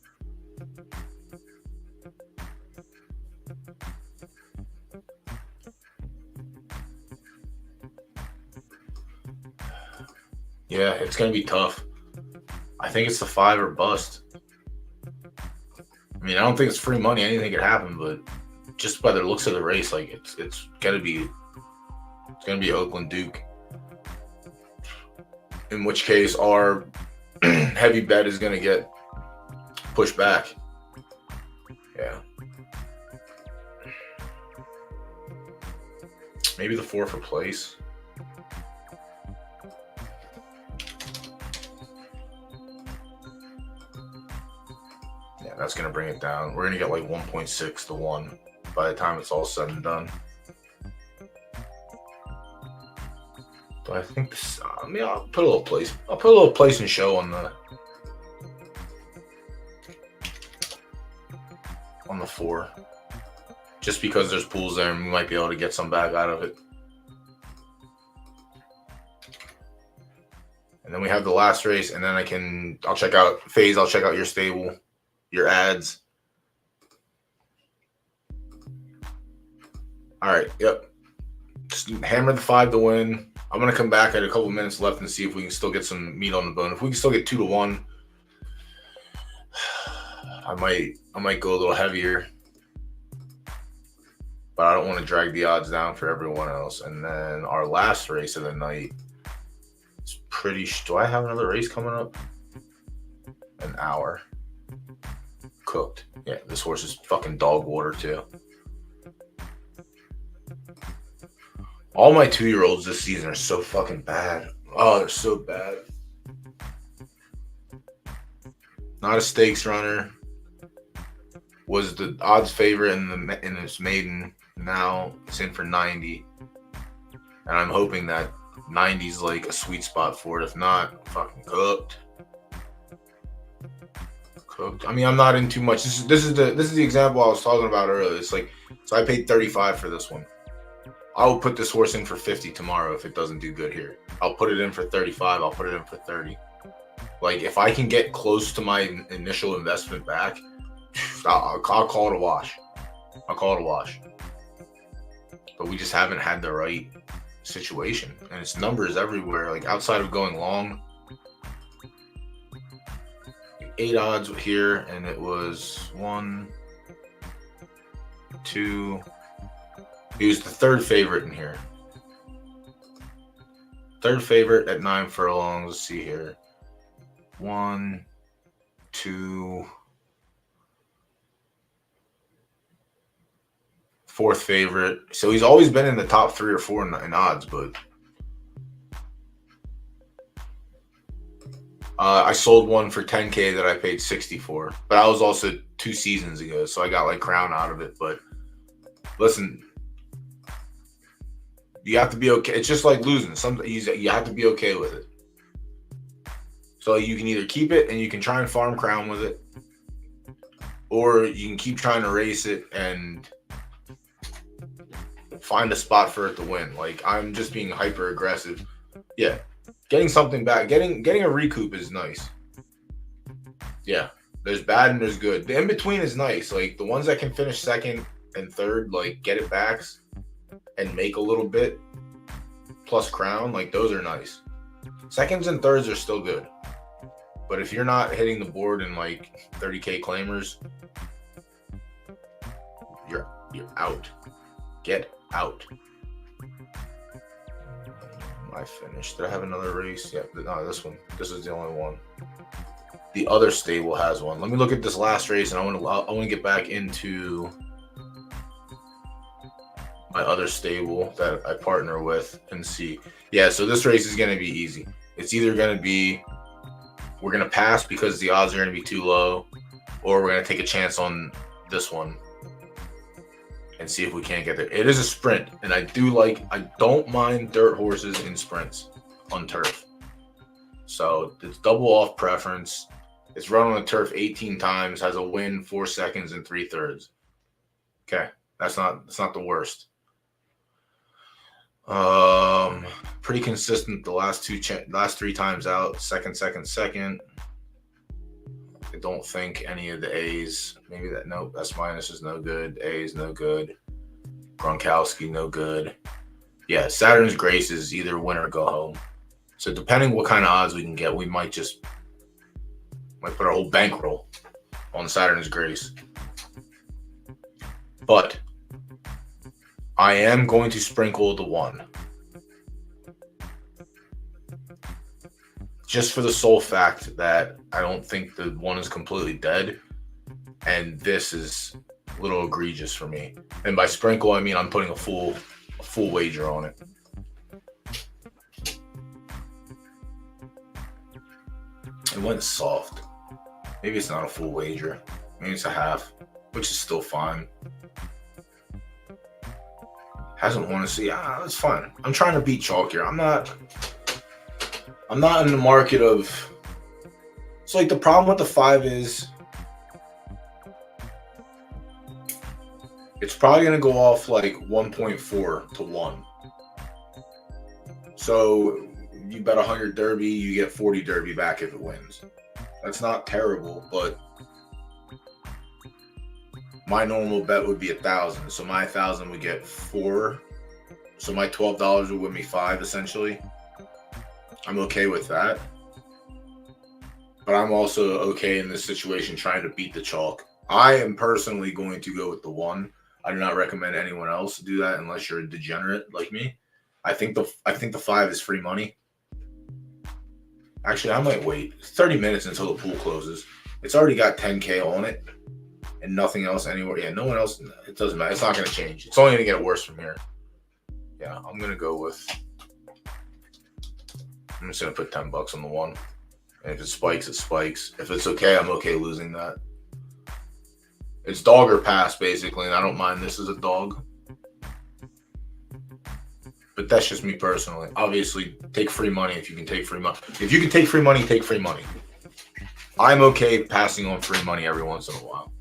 Yeah, it's going to be tough. I think it's the 5 or bust. I mean, I don't think it's free money. Anything could happen, but just by the looks of the race, like it's gonna be Oakland Duke. In which case, our heavy bet is gonna get pushed back. Yeah, maybe the 4 for place. That's going to bring it down. We're going to get like 1.6 to 1 by the time it's all said and done. But I think this, I'll put a little place. I'll put a little place and show on the 4. Just because there's pools there and we might be able to get some back out of it. And then we have the last race, and then I'll check out FaZe, I'll check out your stable, your ads. All right, yep. Just hammer the 5 to win. I'm gonna come back at a couple minutes left and see if we can still get some meat on the bone. If we can still get 2 to 1, I might go a little heavier. But I don't want to drag the odds down for everyone else. And then our last race of the night is pretty. Do I have another race coming up? An hour. Cooked. Yeah, this horse is fucking dog water too. All my 2-year-olds this season are so fucking bad. Oh, they're so bad. Not a stakes runner. Was the odds favorite in this maiden. Now it's in for 90. And I'm hoping that 90 is like a sweet spot for it. If not, fucking cooked. I mean, I'm not in too much. This is the example I was talking about earlier. It's like, so I paid 35 for this one. I will put this horse in for 50 tomorrow if it doesn't do good here. I'll put it in for 35. I'll put it in for 30. Like, if I can get close to my initial investment back, I'll call it a wash. I'll call it a wash. But we just haven't had the right situation. And it's numbers everywhere. Like, outside of going long, 8 odds here, and it was 1, 2. He was the 3rd favorite in here. 3rd favorite at 9 furlongs. Let's see here. 1, 2. 4th favorite. So he's always been in the top 3 or 4 in odds, but I sold one for $10K that I paid $60 for. But that was also 2 seasons ago, so I got like crown out of it. But listen, you have to be okay. It's just like losing. You have to be okay with it. So you can either keep it and you can try and farm crown with it, or you can keep trying to race it and find a spot for it to win. Like, I'm just being hyper aggressive. Yeah. Getting something back, getting a recoup is nice. Yeah. There's bad and there's good. The in-between is nice. Like, the ones that can finish 2nd and 3rd, like, get it backs and make a little bit plus crown, like, those are nice. 2nds and 3rds are still good. But if you're not hitting the board in like 30K claimers, you're out. Get out. I finished. Did I have another race? Yeah, no, this one. This is the only one. The other stable has one. Let me look at this last race, and I want to get back into my other stable that I partner with and see. Yeah, so this race is going to be easy. It's either going to be we're going to pass because the odds are going to be too low, or we're going to take a chance on this one and see if we can't get there. It is a sprint, and I don't mind dirt horses in sprints on turf. So it's double off preference. It's run on the turf 18 times, has a win 4 seconds and 3/3. Okay, that's not the worst. Pretty consistent the last 3 times out. Second. I don't think any of the A's. Maybe that nope. S minus is no good. A is no good. Gronkowski no good. Yeah, Saturn's Grace is either win or go home. So depending what kind of odds we can get, we might put our whole bankroll on Saturn's Grace. But I am going to sprinkle the 1. Just for the sole fact that I don't think the 1 is completely dead. And this is a little egregious for me. And by sprinkle, I mean I'm putting a full wager on it. It went soft. Maybe it's not a full wager. Maybe it's a half, which is still fine. Hasn't won to see. That's fine. I'm trying to beat chalk here. I'm not in the market of. So like the problem with the 5 is it's probably gonna go off like 1.4 to 1. So you bet 100 Derby, you get 40 Derby back if it wins. That's not terrible, but my normal bet would be 1,000. So my 1,000 would get 4. So my $12 would win me 5 essentially. I'm okay with that. But I'm also okay in this situation trying to beat the chalk. I am personally going to go with the 1. I do not recommend anyone else do that unless you're a degenerate like me. I think the 5 is free money. Actually, I might wait 30 minutes until the pool closes. It's already got 10K on it and nothing else anywhere. Yeah, no one else. It doesn't matter. It's not going to change. It's only going to get worse from here. Yeah, I'm going to go with. I'm just going to put $10 on the 1. And if it spikes, it spikes. If it's okay, I'm okay losing that. It's dog or pass, basically, and I don't mind this as a dog. But that's just me personally. Obviously, take free money if you can take free money. If you can take free money, take free money. I'm okay passing on free money every once in a while.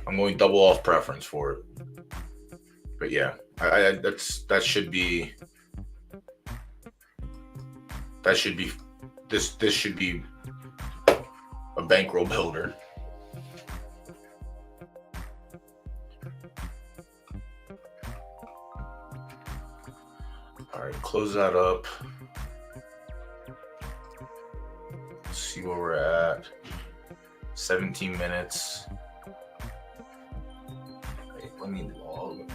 I'm going double off preference for it. But yeah, that should be this should be a bankroll builder. All right, close that up. Let's see where we're at. 17 minutes. Wait, let me log.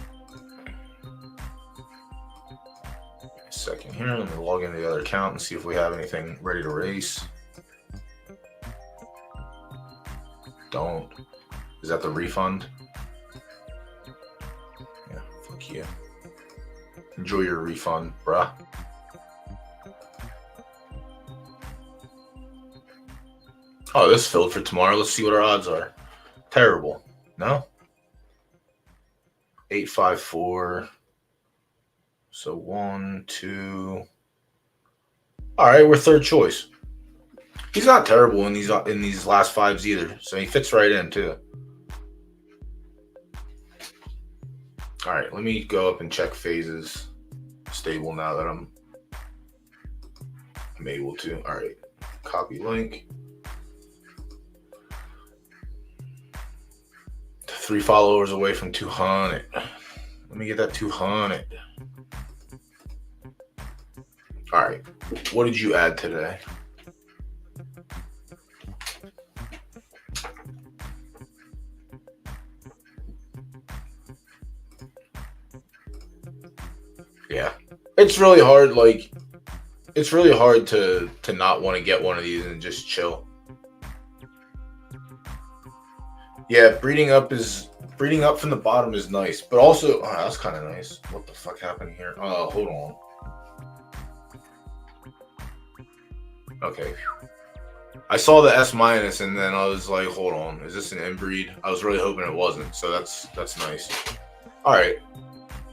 A second here. Let me log into the other account and see if we have anything ready to race. Don't. Is that the refund? Yeah, fuck you. Enjoy your refund, bruh. Oh, this filled for tomorrow. Let's see what our odds are. Terrible. No? 854. So 1, 2. All right, we're third choice. He's not terrible in these last 5s either. So he fits right in too. All right, let me go up and check phases stable now that I'm able to. All right, copy link. 3 followers away from 200. Let me get that 200. All right, what did you add today? Yeah, it's really hard. Like, it's really hard to not want to get one of these and just chill. Yeah, breeding up from the bottom is nice, but also that's kind of nice. What the fuck happened here? Hold on. Okay, I saw the S minus, and then I was like, hold on, is this an inbreed? I was really hoping it wasn't, so that's nice. All right,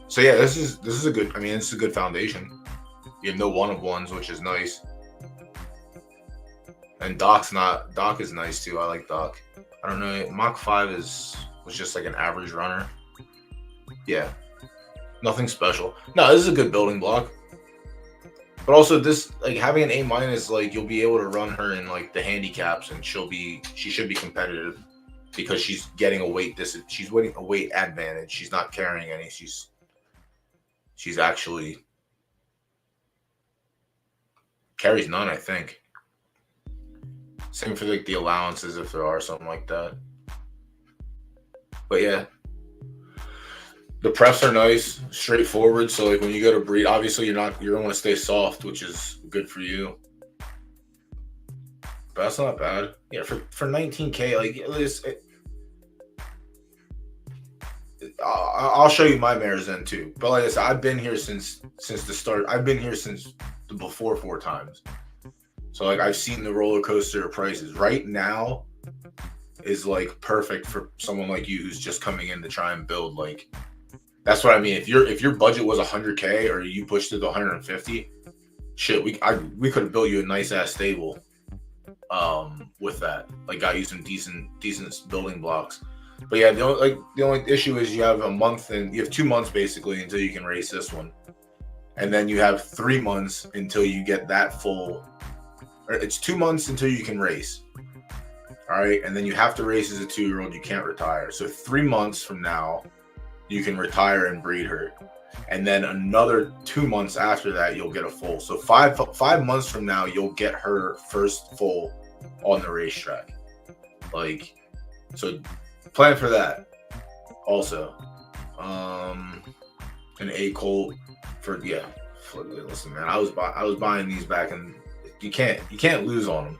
so yeah, this is a good. I mean, it's a good foundation. You have no one of ones, which is nice. And Doc is nice too. I like Doc. I don't know. Mach 5 was just like an average runner. Yeah, nothing special. No, this is a good building block. But also this, like, having an A minus, like, you'll be able to run her in like the handicaps, and she should be competitive because she's getting a weight advantage. She's not carrying any. She's actually carries none, I think. Same for like the allowances if there are something like that. But yeah, the preps are nice, straightforward. So like when you go to breed, obviously you don't want to stay soft, which is good for you. But that's not bad. Yeah, for 19K, like at least I'll show you my mares then too. But like I said, I've been here since the start. I've been here since the before 4 times. So like I've seen the roller coaster of prices. Right now is like perfect for someone like you who's just coming in to try and build. Like that's what I mean. If your budget was 100K or you pushed it to 150, shit, we could have built you a nice ass stable. With that, like got you some decent building blocks. But yeah, the only issue is you have a month and you have 2 months basically until you can race this one, and then you have 3 months until you get that full. It's 2 months until you can race. All right. And then you have to race as a 2-year-old. You can't retire. So 3 months from now, you can retire and breed her. And then another 2 months after that, you'll get a full. So five months from now, you'll get her first full on the racetrack. Like, so plan for that. Also, an A colt for, yeah. Listen, man, I was buying these back in. You can't lose on them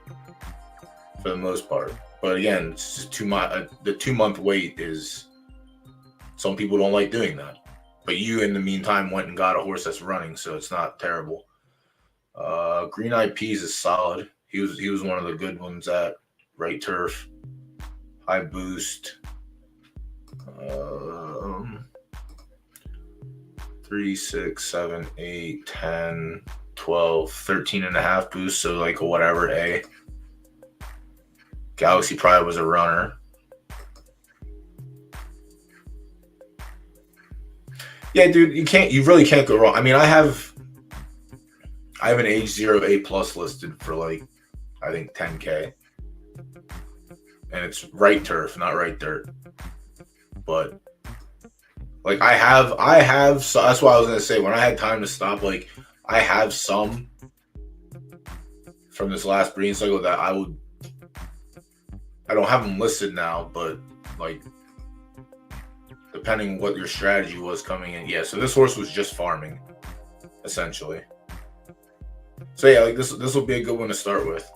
for the most part. But again, it's just the 2 month wait is, some people don't like doing that. But you in the meantime went and got a horse that's running, so it's not terrible. Green Eyed Peas is solid. He was one of the good ones at Right Turf. High boost. 3, 6, 7, 8, 10, 12, 13 and a half boost, so like a whatever A. Galaxy probably was a runner. Yeah, dude, you really can't go wrong. I mean, I have an age 0 A plus listed for like, I think 10K. And it's Right Turf, not Right Dirt. But like I have so that's what I was gonna say. When I had time to stop, like I have some from this last breeding cycle that I don't have them listed now, but like depending what your strategy was coming in. Yeah, so this horse was just farming, essentially. So yeah, like this will be a good one to start with.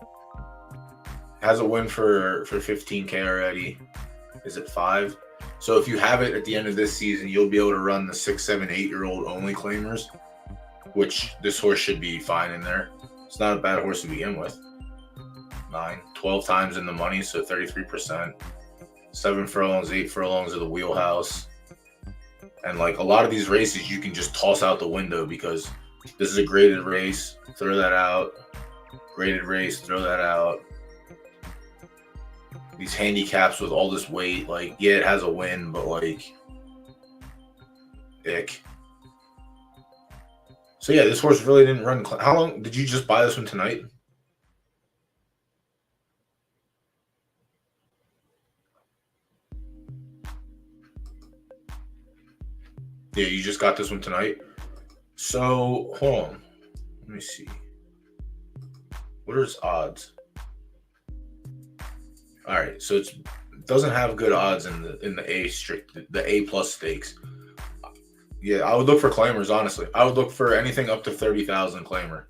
Has a win for 15K already. Is it 5? So if you have it at the end of this season, you'll be able to run the 6, 7, 8-year-old only claimers, which this horse should be fine in there. It's not a bad horse to begin with. 12 times in the money, so 33%. 7 furlongs, 8 furlongs of the wheelhouse. And like a lot of these races, you can just toss out the window because this is a graded race. Throw that out. Graded race, throw that out. These handicaps with all this weight, like, yeah, it has a win, but like, ick. So yeah, this horse really didn't run. How long did you just buy this one tonight? Yeah, you just got this one tonight. So hold on, let me see. What are its odds? All right, so it doesn't have good odds in the A plus stakes. Yeah, I would look for claimers, honestly. I would look for anything up to 30,000 claimer.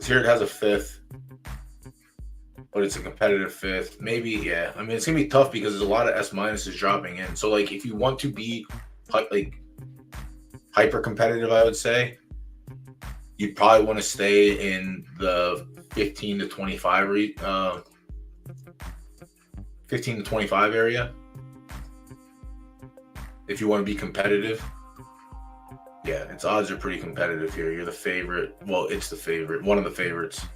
Here it has a fifth, but it's a competitive fifth. Maybe, yeah. I mean, it's going to be tough because there's a lot of S minuses dropping in. So, like, if you want to be, like, hyper competitive, I would say, you'd probably want to stay in the 15 to 25 15 to 25 area if you want to be competitive. Yeah, its odds are pretty competitive here. You're the favorite. Well, it's the favorite, one of the favorites.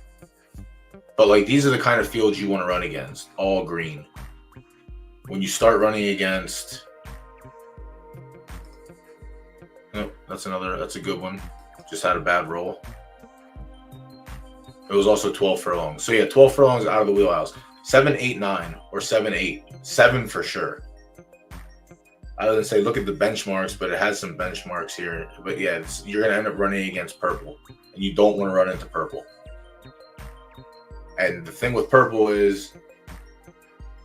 But like these are the kind of fields you want to run against, all green. When you start running against, oh, that's a good one. Just had a bad roll. It was also 12 furlongs. So yeah, 12 furlongs out of the wheelhouse. 7, 8, 9, or 7, 8. 7 for sure. I wouldn't say look at the benchmarks, but it has some benchmarks here. But yeah, you're going to end up running against purple. And you don't want to run into purple. And the thing with purple is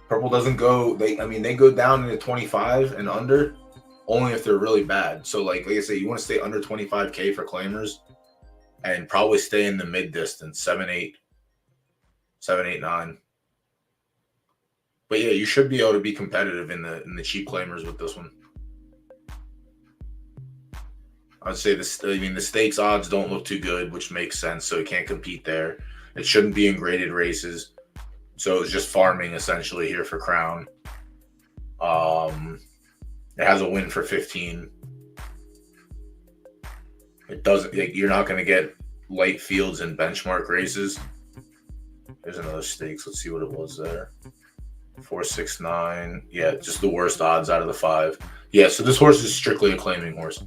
purple doesn't go, they go down into 25 and under only if they're really bad. So like I say, you want to stay under 25K for claimers and probably stay in the mid distance, 7, 8, 9. But yeah, you should be able to be competitive in the cheap claimers with this one. I'd say the stakes odds don't look too good, which makes sense. So it can't compete there. It shouldn't be in graded races. So it's just farming essentially here for Crown. It has a win for 15. It doesn't. You're not going to get light fields in benchmark races. There's another stakes. Let's see what it was there. 4, 6, 9. Yeah, just the worst odds out of the 5. Yeah, so this horse is strictly a claiming horse.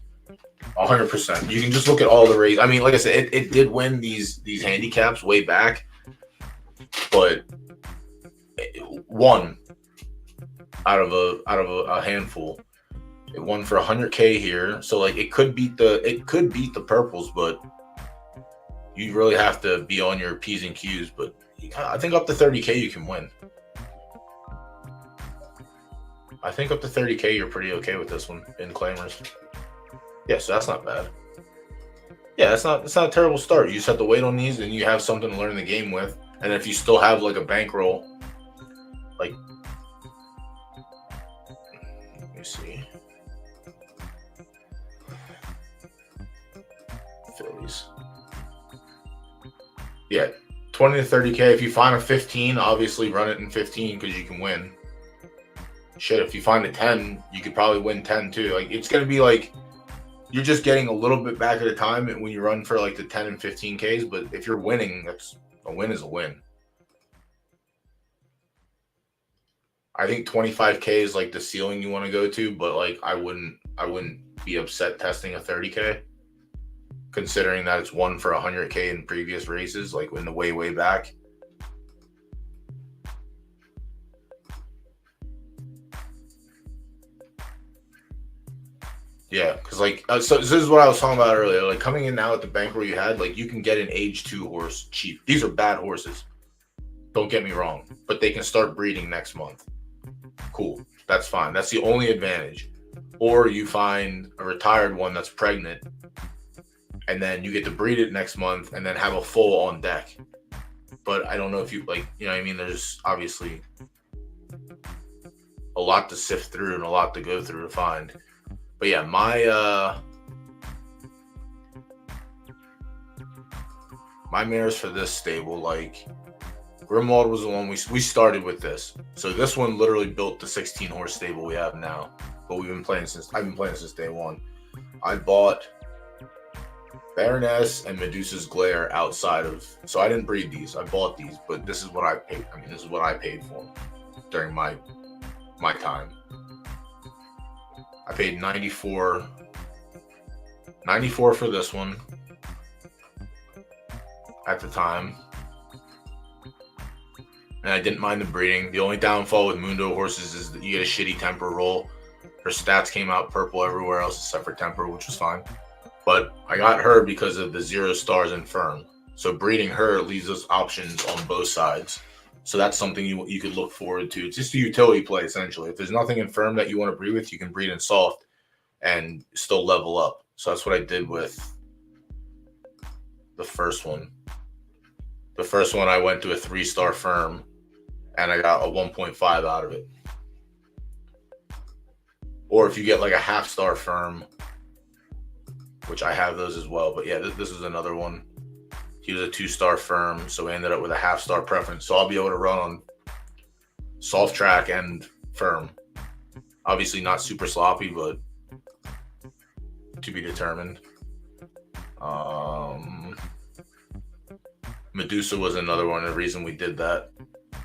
100%. You can just look at all the races. I mean, like I said, it did win these handicaps way back, but one out of a handful. It won for 100K here, so like it could beat the purples, but you really have to be on your P's and Q's. But I think up to 30K you can win. I think up to 30K you're pretty okay with this one in claimers. Yeah, so that's not bad. Yeah, it's not a terrible start. You just have to wait on these, and you have something to learn the game with. And if you still have like a bankroll, like let me see, Phillies. Yeah, 20 to 30K. If you find a 15, obviously run it in 15 because you can win. Shit, if you find a 10, you could probably win 10 too. Like it's gonna be like you're just getting a little bit back at a time when you run for like the 10 and 15Ks. But if you're winning, that's a win is a win. I think 25K is like the ceiling you want to go to, but like I wouldn't be upset testing a 30K, considering that it's won for 100K in previous races, like in the way back. Yeah, because like so this is what I was talking about earlier. Like coming in now at the bankroll you had, like you can get an age 2 horse cheap. These are bad horses. Don't get me wrong, but they can start breeding next month. Cool, that's fine. That's the only advantage. Or you find a retired one that's pregnant, and then you get to breed it next month, and then have a full on deck. But I don't know if you like, you know what I mean? There's obviously a lot to sift through and a lot to go through to find. But yeah, my mares for this stable, like Grimwald was the one we started with this. So this one literally built the 16 horse stable we have now. But I've been playing since day one. I bought Baroness and Medusa's Glare outside of, so I didn't breed these. I bought these, but this is what I paid. I mean, this is what I paid for them during my time. I paid $94 for this one at the time. And I didn't mind the breeding. The only downfall with Mundo horses is that you get a shitty temper roll. Her stats came out purple everywhere else except for temper, which was fine. But I got her because of the 0 stars and firm. So breeding her leaves us options on both sides. So that's something you could look forward to. It's just a utility play, essentially. If there's nothing in firm that you want to breed with, you can breed in soft. and still level up. So that's what I did with the first one. The first one I went to a 3-star firm and I got a 1.5 out of it. Or if you get like a half-star firm, which I have those as well. But yeah, this is another one. He was a 2-star firm, so we ended up with a half-star preference. So I'll be able to run on soft track and firm. Obviously not super sloppy, but to be determined. Medusa was another one. The reason we did that,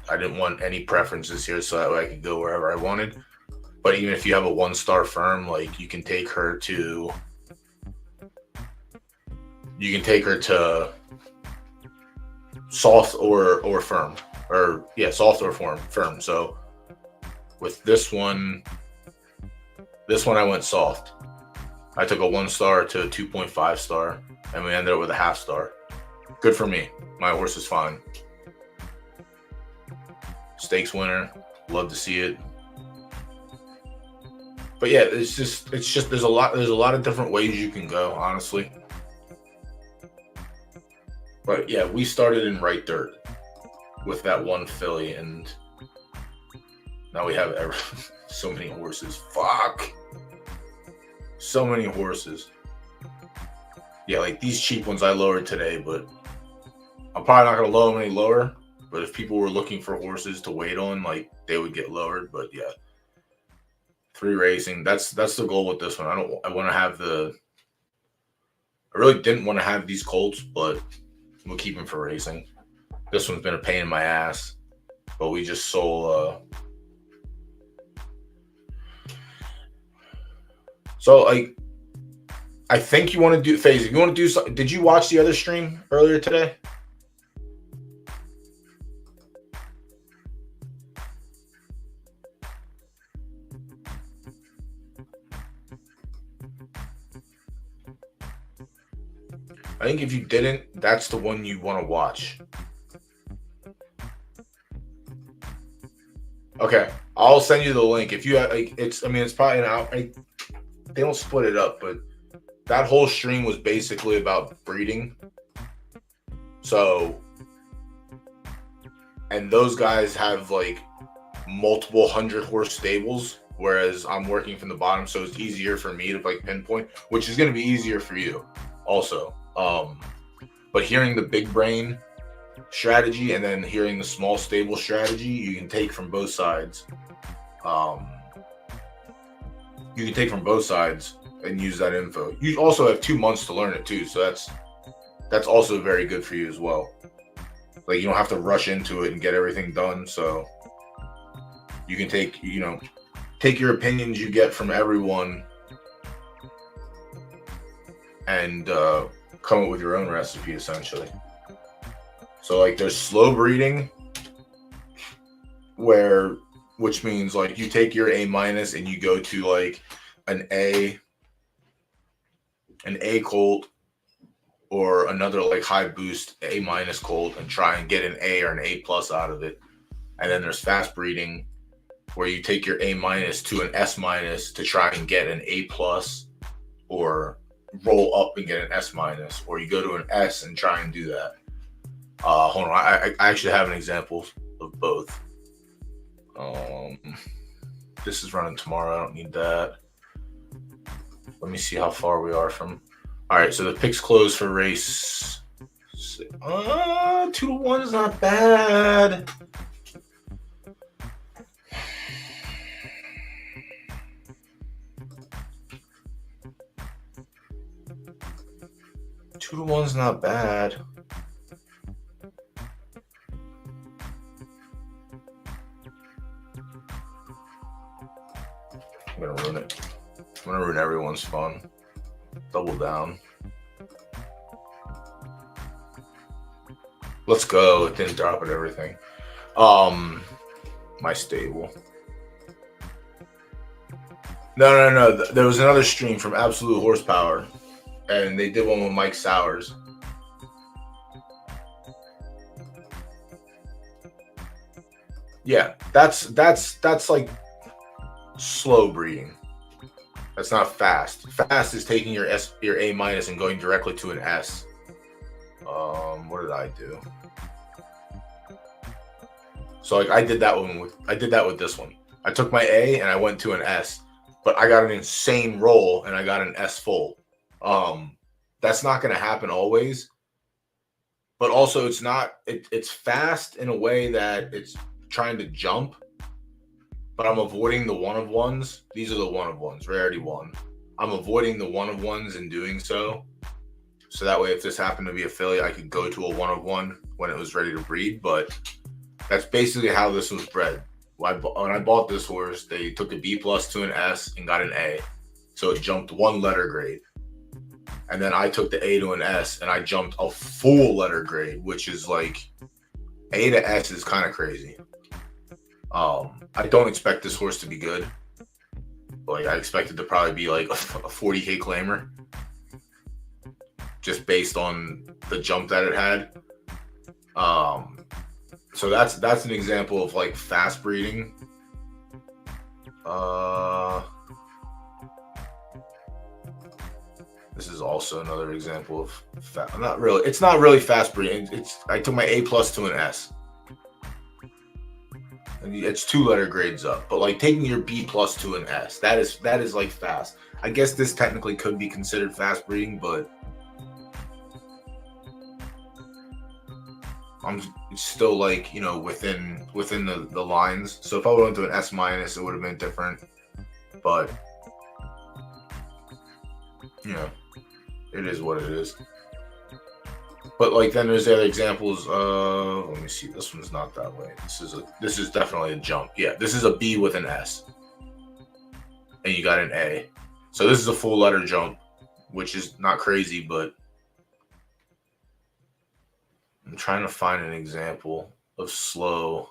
I didn't want any preferences here, so that way I could go wherever I wanted. But even if you have a 1-star firm, like you can take her to soft or firm, or yeah, soft or firm. So with this one I went soft. I took a 1-star to a 2.5 star, and we ended up with a half-star. Good for me. My horse is fine. Stakes winner. Love to see it. But yeah, it's just there's a lot of different ways you can go, honestly. But yeah, we started in right dirt with that one filly, and now we have so many horses. Fuck. So many horses. Yeah, like these cheap ones I lowered today, but I'm probably not going to lower them any lower. But if people were looking for horses to wait on, like they would get lowered. But yeah, 3 racing. That's the goal with this one. I want to have I really didn't want to have these colts, but we'll keep them for racing. This one's been a pain in my ass, but we just sold. So like, I think you want to do FaZe. If you want to do something, did you watch the other stream earlier today? I think if you didn't, that's the one you want to watch. Okay, I'll send you the link. If you have, like, it's probably an hour. They don't split it up, but that whole stream was basically about breeding. So, and those guys have like multiple 100-horse stables, whereas I'm working from the bottom, so it's easier for me to like pinpoint, which is going to be easier for you also. But hearing the big brain strategy and then hearing the small stable strategy, you can take from both sides. You can take from both sides and use that info. You also have 2 months to learn it too, so that's also very good for you as well. Like you don't have to rush into it and get everything done. So you can take your opinions you get from everyone and come up with your own recipe essentially. So like there's slow breeding which means like you take your A- and you go to like an A colt or another like high boost A- colt and try and get an A or an A+ out of it. And then there's fast breeding where you take your A- to an S- to try and get an A+ or roll up and get an S-, or you go to an S and try and do that. Hold on, I actually have an example of both. This is running tomorrow. I don't need that. Let me see how far we are from. All right, so the picks closed for race. 2-1 is not bad. Two to one's not bad. I'm gonna ruin it. I'm gonna ruin everyone's fun. Double down. Let's go. It didn't drop it, everything. My stable. No. There was another stream from Absolute Horsepower, and they did one with Mike Sowers. Yeah, that's like slow breeding. That's not fast. Fast is taking your A minus and going directly to an S. What did I do? So like I did that with this one. I took my A and I went to an S, but I got an insane roll and I got an S full. That's not going to happen always, but also it's fast in a way that it's trying to jump, but I'm avoiding the one of ones. These are the one of ones, rarity 1. I'm avoiding the one of ones in doing so. So that way, if this happened to be a filly, I could go to a one of one when it was ready to breed. But that's basically how this was bred. When I bought this horse, they took a B plus to an S and got an A. So it jumped 1 letter grade. And then I took the A to an S and I jumped a full letter grade, which is like A to S is kind of crazy. I don't expect this horse to be good. Like I expect it to probably be like a 40K claimer, just based on the jump that it had. So that's an example of like fast breeding. This is also another example of it's not really fast breeding. I took my A plus to an S. And it's 2 letter grades up, but like taking your B plus to an S, that is like fast. I guess this technically could be considered fast breeding, but I'm still like, within the lines. So if I went to an S minus, it would have been different, but it is what it is. But like then there's the other examples. Let me see. This one's not that way. This is definitely a jump. Yeah, this is a B with an S, and you got an A. So this is a full letter jump, which is not crazy, but I'm trying to find an example of slow.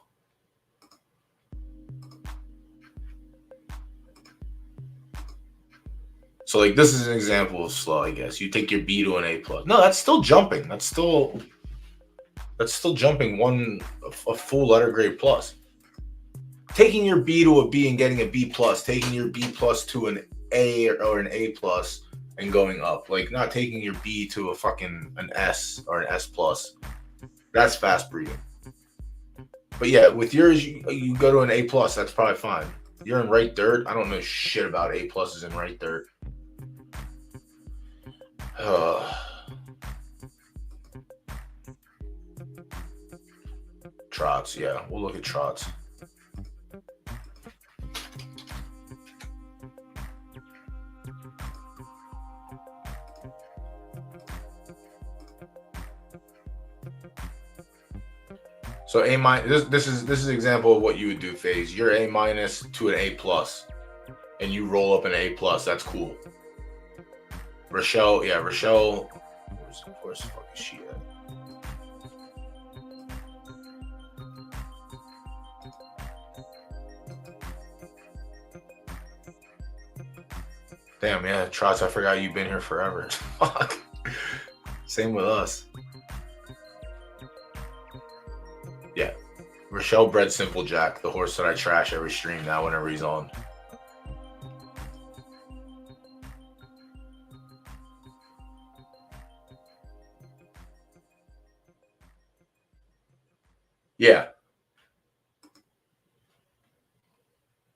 So like this is an example of slow, I guess. You take your B to an A plus. No, that's still jumping. That's still jumping a full letter grade plus. Taking your B to a B and getting a B plus, taking your B plus to an A or an A plus and going up. Like not taking your B to an S or an S plus. That's fast breeding. But yeah, with yours, you go to an A plus, that's probably fine. You're in right dirt. I don't know shit about A pluses in right dirt. Trots, yeah. We'll look at trots. So A minus. This is an example of what you would do, FaZe. You're A minus to an A plus, and you roll up an A plus. That's cool. Rochelle, yeah, Rochelle. Where's the fuck is she at? Damn, yeah, Trots, I forgot you've been here forever. Fuck. Same with us. Yeah. Rochelle bred Simple Jack, the horse that I trash every stream now whenever he's on. Yeah.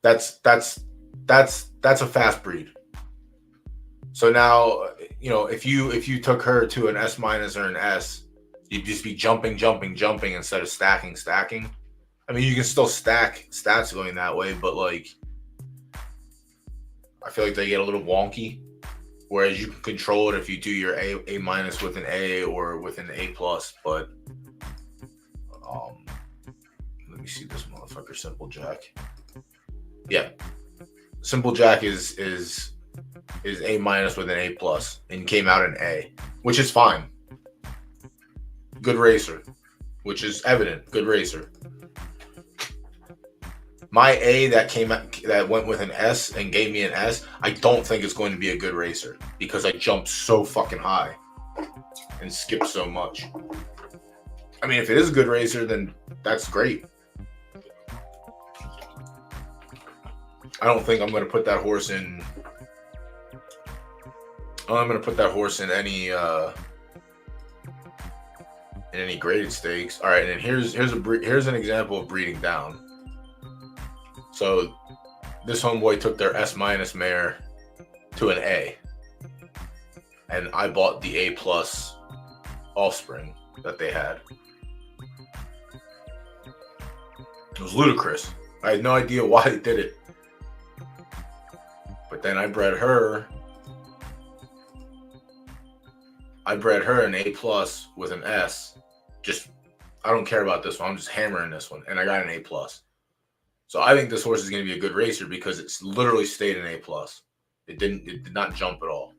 That's a fast breed. So now, if you took her to an S minus or an S, you'd just be jumping instead of stacking. I mean, you can still stack stats going that way, but like, I feel like they get a little wonky. Whereas you can control it if you do your A minus with an A or with an A plus. But let me see this motherfucker, Simple Jack. Yeah, Simple Jack is A minus with an A plus and came out an A, which is fine. Good racer, which is evident. Good racer. My A that went with an S and gave me an S, I don't think it's going to be a good racer because I jumped so fucking high and skipped so much. I mean, if it is a good racer, then that's great. I don't think I'm going to put that horse in I'm gonna put that horse in any graded stakes. All right, and here's an example of breeding down. So this homeboy took their S minus mare to an A, and I bought the A plus offspring that they had. It was ludicrous. I had no idea why they did it, but then I bred her an A plus with an S. Just, I don't care about this one. I'm just hammering this one, and I got an A plus. So I think this horse is going to be a good racer because it's literally stayed an A plus. It did not jump at all.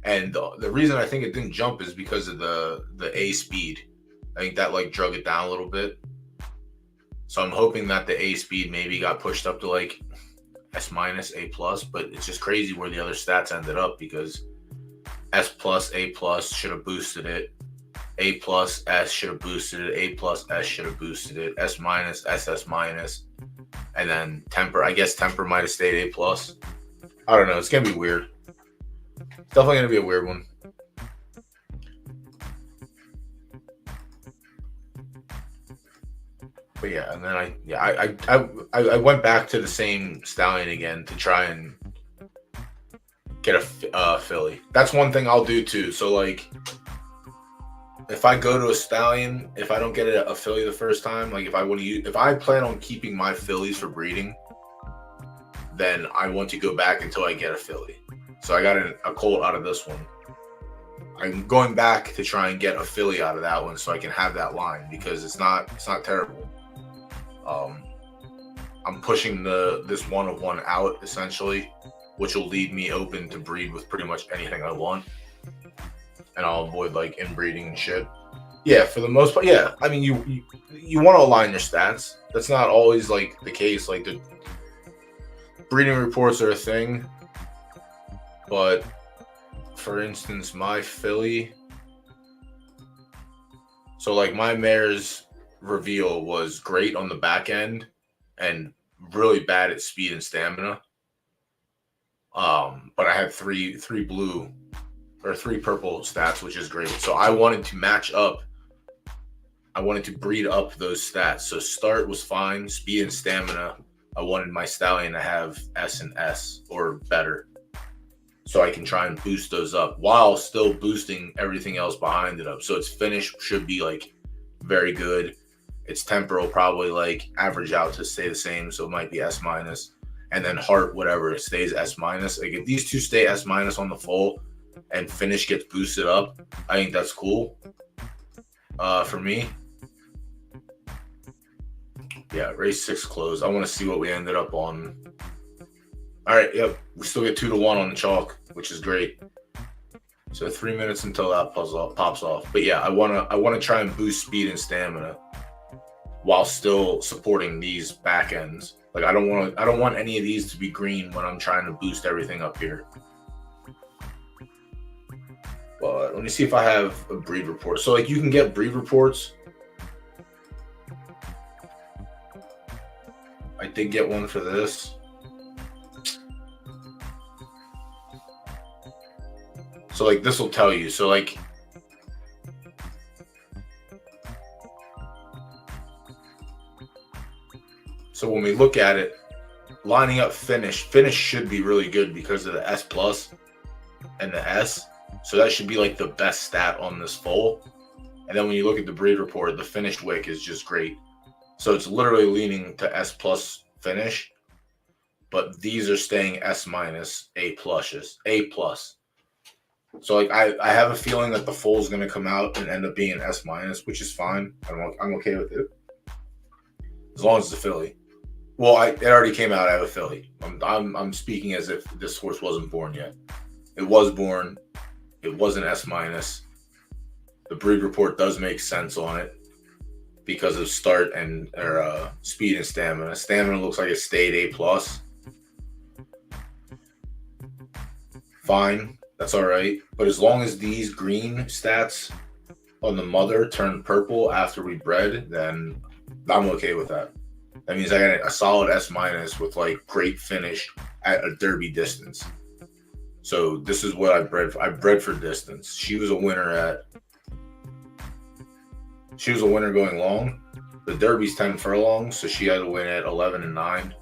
And the reason I think it didn't jump is because of the A speed. I think that like drug it down a little bit. So I'm hoping that the A speed maybe got pushed up to like S minus, A plus, but it's just crazy where the other stats ended up because S plus, A plus should have boosted it. A plus, S should have boosted it. A plus, S should have boosted it. S minus, SS minus. And then Temper. I guess Temper might have stayed A plus. I don't know. It's going to be weird. It's definitely going to be a weird one. But yeah, and then I went back to the same stallion again to try and get a filly. That's one thing I'll do too. So like, if I go to a stallion, if I don't get a filly the first time, like if I plan on keeping my fillies for breeding, then I want to go back until I get a filly. So I got a colt out of this one. I'm going back to try and get a filly out of that one so I can have that line because it's not terrible. I'm pushing this one of one out essentially, which will leave me open to breed with pretty much anything I want, and I'll avoid like inbreeding and shit. Yeah, for the most part, yeah. I mean, you want to align your stats. That's not always like the case. Like the breeding reports are a thing, but for instance, my filly. So like my mare's reveal was great on the back end and really bad at speed and stamina. But I had three blue or 3 purple stats, which is great. So I wanted to match up. I wanted to breed up those stats. So start was fine. Speed and stamina, I wanted my stallion to have S and S or better. So I can try and boost those up while still boosting everything else behind it up. So its finish should be like very good. Its temper will probably like average out to stay the same. So it might be S minus. And then heart, whatever, it stays S minus. Like if these two stay S minus on the full and finish gets boosted up, I think that's cool. For me. Yeah, race 6 closed. I want to see what we ended up on. All right, yep. We still get 2-1 on the chalk, which is great. So 3 minutes until that pops off. But yeah, I wanna try and boost speed and stamina while still supporting these back ends. Like I don't want any of these to be green when I'm trying to boost everything up here. But let me see if I have a breed report. So like you can get breed reports. I did get one for this. So like this will tell you. So like so when we look at it, lining up finish should be really good because of the S plus and the S. So that should be like the best stat on this foal. And then when you look at the breed report, the finished wick is just great. So it's literally leaning to S plus finish, but these are staying S minus, A plus. So like I have a feeling that the foal is going to come out and end up being an S minus, which is fine. I'm okay with it as long as it's a filly. Well, it already came out. I have a filly. I'm speaking as if this horse wasn't born yet. It was born. It was an S minus. The breed report does make sense on it because of start and speed and stamina. Stamina looks like it stayed A plus. Fine, that's all right. But as long as these green stats on the mother turn purple after we bred, then I'm okay with that. That means I got a solid S minus with like great finish at a derby distance. So this is what I bred for. I bred for distance. She was a winner going long. The Derby's 10 furlongs, so she had to win at 11 and 9.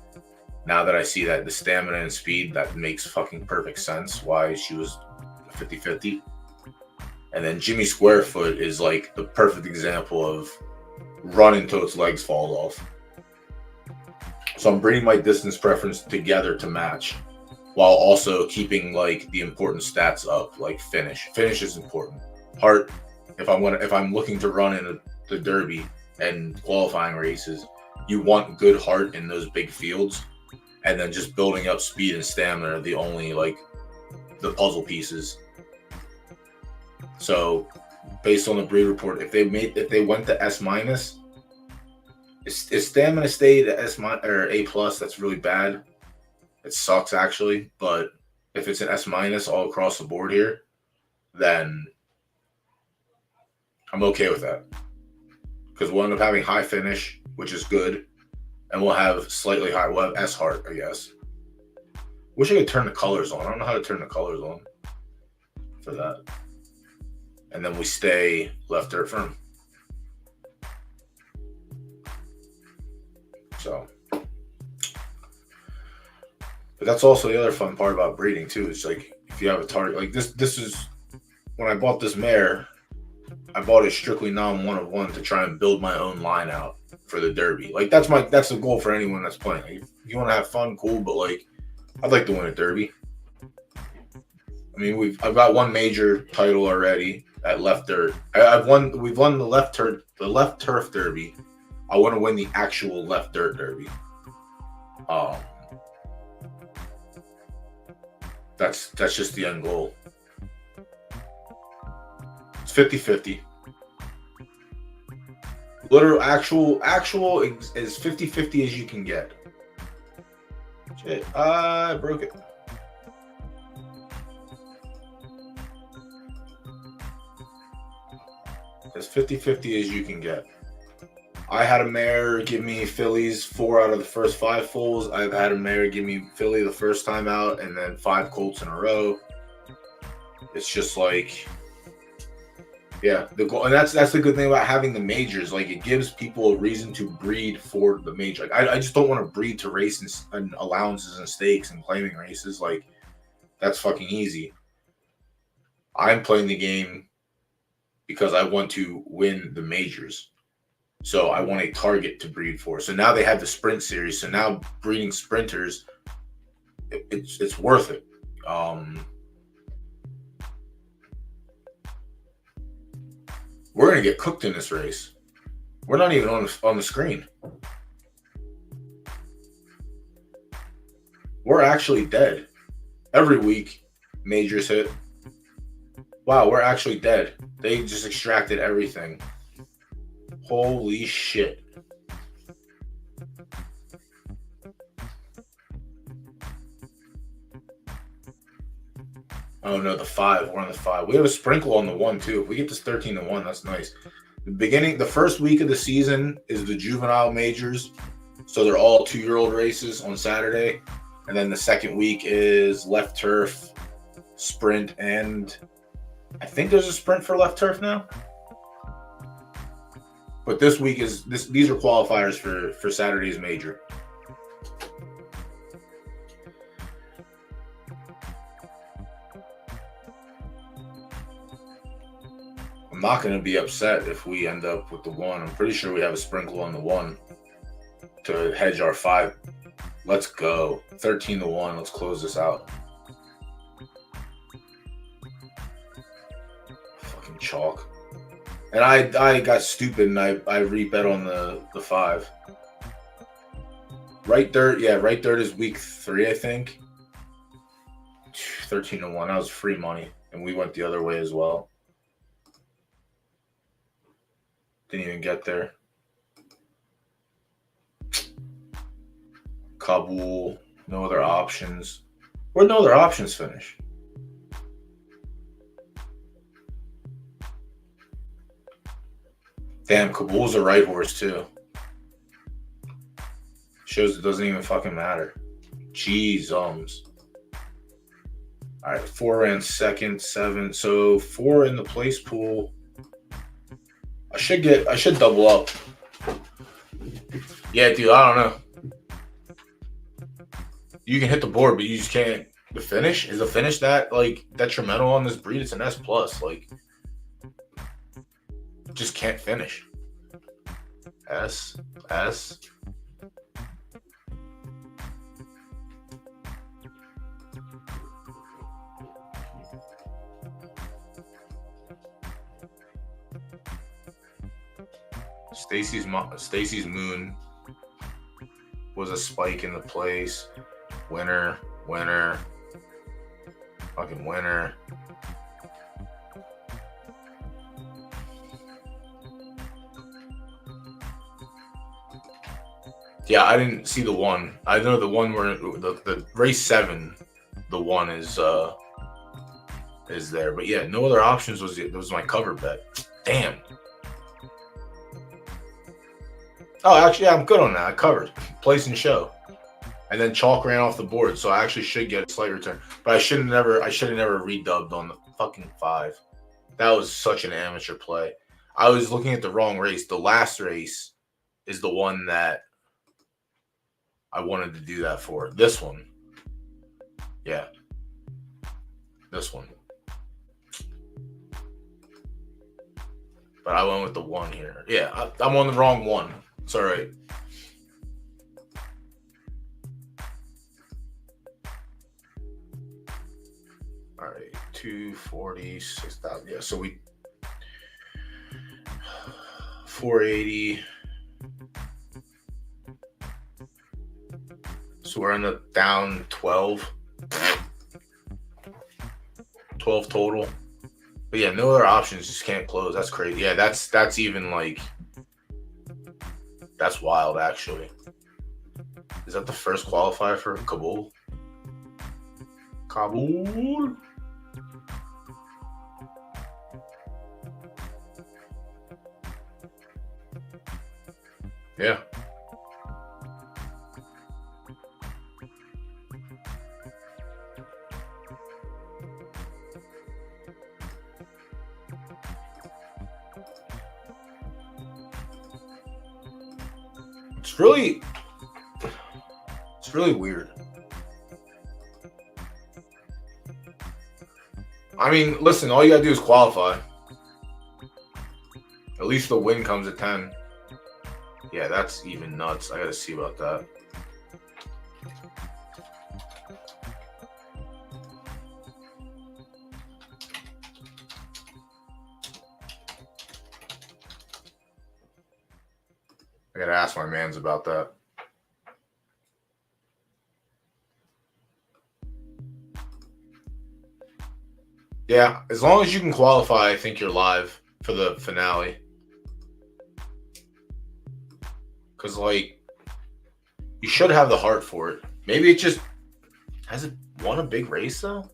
Now that I see that the stamina and speed, that makes fucking perfect sense why she was 50-50. And then Jimmy Squarefoot is like the perfect example of running until its legs fall off. So I'm bringing my distance preference together to match, while also keeping like the important stats up, like finish. Finish is important. Heart. If I'm looking to run in the Derby and qualifying races, you want good heart in those big fields, and then just building up speed and stamina are the only like the puzzle pieces. So, based on the breed report, if they went to S minus, if stamina stayed at S minus or A plus, that's really bad. It sucks actually, but if it's an S minus all across the board here, then I'm okay with that, because we'll end up having high finish, which is good, and we'll have slightly high. We'll have S heart, I guess. Wish I could turn the colors on. I don't know how to turn the colors on for that. And then we stay left dirt firm. So, but that's also the other fun part about breeding too. It's like if you have a target like this. This is when I bought this mare. I bought it strictly non-1-of-1 to try and build my own line out for the Derby. Like that's the goal for anyone that's playing. Like, if you want to have fun, cool, but like I'd like to win a Derby. I mean, I've got one major title already at left dirt. We've won the left turf Derby. I want to win the actual left dirt Derby. That's just the end goal. It's 50-50. Literal actual is 50-50 as you can get. Shit, I broke it. As 50-50 as you can get. I had a mare give me fillies 4 out of the first 5 foals. I've had a mare give me filly the first time out, and then 5 colts in a row. It's just like, yeah, the goal, and that's the good thing about having the majors. Like, it gives people a reason to breed for the major. Like, I just don't want to breed to race and allowances and stakes and claiming races. Like, that's fucking easy. I'm playing the game because I want to win the majors. So I want a target to breed for. So now they have the sprint series. So now breeding sprinters, it's worth it. We're gonna get cooked in this race. We're not even on the screen. We're actually dead. Every week, majors hit. Wow, we're actually dead. They just extracted everything. Holy shit. Oh no, the 5. We're on the 5. We have a sprinkle on the 1 too. If we get this 13-1, that's nice. The first week of the season is the juvenile majors. So they're all 2-year-old races on Saturday. And then the second week is left turf, sprint, and I think there's a sprint for left turf now. But this week these are qualifiers for Saturday's major. I'm not going to be upset if we end up with the 1. I'm pretty sure we have a sprinkle on the 1 to hedge our 5. Let's go. 13-1. Let's close this out. Fucking chalk. And I got stupid and I rebet on the 5. Right dirt, yeah, right dirt is week 3, I think. 13-1. That was free money. And we went the other way as well. Didn't even get there. Kabul, no other options. Where'd no other options finish? Damn, Kabul's a right horse too. Shows it doesn't even fucking matter. Jeez, All right, 4 ran second, 7. So 4 in the place pool. I should double up. Yeah, dude, I don't know. You can hit the board, but you just can't. The finish? Is the finish that like detrimental on this breed? It's an S plus. Like, just can't finish. S. Stacy's Moon was a spike in the place. Winner, fucking winner. Yeah, I didn't see the one. I know the one where the race 7, the one is there. But yeah, no other options was my cover bet. Damn. Oh, actually, yeah, I'm good on that. I covered. Place and show. And then chalk ran off the board, so I actually should get a slight return. But I should have never redubbed on the fucking 5. That was such an amateur play. I was looking at the wrong race. The last race is the one that I wanted to do that for. This one. Yeah. This one. But I went with the 1 here. Yeah, I'm on the wrong one. It's all right. All right, 246,000. Yeah, so we 480. So we're in the down 12. 12 total. But yeah, no other options. Just can't close. That's crazy. Yeah, that's even like, that's wild actually. Is that the first qualifier for Kabul? Kabul. Yeah. It's really weird. I mean, listen, all you gotta do is qualify. At least the win comes at 10. Yeah, that's even nuts. I gotta see about that. I gotta ask my mans about that. Yeah, as long as you can qualify, I think you're live for the finale. Because, like, you should have the heart for it. Maybe it just... Has it won a big race, though?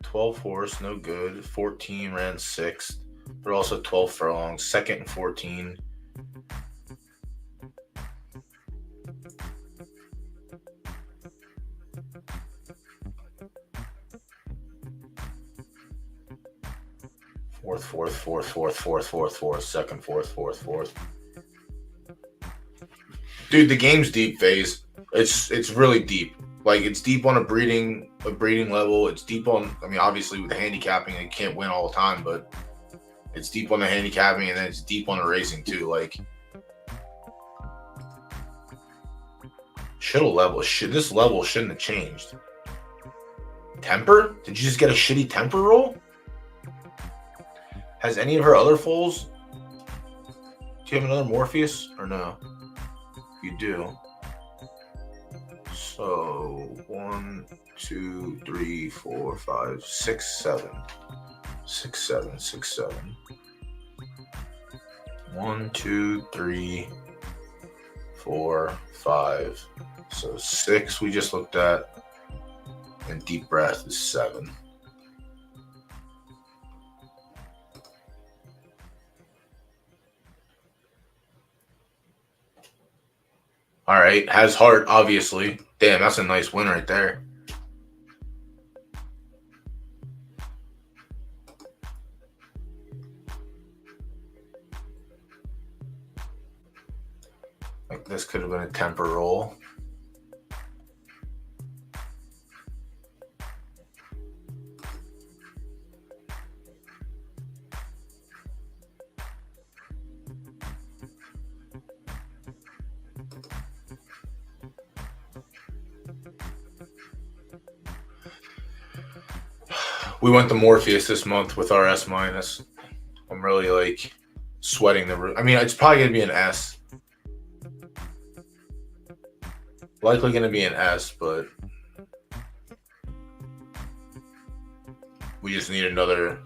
12 horse, no good. 14 ran 6th. But also 12 furlongs. 2nd and 14. Fourth, second, fourth. Dude, the game's deep, FaZe. It's really deep. Like, it's deep on a breeding level. It's deep on, I mean, obviously with the handicapping, you can't win all the time, but it's deep on the handicapping, and then it's deep on the racing too. Like, this level shouldn't have changed. Temper? Did you just get a shitty temper roll? Has any of her other foals? Do you have another Morpheus or no? You do. So 1, 2, 3, 4, 5, 6, 7. 6, 7, 6, 7. 1, 2, 3, 4, 5. So 6 we just looked at. And deep breath is 7. All right, has heart, obviously. Damn, that's a nice win right there. Like this could have been a temper roll. We went to Morpheus this month with our S minus. I'm really like sweating the. I mean, it's probably gonna be an S. Likely gonna be an S, but we just need another.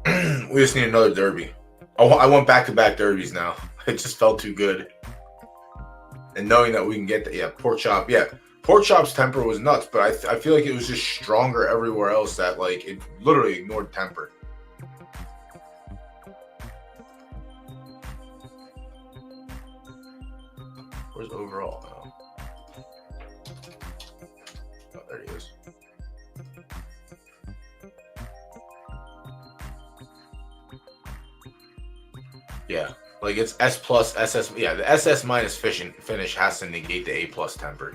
We just need another derby. I want back-to-back derbies now. It just felt too good. And knowing that we can get pork chop, pork chop's temper was nuts, but I feel like it was just stronger everywhere else. That like it literally ignored temper. Where's overall? Oh, there he is. Yeah, like it's S plus SS. Yeah, the SS minus finish has to negate the A plus temper,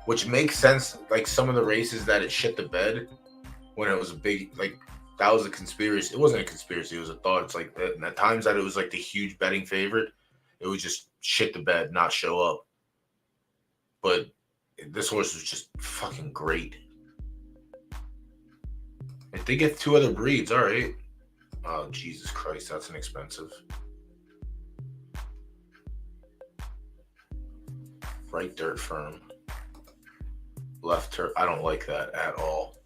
which makes sense. Like some of the races that it shit the bed when it was a big like that was a conspiracy. It wasn't a conspiracy. It was a thought. It's like at times that it was like the huge betting favorite, it would just shit the bed, not show up. But this horse was just fucking great. If they get 2 other breeds, all right. Oh, Jesus Christ, that's inexpensive. Right dirt firm. Left turf. I don't like that at all.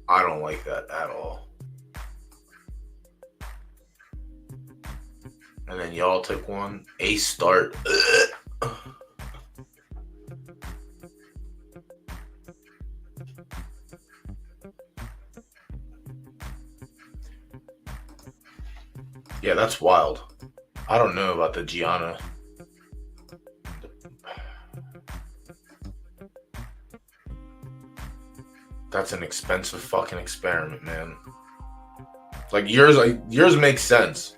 I don't like that at all. And then y'all took one. A start. Ugh. Yeah, that's wild. I don't know about the Gianna. That's an expensive fucking experiment, man. Like yours makes sense.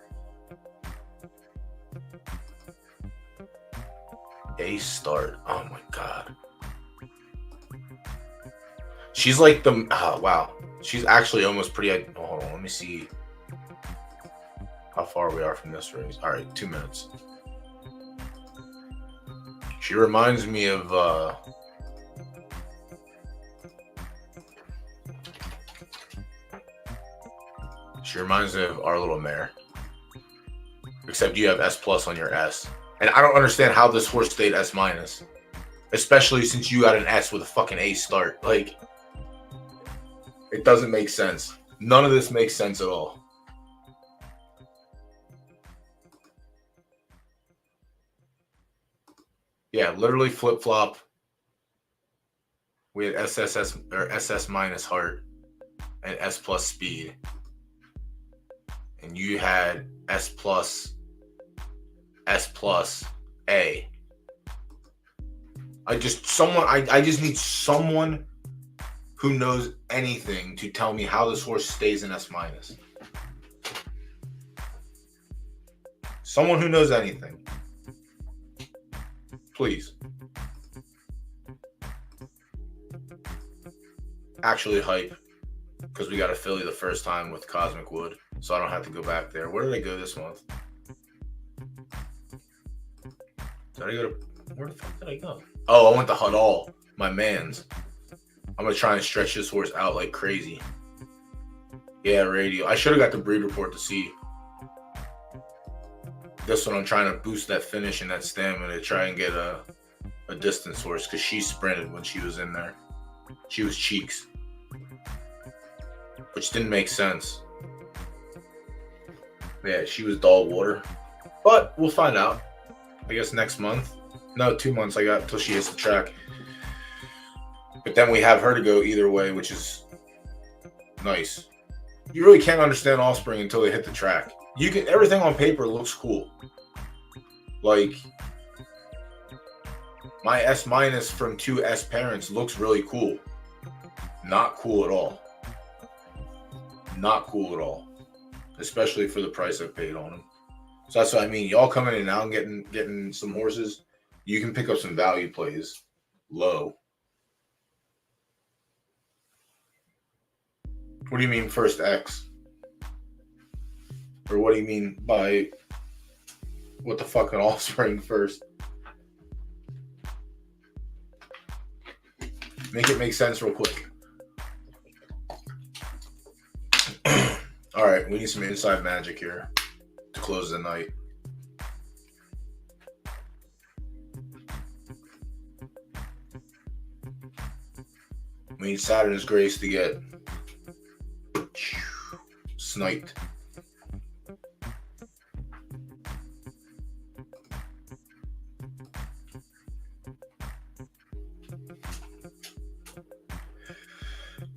A start. Oh my god. She's like the wow. She's actually almost pretty. Oh, hold on, let me see how far we are from this race. All right, 2 minutes. She reminds me of she reminds me of our little mare. Except you have S plus on your S. And I don't understand how this horse stayed S minus. Especially since you got an S with a fucking A start. Like, it doesn't make sense. None of this makes sense at all. Yeah, literally flip-flop. We had SSS or SS minus heart and S plus speed. And you had S plus A. I just need someone who knows anything to tell me how this horse stays in S minus. Someone who knows anything. Please. Actually hype. Because we got a filly the first time with Cosmic Wood. So I don't have to go back there. Where did I go this month? Did I go to... Where the fuck did I go? Oh, I went to Huddall. My man's. I'm going to try and stretch this horse out like crazy. Yeah, radio. I should have got the breed report to see. This one I'm trying to boost that finish and that stamina to try and get a distance horse because she sprinted when she was in there. She was cheeks. Which didn't make sense. Yeah, she was dull water. But we'll find out. I guess next month. No, 2 months I got until she hits the track. But then we have her to go either way, which is nice. You really can't understand Offspring until they hit the track. You can everything on paper looks cool. Like My S minus from 2 S parents looks really cool. Not cool at all. Not cool at all. Especially for the price I paid on them. So that's what I mean. Y'all coming in now and getting some horses, you can pick up some value plays low. What do you mean first X? Or what do you mean by what the fucking offspring first? Make it make sense real quick. All right, we need some inside magic here to close the night. We need Saturn's grace to get sniped.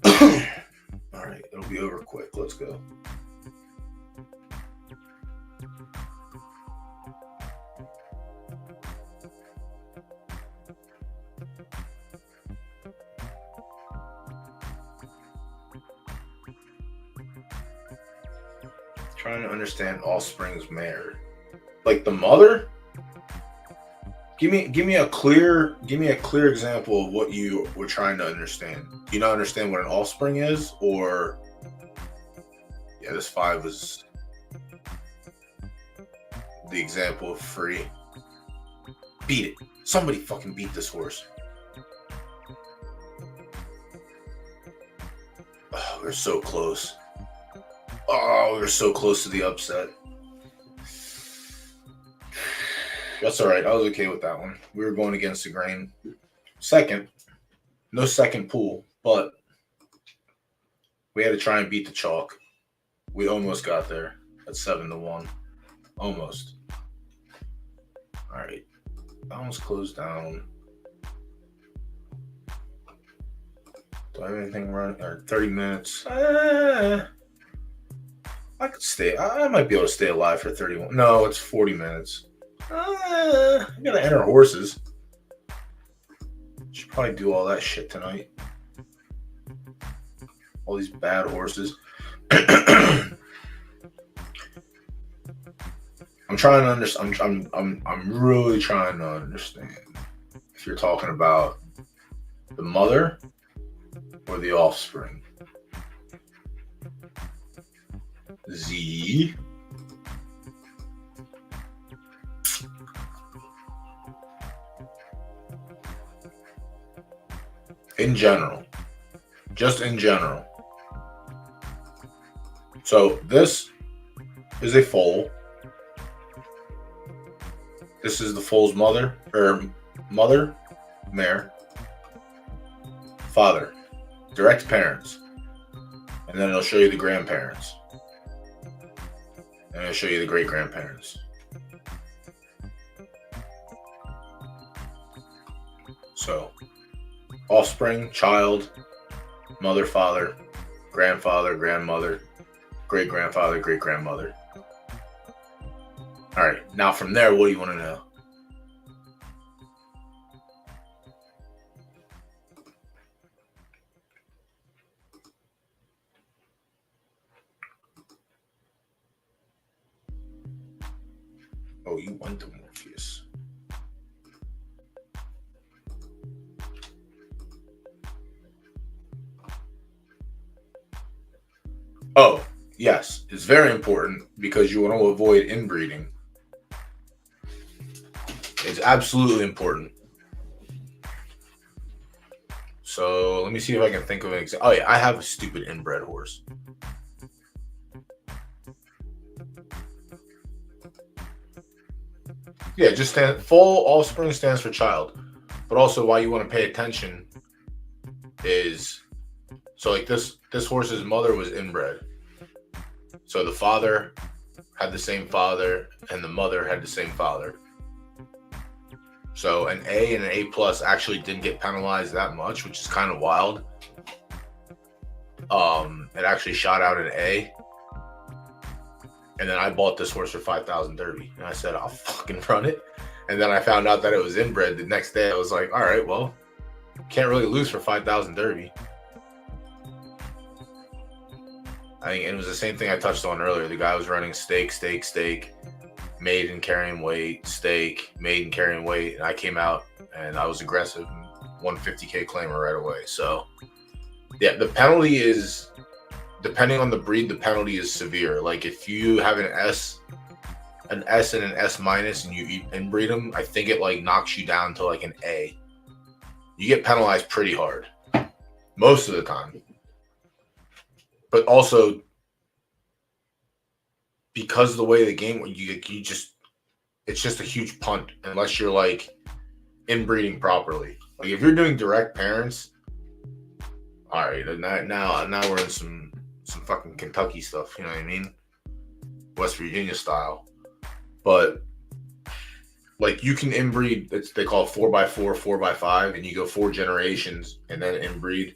All right, it'll be over quick. Let's go. Trying to understand offspring's mare. Like the mother? Give me a clear example of what you were trying to understand. Do you not understand what an offspring is? Or yeah, this 5 was the example of free. Beat it. Somebody fucking beat this horse. Oh, we're so close. Oh, we were so close to the upset. That's all right. I was okay with that one. We were going against the grain. Second, no second pool, but we had to try and beat the chalk. We almost got there at 7-1. Almost. All right. That one's closed down. Do I have anything running? Or 30 minutes? I could stay. I might be able to stay alive for 31. No, it's 40 minutes. I gotta enter horses. Should probably do all that shit tonight. All these bad horses. I'm trying to understand. I'm really trying to understand if you're talking about the mother or the offspring. Z. In general. Just in general. So this is a foal. This is the foal's mother, mare, father, direct parents. And then it'll show you the grandparents. And it'll show you the great-grandparents. So, offspring, child, mother, father, grandfather, grandmother, great-grandfather, great-grandmother. All right, now from there, what do you want to know? Oh, you went to Morpheus. Oh, yes. It's very important because you want to avoid inbreeding. It's absolutely important. So let me see if I can think of an example. Oh, yeah. I have a stupid inbred horse. Yeah, just full offspring stands for child. But also why you want to pay attention is, so like this horse's mother was inbred. So the father had the same father and the mother had the same father. So an A and an A plus actually didn't get penalized that much, which is kind of wild. It actually shot out an A. And then I bought this horse for 5,000 Derby. And I said, I'll fucking run it. And then I found out that it was inbred the next day. I was like, all right, well, can't really lose for 5,000 Derby. I think it was the same thing I touched on earlier. The guy was running steak, made and carrying weight, steak, made and carrying weight. And I came out and I was aggressive and won 50K claimer right away. So, yeah, the penalty is, depending on the breed, the penalty is severe. Like if you have an S and an S minus and you inbreed them, I think it like knocks you down to like an A. You get penalized pretty hard most of the time. But also, because of the way the game, you just, it's just a huge punt unless you're like inbreeding properly. Like if you're doing direct parents, all right, now we're in some fucking Kentucky stuff. You know what I mean? West Virginia style. But like you can inbreed. They call it 4x4, 4x5, and you go 4 generations and then inbreed.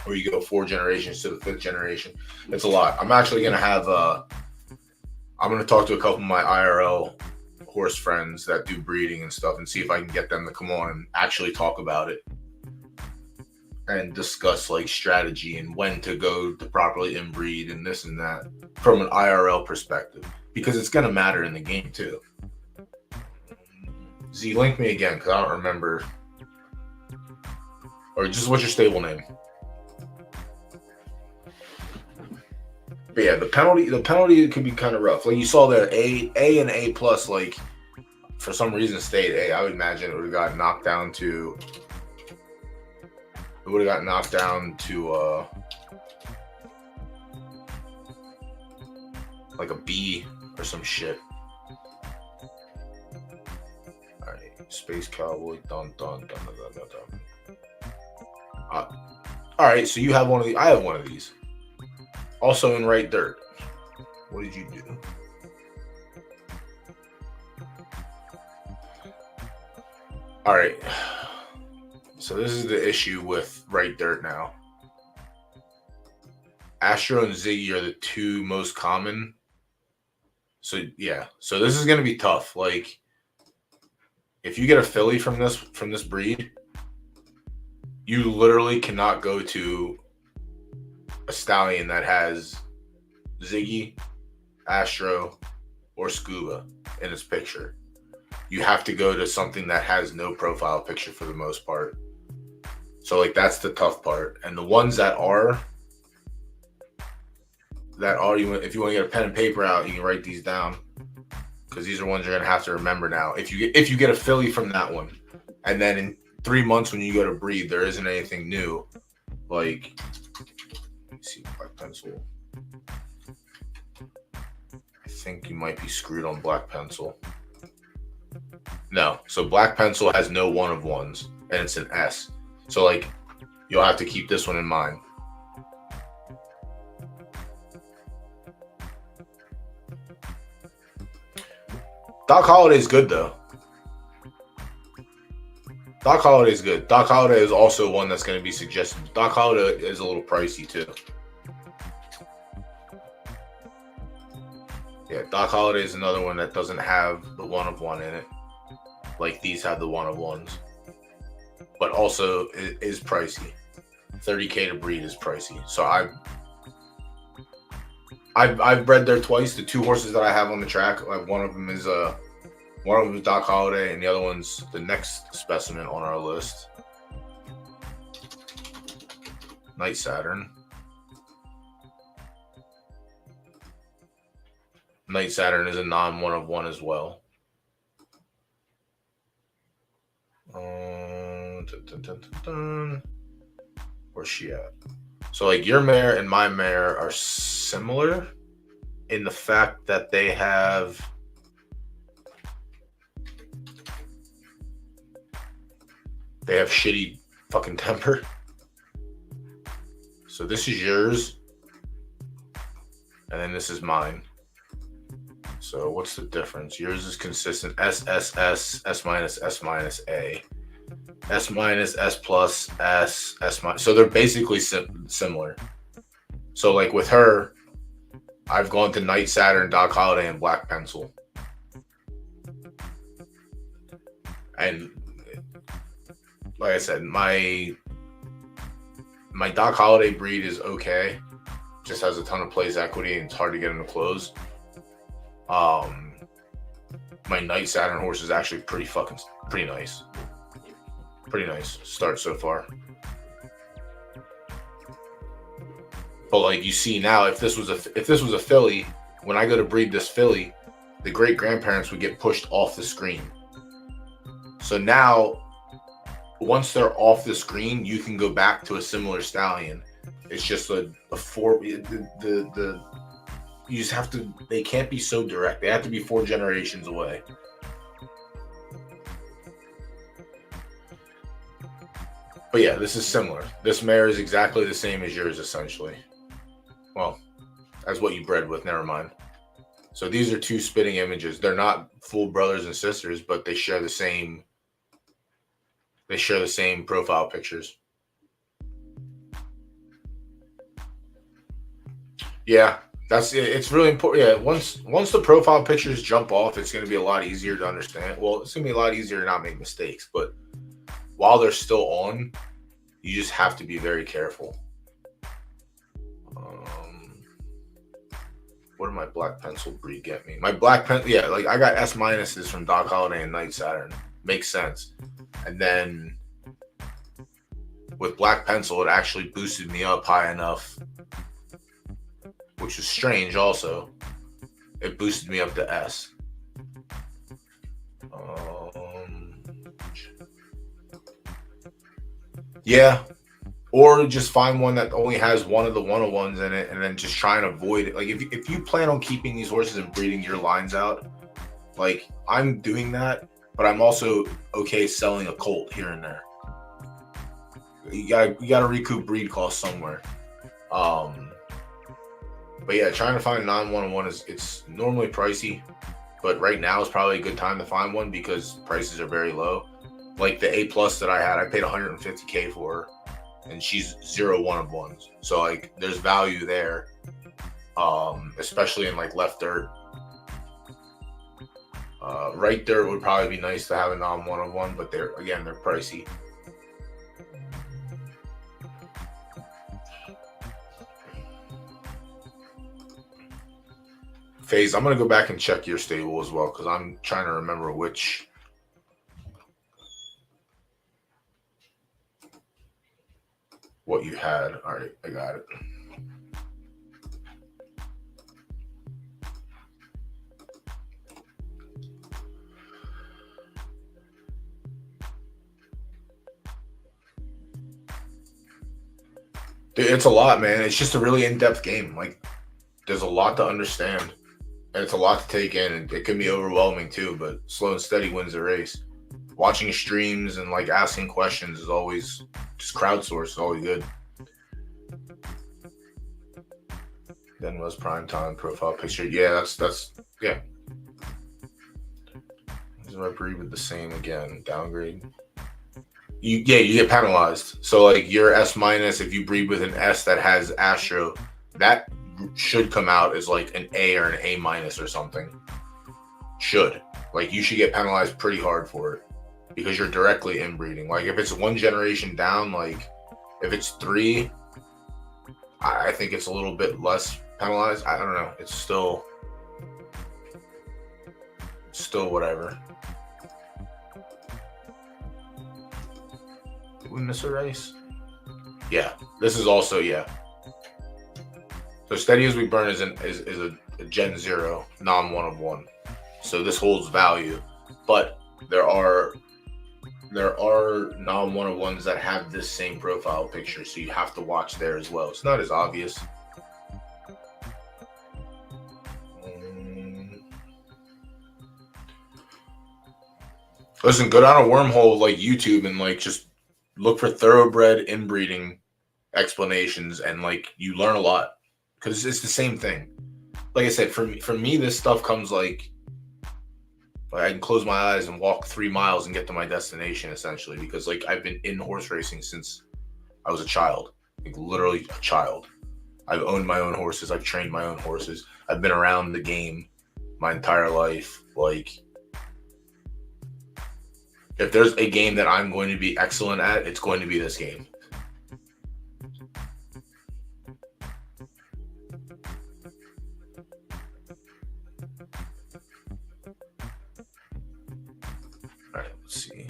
Or you go 4 generations to the 5th generation. It's a lot. I'm actually going to have, I'm going to talk to a couple of my IRL horse friends that do breeding and stuff and see if I can get them to come on and actually talk about it. And discuss like strategy and when to go to properly inbreed and this and that from an IRL perspective. Because it's going to matter in the game too. Z, link me again because I don't remember. Or just what's your stable name? But yeah, the penalty could be kind of rough. Like you saw there, A and A plus, like for some reason stayed A. I would imagine it would have got knocked down to. It would have got knocked down to like a B or some shit. All right, Space Cowboy, dun. All right, so you have one of these. I have one of these. Also in right dirt. What did you do? All right. So this is the issue with right dirt now. Astro and Ziggy are the 2 most common. So yeah. So this is going to be tough. Like if you get a filly from this breed, you literally cannot go to a stallion that has Ziggy, Astro, or Scuba in its picture. You have to go to something that has no profile picture for the most part. So like that's the tough part. And the ones that are if you want to get a pen and paper out, you can write these down because these are ones you're gonna have to remember now. If you get a filly from that one, and then in 3 months when you go to breed, there isn't anything new, like. See, black pencil. I think you might be screwed on black pencil. No, so black pencil has no 1 of 1s, and it's an S. So like, you'll have to keep this one in mind. Doc Holliday's good though. Doc Holliday's good. Doc Holliday is also one that's going to be suggested. Doc Holliday is a little pricey too. Yeah, Doc Holliday is another one that doesn't have the 1 of 1 in it. Like these have the 1 of 1s. But also it is pricey. 30K to breed is pricey. So I've bred there twice. The 2 horses that I have on the track, like one of them is Doc Holliday, and the other one's the next specimen on our list. Night Saturn. Night Saturn is a non-1 of 1 as well. Where's she at? So like your mare and my mare are similar in the fact that they have shitty fucking temper. So this is yours, and then this is mine. So what's the difference? Yours is consistent. S, S, S, S minus, S minus, A. S minus, S plus, S, S minus. So they're basically similar. So like with her, I've gone to Night Saturn, Doc Holliday, and Black Pencil. And like I said, my Doc Holliday breed is okay. Just has a ton of place equity and it's hard to get him to close. My Night Saturn horse is actually pretty nice. Pretty nice start so far. But like you see now, if this was a filly, when I go to breed this filly, the great grandparents would get pushed off the screen. So now, once they're off the screen, you can go back to a similar stallion. It's just you just have to. They can't be so direct. They have to be 4 generations away. But yeah, this is similar. This mare is exactly the same as yours, essentially. Well, as what you bred with. Never mind. So these are 2 spitting images. They're not full brothers and sisters, but they share the same. They share the same profile pictures. Yeah, it's really important. Yeah, once the profile pictures jump off, it's going to be a lot easier to understand. Well, it's going to be a lot easier to not make mistakes, but while they're still on, you just have to be very careful. What did my black pencil breed get me? My black pen, yeah, like I got S minuses from Doc Holliday and Night Saturn. Makes sense. And then with black pencil, it actually boosted me up high enough, which is strange also. It boosted me up to S. Yeah. Or just find one that only has one of the 101s in it and then just try and avoid it. Like if you plan on keeping these horses and breeding your lines out, like I'm doing that, but I'm also okay selling a colt here and there. You gotta recoup breed costs somewhere. But yeah, trying to find a non-101 it's normally pricey, but right now is probably a good time to find one because prices are very low. Like the A+ that I had, I paid $150K for her, and she's 0 1-of-1s. So like there's value there, especially in like left dirt. Right dirt would probably be nice to have a non-1-of-1, but they're pricey. FaZe, I'm gonna go back and check your stable as well because I'm trying to remember what you had. All right, I got it. Dude, it's a lot, man. It's just a really in-depth game. Like, there's a lot to understand, and it's a lot to take in, and it can be overwhelming too. But slow and steady wins the race. Watching streams and like asking questions is always just crowdsource is always good. Then was prime time profile picture. Yeah, that's yeah. Is my breed with the same again? Downgrade. You get penalized. So like your S-, if you breed with an S that has Astro, that should come out as like an A or an A- or something. Should. Like you should get penalized pretty hard for it because you're directly inbreeding. Like if it's 1 generation down, like if it's 3, I think it's a little bit less penalized. I don't know. It's still whatever. Did we miss a race? Yeah. This is also, yeah. So Steady As We Burn is a Gen 0, non-1-of-1. So this holds value. But there are non-1-of-1s that have this same profile picture, so you have to watch there as well. It's not as obvious. Listen, go down a wormhole like YouTube and like just look for thoroughbred inbreeding explanations, and like you learn a lot because it's the same thing. Like I said, for me, this stuff comes like I can close my eyes and walk 3 miles and get to my destination essentially because like I've been in horse racing since I was a child, like literally a child. I've owned my own horses. I've trained my own horses. I've been around the game my entire life. Like, If there's a game that I'm going to be excellent at, it's going to be this game. All right, let's see.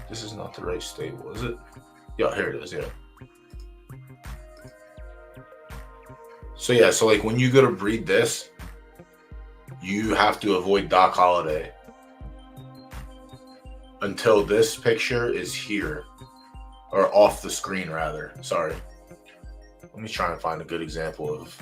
This is not the right stable, is it? Yeah, here it is, yeah. So yeah, so like when you go to breed this, you have to avoid Doc Holliday until this picture is here, or off the screen rather. Sorry. Let me try and find a good example of.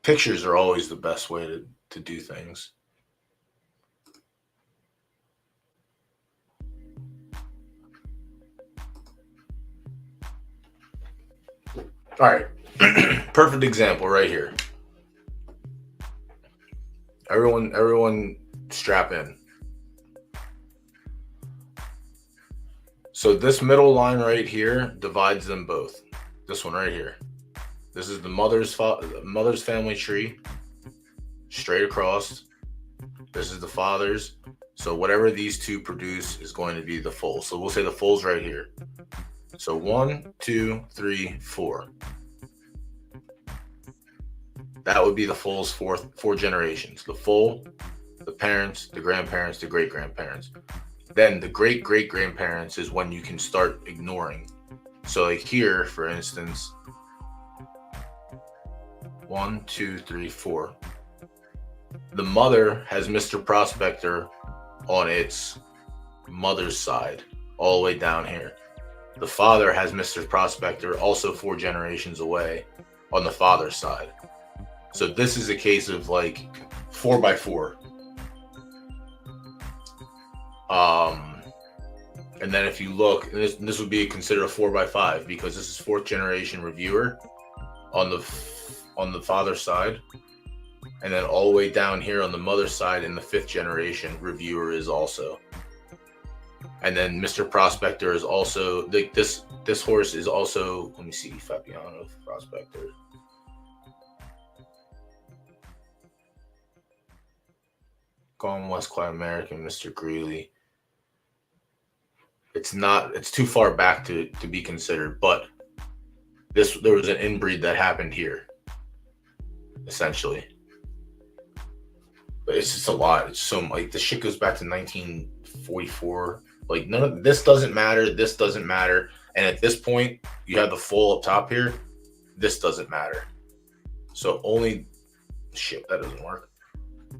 Pictures are always the best way to do things. All right. Perfect example right here. Everyone strap in. So this middle line right here divides them both. This one right here. This is the mother's family tree, straight across. This is the father's. So whatever these two produce is going to be the foal. So we'll say the foal's right here. So 1, 2, 3, 4. That would be the foal's four generations. The foal, the parents, the grandparents, the great-grandparents. Then the great-great-grandparents is when you can start ignoring. So like here, for instance, 1, 2, 3, 4. The mother has Mr. Prospector on its mother's side, all the way down here. The father has Mr. Prospector, also 4 generations away, on the father's side. So this is a case of like 4x4. And then if you look, this would be considered a 4x5 because this is 4th generation reviewer on the father's side, and then all the way down here on the mother's side in the 5th generation reviewer is also. And then Mr. Prospector is also like this horse is also, let me see, Fabiano Prospector. Gone West Quite American, Mr. Greeley. It's too far back to be considered, but there was an inbreed that happened here, essentially. But it's just a lot. It's so like this shit goes back to 1944. Like none of this doesn't matter. This doesn't matter. And at this point, you have the full up top here. This doesn't matter. So only shit that doesn't work.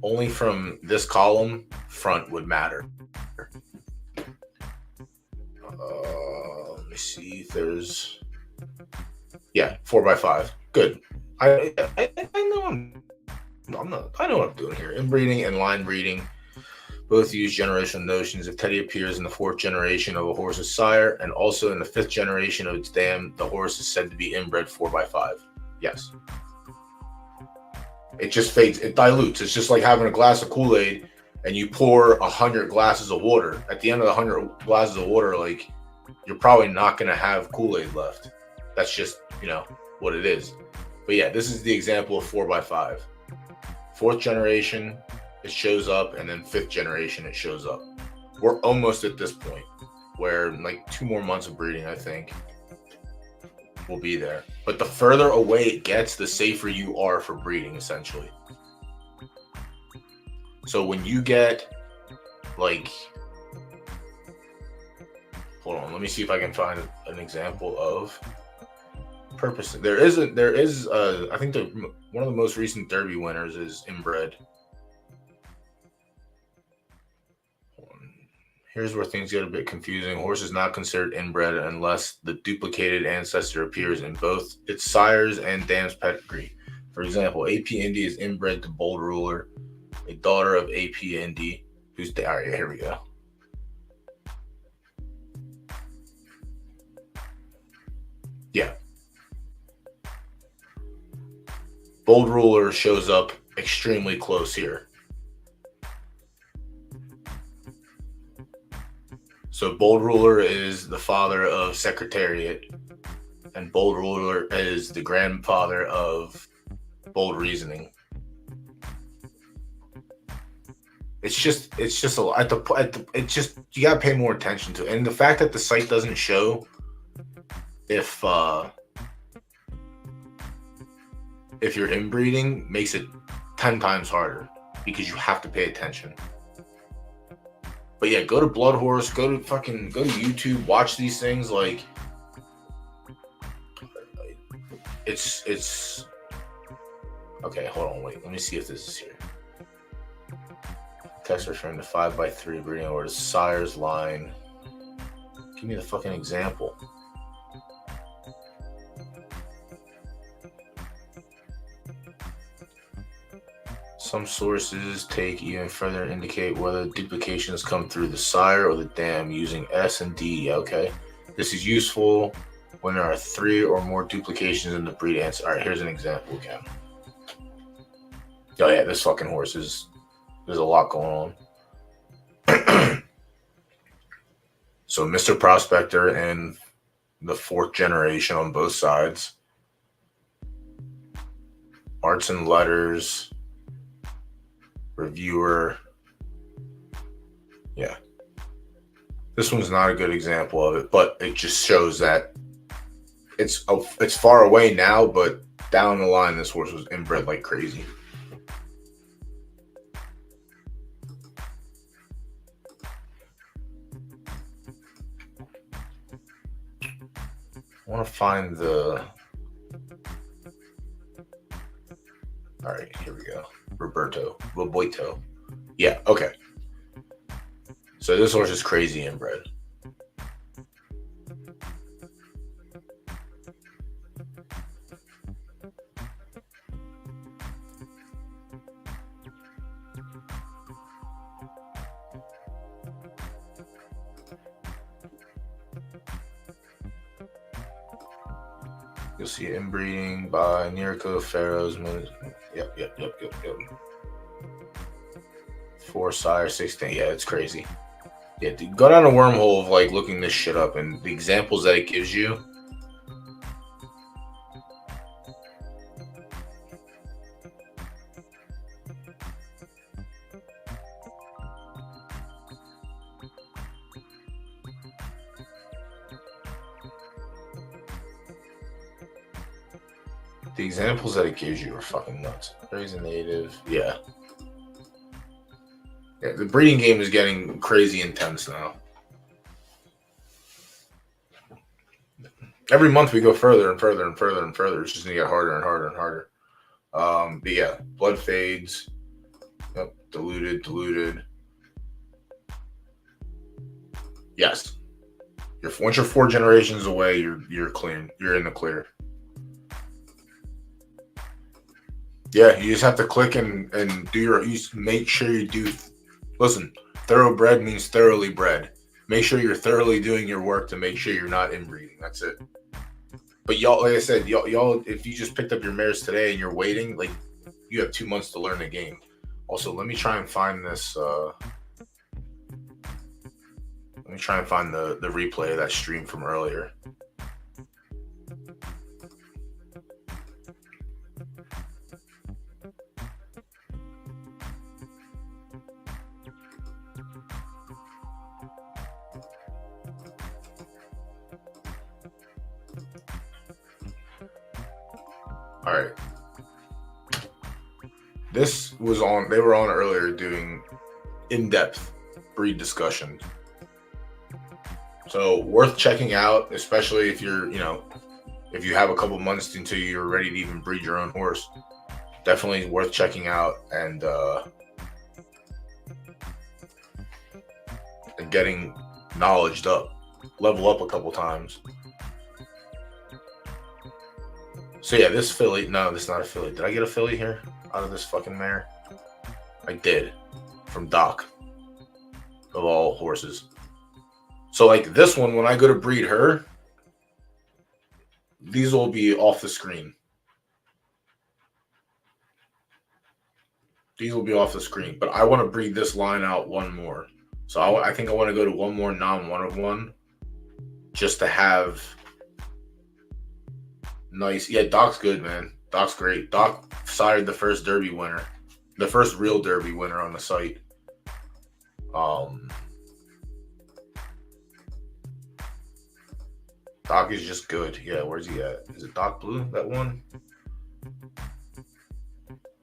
Only from this column front would matter. Let me see if there's 4x5. Good. I know I know what I'm doing here. Inbreeding and line breeding both use generational notions. If Teddy appears in the 4th generation of a horse's sire and also in the 5th generation of its dam, the horse is said to be inbred 4x5. Yes. It just fades. It dilutes. It's just like having a glass of Kool-Aid and you pour 100 glasses of water. At the end of the 100 glasses of water, like you're probably not going to have Kool-Aid left. That's just, what it is. But yeah, this is the example of 4x5. 4th generation, it shows up, and then 5th generation, it shows up. We're almost at this point where like 2 more months of breeding, I think, will be there. But the further away it gets, the safer you are for breeding, essentially. So when you get like, hold on, let me see if I can find an example of purpose. There is I think one of the most recent Derby winners is inbred. Here's where things get a bit confusing. Horse is not considered inbred unless the duplicated ancestor appears in both its sire's and dam's pedigree. For example, AP Indy is inbred to Bold Ruler, a daughter of AP Indy, who's all right. Here we go. Yeah. Bold Ruler shows up extremely close here. So Bold Ruler is the father of Secretariat, and Bold Ruler is the grandfather of Bold Reasoning. It's just a lot. It's just, you gotta pay more attention to it. And the fact that the site doesn't show if you're inbreeding makes it 10 times harder because you have to pay attention. But yeah, go to Blood Horse, go to YouTube, watch these things. Like, it's okay. Hold on, wait. Let me see if this is here. Text referring to 5x3 breeding order, sire's line. Give me the fucking example. Some sources take even further to indicate whether duplications come through the sire or the dam using S and D. Okay, this is useful when there are 3 or more duplications in the breed answer. All right, here's an example again. Oh yeah, this fucking horse is, there's a lot going on. So Mr. Prospector and the 4th generation on both sides. Arts and Letters. Reviewer. Yeah. This one's not a good example of it, but it just shows that it's far away now, but down the line this horse was inbred like crazy. I want to find the... All right, here we go. Roberto. Yeah, okay. So this horse is crazy inbred. You'll see inbreeding by Nerico Pharaohs. Yep. 4 sire, 16. Yeah, it's crazy. Yeah, dude, go down a wormhole of like looking this shit up and the examples that it gives you. The examples that it gives you are fucking nuts. Raise a native. Yeah. Yeah, the breeding game is getting crazy intense now. Every month we go further and further and further and further. It's just gonna get harder and harder and harder. But yeah, blood fades. Yep, diluted. Yes. Once you're 4 generations away, you're clean. You're in the clear. Yeah, you just have to click and do you make sure you do. Listen, thoroughbred means thoroughly bred. Make sure you're thoroughly doing your work to make sure you're not inbreeding. That's it. But y'all, like I said, y'all, if you just picked up your mares today and you're waiting, like, you have 2 months to learn the game. Also, let me try and find this. Let me try and find the replay of that stream from earlier. All right. This was on, they were on earlier doing in-depth breed discussion. So worth checking out, especially if you're, if you have a couple months until you're ready to even breed your own horse. Definitely worth checking out and getting knowledged up, level up a couple times. So yeah, this filly, no, this is not a filly. Did I get a filly here out of this fucking mare? I did, from Doc, of all horses. So like this one, when I go to breed her, these will be off the screen. These will be off the screen, but I want to breed this line out one more. So I think I want to go to one more non-one of one, just to have nice. Yeah, Doc's good, man. Doc's great. Doc sired the first Derby winner, the first real Derby winner on the site. Doc is just good. Yeah, where's he at? Is it Doc Blue, that one?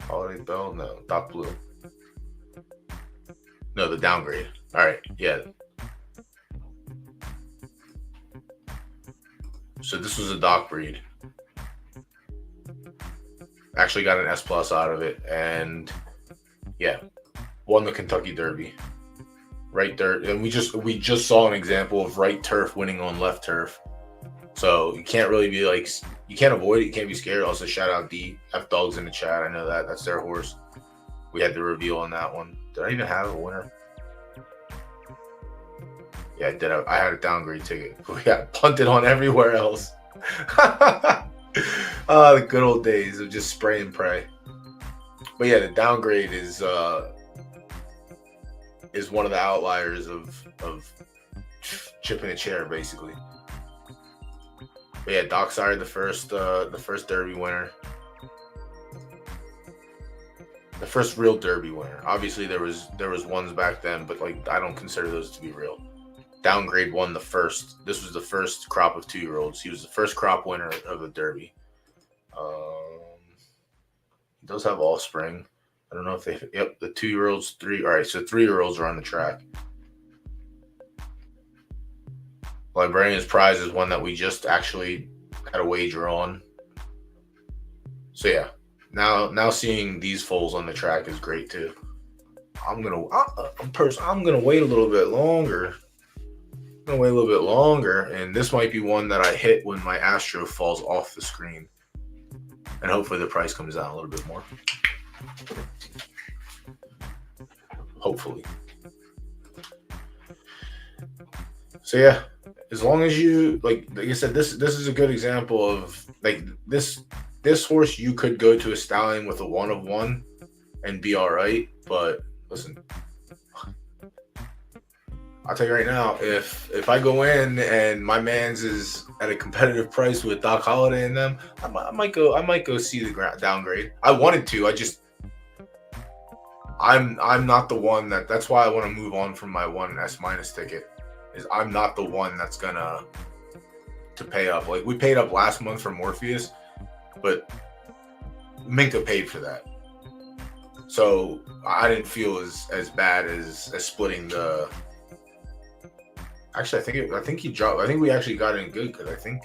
Holiday Bell? No, Doc Blue. No, the downgrade. All right, yeah. So this was a Doc breed. Actually got an S plus out of it, and yeah, won the Kentucky Derby. Right dirt, and we just saw an example of right turf winning on left turf. So you can't really be like, you can't avoid it. You can't be scared. Also, shout out D F Dogs in the chat. I know that's their horse. We had the reveal on that one. Did I even have a winner? Yeah, I did. I had a downgrade ticket. We got punted on everywhere else. The good old days of just spray and pray. But yeah, the downgrade is one of the outliers of chipping a chair, basically. But yeah, Doc sired the first Derby winner. The first real Derby winner. Obviously there was ones back then, but like I don't consider those to be real. Downgrade won the first. This was the first crop of 2-year-olds. He was the first crop winner of the Derby. He does have Allspring. I don't know if they. Yep, the 2-year-olds, 3. All right, so 3-year-olds are on the track. Librarian's Prize is one that we just actually had a wager on. So yeah, now seeing these foals on the track is great too. I'm gonna wait a little bit longer. And this might be one that I hit when my Astro falls off the screen, and hopefully the price comes down a little bit more. Hopefully. So yeah, as long as you like I said, this is a good example of like this horse. You could go to a stallion with a 1 of 1 and be all right. But listen, I'll tell you right now, if I go in and my man's is at a competitive price with Doc Holliday and them, I might go see the downgrade. I wanted to. I'm not the one that's why I want to move on from my 1 S- ticket. Is I'm not the one that's gonna to pay up. Like we paid up last month for Morpheus, but Minka paid for that. So I didn't feel as bad as splitting the. Actually, I think he dropped. I think we actually got in good because I think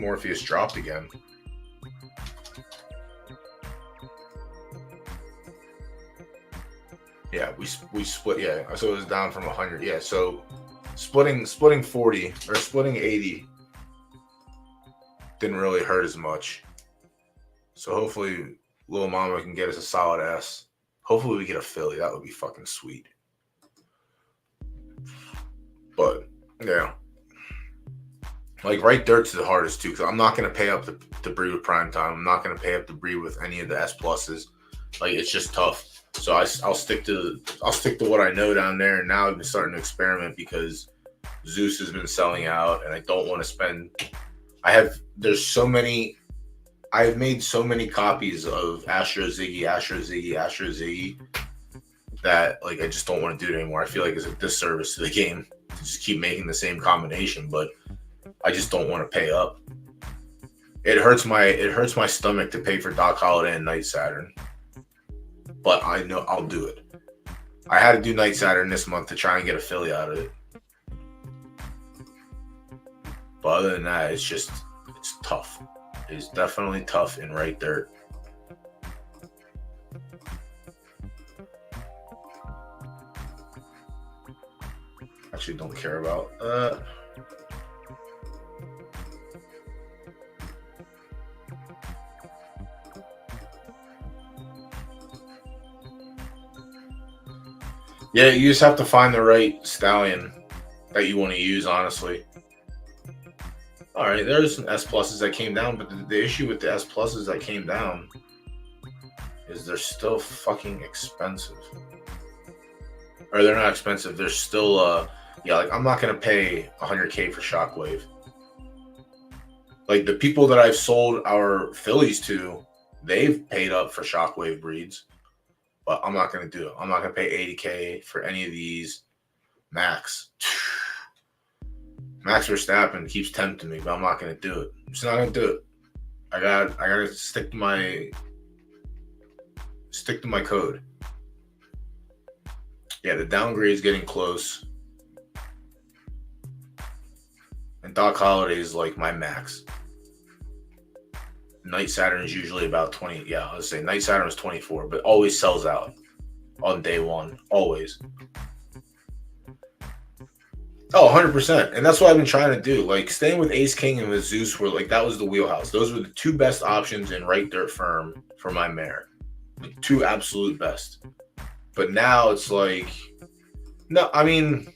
Morpheus dropped again. Yeah, we split. Yeah, so it was down from 100. Yeah, so splitting 40 or splitting 80 didn't really hurt as much. So hopefully, Lil Mama can get us a solid S. Hopefully, we get a filly. That would be fucking sweet. But yeah, like right dirt's the hardest too, because I'm not gonna pay up to breed with Prime Time. I'm not gonna pay up to breed with any of the S pluses. Like it's just tough. So I'll stick to what I know down there. And now I've been starting to experiment because Zeus has been selling out, and I don't want to spend. I have made so many copies of Astro Ziggy that like I just don't want to do it anymore. I feel like it's a disservice to the game to just keep making the same combination, but I just don't want to pay up. It hurts my stomach to pay for Doc Holliday and Night Saturn, but I know I'll do it. I had to do Night Saturn this month to try and get a filly out of it. But other than that, it's tough. It's definitely tough in right dirt. actually don't care about. Yeah, you just have to find the right stallion that you want to use, honestly. All right, there's some S pluses that came down, but the issue with the S pluses that came down is they're still fucking expensive. Or they're not expensive. They're still, yeah, like I'm not gonna pay 100K for Shockwave. Like the people that I've sold our fillies to, they've paid up for Shockwave breeds, but I'm not gonna do it. I'm not gonna pay 80K for any of these Max. Max Verstappen keeps tempting me, but I'm not gonna do it. I'm just not gonna do it. I gotta stick to my code. Yeah, the downgrade is getting close. And Doc Holiday is like my max. Night Saturn is usually about 20. Yeah, let's say Night Saturn is 24, but always sells out on day one. Always. Oh, 100%. And that's what I've been trying to do. Like, staying with Ace King and with Zeus were like, that was the wheelhouse. Those were the two best options in right dirt firm for my mare. The two absolute best. But now it's like, no, I mean,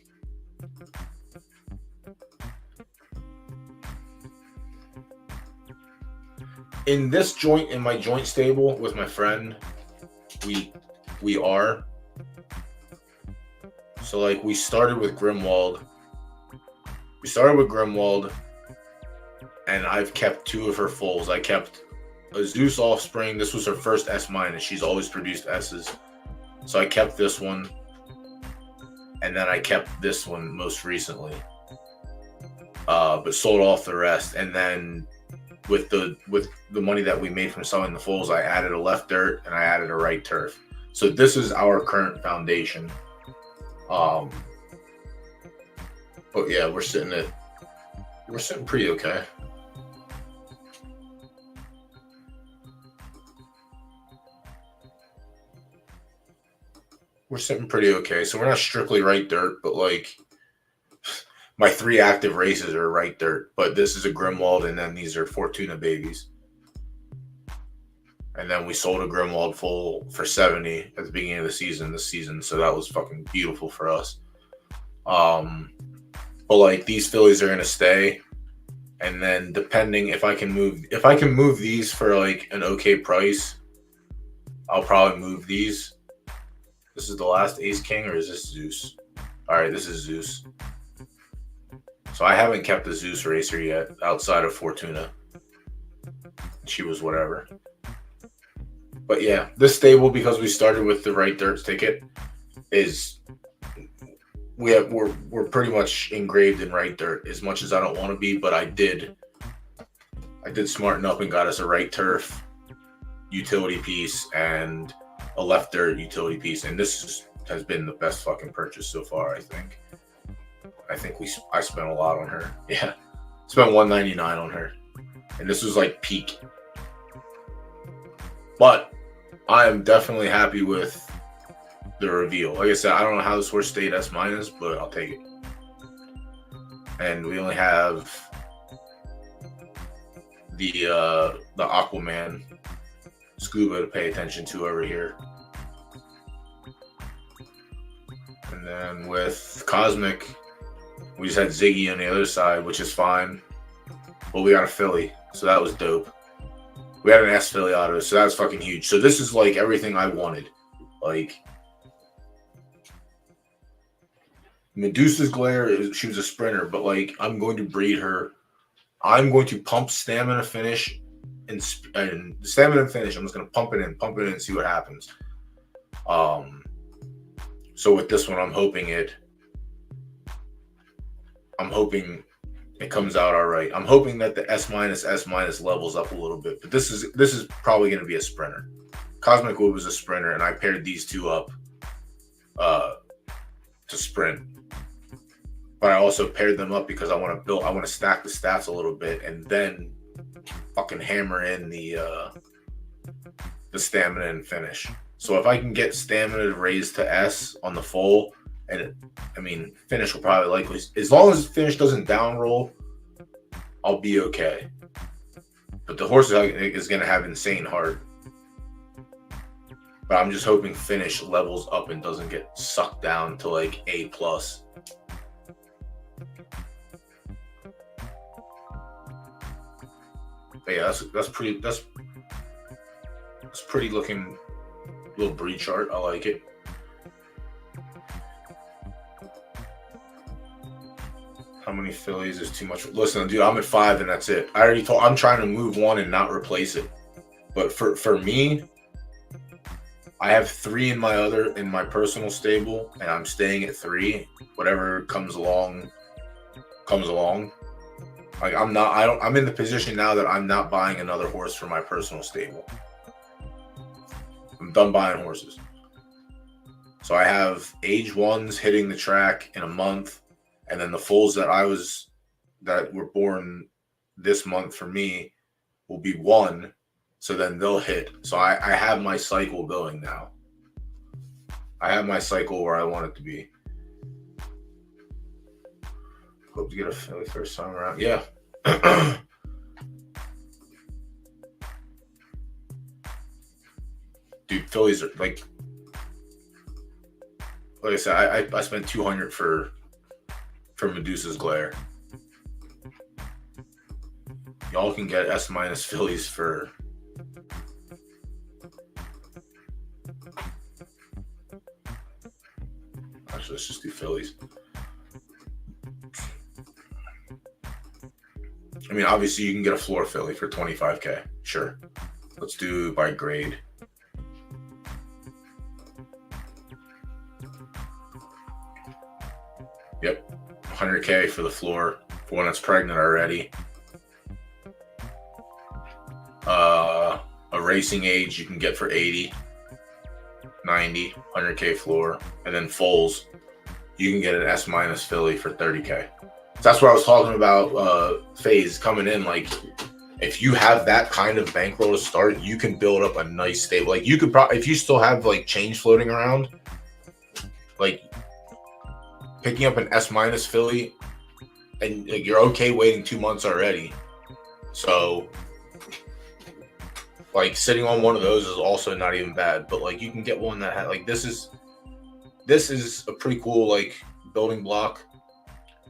in this joint, in my joint stable with my friend, we are. So like we started with Grimwald. And I've kept two of her foals. I kept a Zeus offspring. This was her first S minus. She's always produced S's. So I kept this one. And then I kept this one most recently. But sold off the rest. And then with the money that we made from selling the foals, I added a left dirt and I added a right turf. So this is our current foundation. But yeah, we're sitting pretty okay. We're sitting pretty okay. So we're not strictly right dirt, but like my 3 active races are right dirt. But this is a Grimwald, and then these are Fortuna babies. And then we sold a Grimwald full for 70 at the beginning of the season this season. So that was fucking beautiful for us. But like these fillies are gonna stay. And then depending if I can move these for like an okay price, I'll probably move these. This is the last Ace King, or is this Zeus? All right, this is Zeus. So I haven't kept the Zeus racer yet outside of Fortuna. She was whatever. But yeah, this stable, because we started with the right dirt ticket, is we're pretty much engraved in right dirt. As much as I don't want to be, but I did smarten up and got us a right turf utility piece and a left dirt utility piece, and this has been the best fucking purchase so far. I think I spent a lot on her. Yeah, spent $199 on her, and this was like peak. But I am definitely happy with the reveal. Like I said, I don't know how this horse stayed S minus, but I'll take it. And we only have the Aquaman Scuba to pay attention to over here. And then with Cosmic, we just had Ziggy on the other side, which is fine. But we got a filly, so that was dope. We had an S filly auto, so that's fucking huge. So this is like everything I wanted. Like Medusa's Glare, she was a sprinter, but like I'm going to breed her. I'm going to pump stamina finish and stamina finish. I'm just going to pump it in, and see what happens. So with this one, I'm hoping it comes out all right. I'm hoping that the S minus levels up a little bit, but this is probably going to be a sprinter. Cosmic Wood was a sprinter, and I paired these two up to sprint. But I also paired them up because I want to stack the stats a little bit and then fucking hammer in the stamina and finish. So if I can get stamina to raise to S on the foal And I mean, finish will probably likely, as long as finish doesn't down roll, I'll be okay. But the horse is going to have insane heart. But I'm just hoping finish levels up and doesn't get sucked down to like A+. But yeah, that's pretty looking little breed chart. I like it. How many fillies is too much? Listen, dude, I'm at 5 and that's it. I already told. I'm trying to move one and not replace it. But for me, I have 3 in my personal stable, and I'm staying at 3. Whatever comes along, comes along. Like I'm in the position now that I'm not buying another horse for my personal stable. I'm done buying horses. So I have age ones hitting the track in a month, and then the foals that were born this month for me will be 1. So then they'll hit. So I have my cycle going now. I have my cycle where I want it to be. Hope to get a filly first time around. Yeah. Dude, fillies are like I said, I spent $200 for Medusa's Glare. Y'all can get S- fillies for actually, let's just do fillies. I mean, obviously you can get a floor filly for $25K. Sure. Let's do by grade. Yep. $100K for the floor for one that's pregnant already. A racing age you can get for 80, 90, 100K floor, and then foals you can get an S- filly for 30K. So that's what I was talking about. Phase coming in, like if you have that kind of bankroll to start, you can build up a nice stable. Like you could probably, if you still have like change floating around, like picking up an S- filly, and like, you're okay waiting 2 months already. So like sitting on one of those is also not even bad. But like you can get one that had like this is a pretty cool like building block.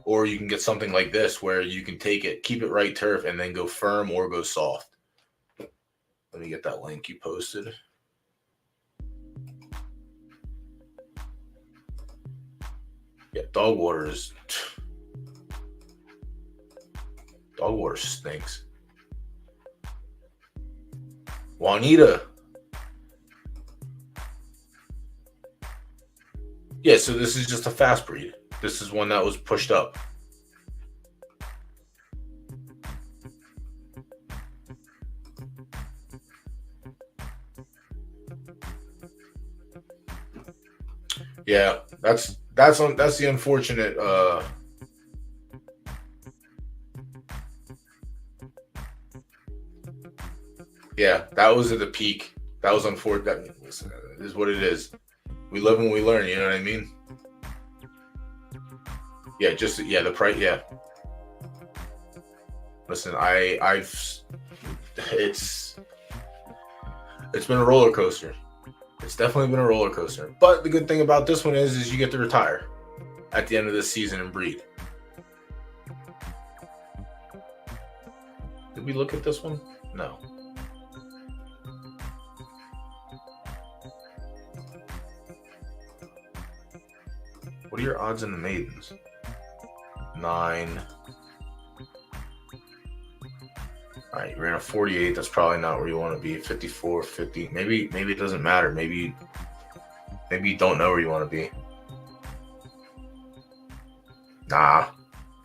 Or you can get something like this where you can take it, keep it right turf, and then go firm or go soft. Let me get that link you posted. Yeah, dog water stinks. Juanita. Yeah, so this is just a fast breed. This is one that was pushed up. Yeah, that's the unfortunate. Yeah, that was at the peak. That was unfortunate. That is what it is. We live and we learn. You know what I mean? Yeah, the price. Yeah. Listen, it's been a roller coaster. It's definitely been a roller coaster. But the good thing about this one is you get to retire at the end of this season and breed. Did we look at this one? No. What are your odds in the maidens? 9. All right, you're in a 48. That's probably not where you want to be. 54, 50. Maybe it doesn't matter. Maybe you don't know where you want to be. Nah,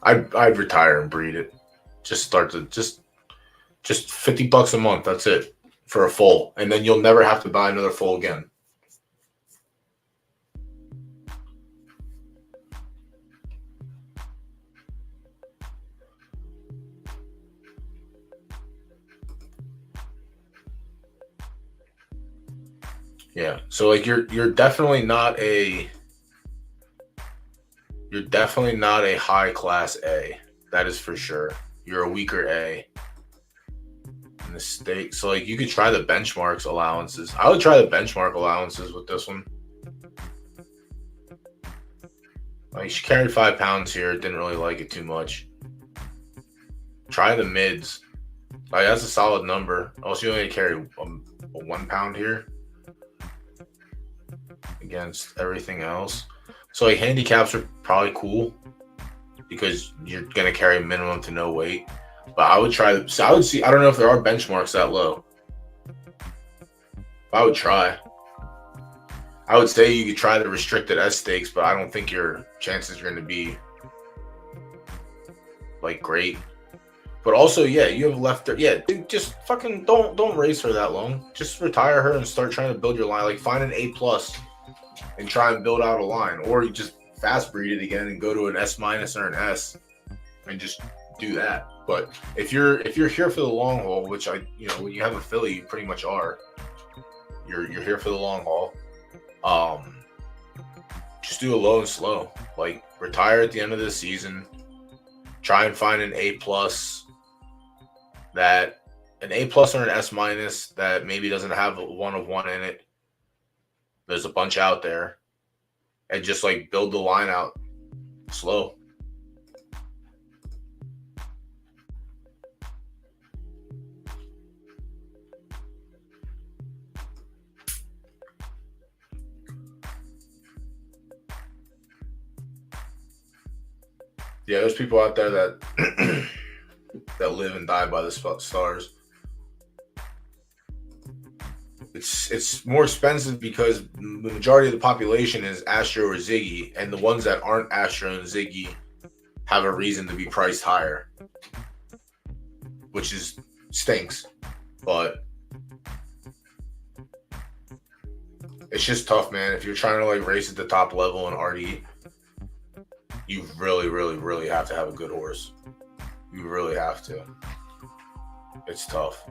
I'd retire and breed it. Just start to just $50 a month. That's it for a foal, and then you'll never have to buy another foal again. Yeah. So like you're definitely not a You're definitely not a high class A. That is for sure. You're a weaker A in the state. So like you could try the benchmarks allowances. I would try the benchmark allowances with this one. Like she carried 5 pounds here. Didn't really like it too much. Try the mids. Like that's a solid number. Also, you only carry a 1 pound here against everything else. So like handicaps are probably cool because you're gonna carry minimum to no weight. But I would try. So I would see. I don't know if there are benchmarks that low. I would try. I would say you could try the restricted S stakes, but I don't think your chances are going to be like great. But also, yeah, you have left there. Yeah, just fucking don't race her that long. Just retire her and start trying to build your line. Like find an A plus and try and build out a line, or you just fast breed it again and go to an S minus or an S and just do that. But if you're here for the long haul, which when you have a filly, you pretty much are. You're here for the long haul. Just do a low and slow. Like retire at the end of the season. Try and find an A plus or an S minus that maybe doesn't have a 1 of 1 in it. There's a bunch out there, and just like build the line out slow. Yeah, there's people out there that that live and die by the stars. It's more expensive because the majority of the population is Astro or Ziggy, and the ones that aren't Astro and Ziggy have a reason to be priced higher, which stinks. But it's just tough, man. If you're trying to like race at the top level in RD, you really, really, really have to have a good horse. You really have to. It's tough.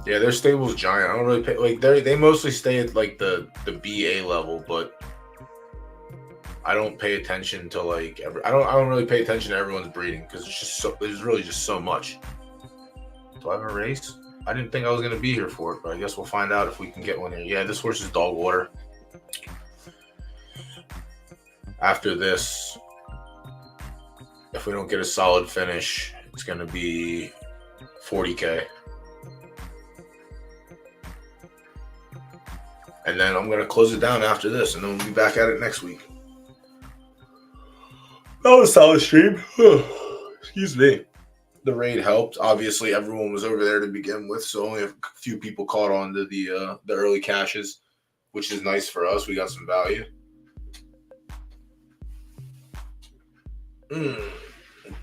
Yeah, their stable's giant. I don't really pay, like they mostly stay at like the BA level, but I don't pay attention to like I don't really pay attention to everyone's breeding because there's really just so much. Do I have a race? I didn't think I was gonna be here for it, but I guess we'll find out if we can get one here. Yeah, this horse is dog water. After this, if we don't get a solid finish, it's gonna be 40K. And then I'm going to close it down after this, and then we'll be back at it next week. That was a solid stream. Excuse me. The raid helped. Obviously, everyone was over there to begin with, so only a few people caught on to the early caches, which is nice for us. We got some value.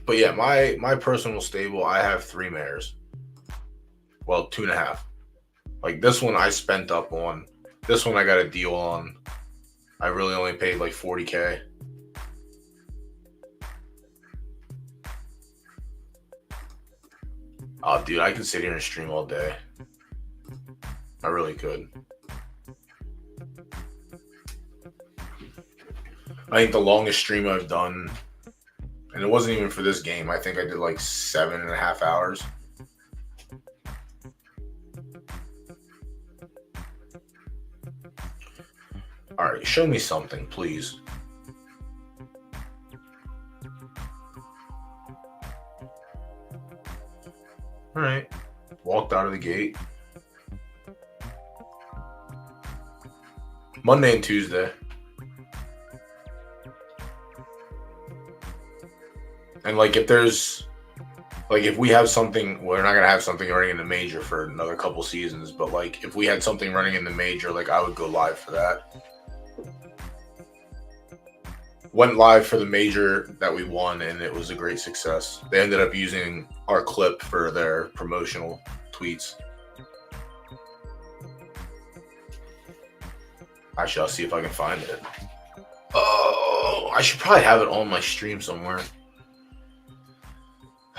But yeah, my personal stable, I have 3 mares. Well, 2.5. Like this one I spent up on. This one I got a deal on. I really only paid like 40K. Oh, dude, I could sit here and stream all day. I really could. I think the longest stream I've done, and it wasn't even for this game, I think I did like 7.5 hours. All right, show me something, please. All right, walked out of the gate. Monday and Tuesday. And like if we have something, we're not going to have something running in the major for another couple seasons, but like if we had something running in the major, like I would go live for that. Went live for the major that we won, and it was a great success. They ended up using our clip for their promotional tweets. Actually, I'll see if I can find it. Oh, I should probably have it on my stream somewhere.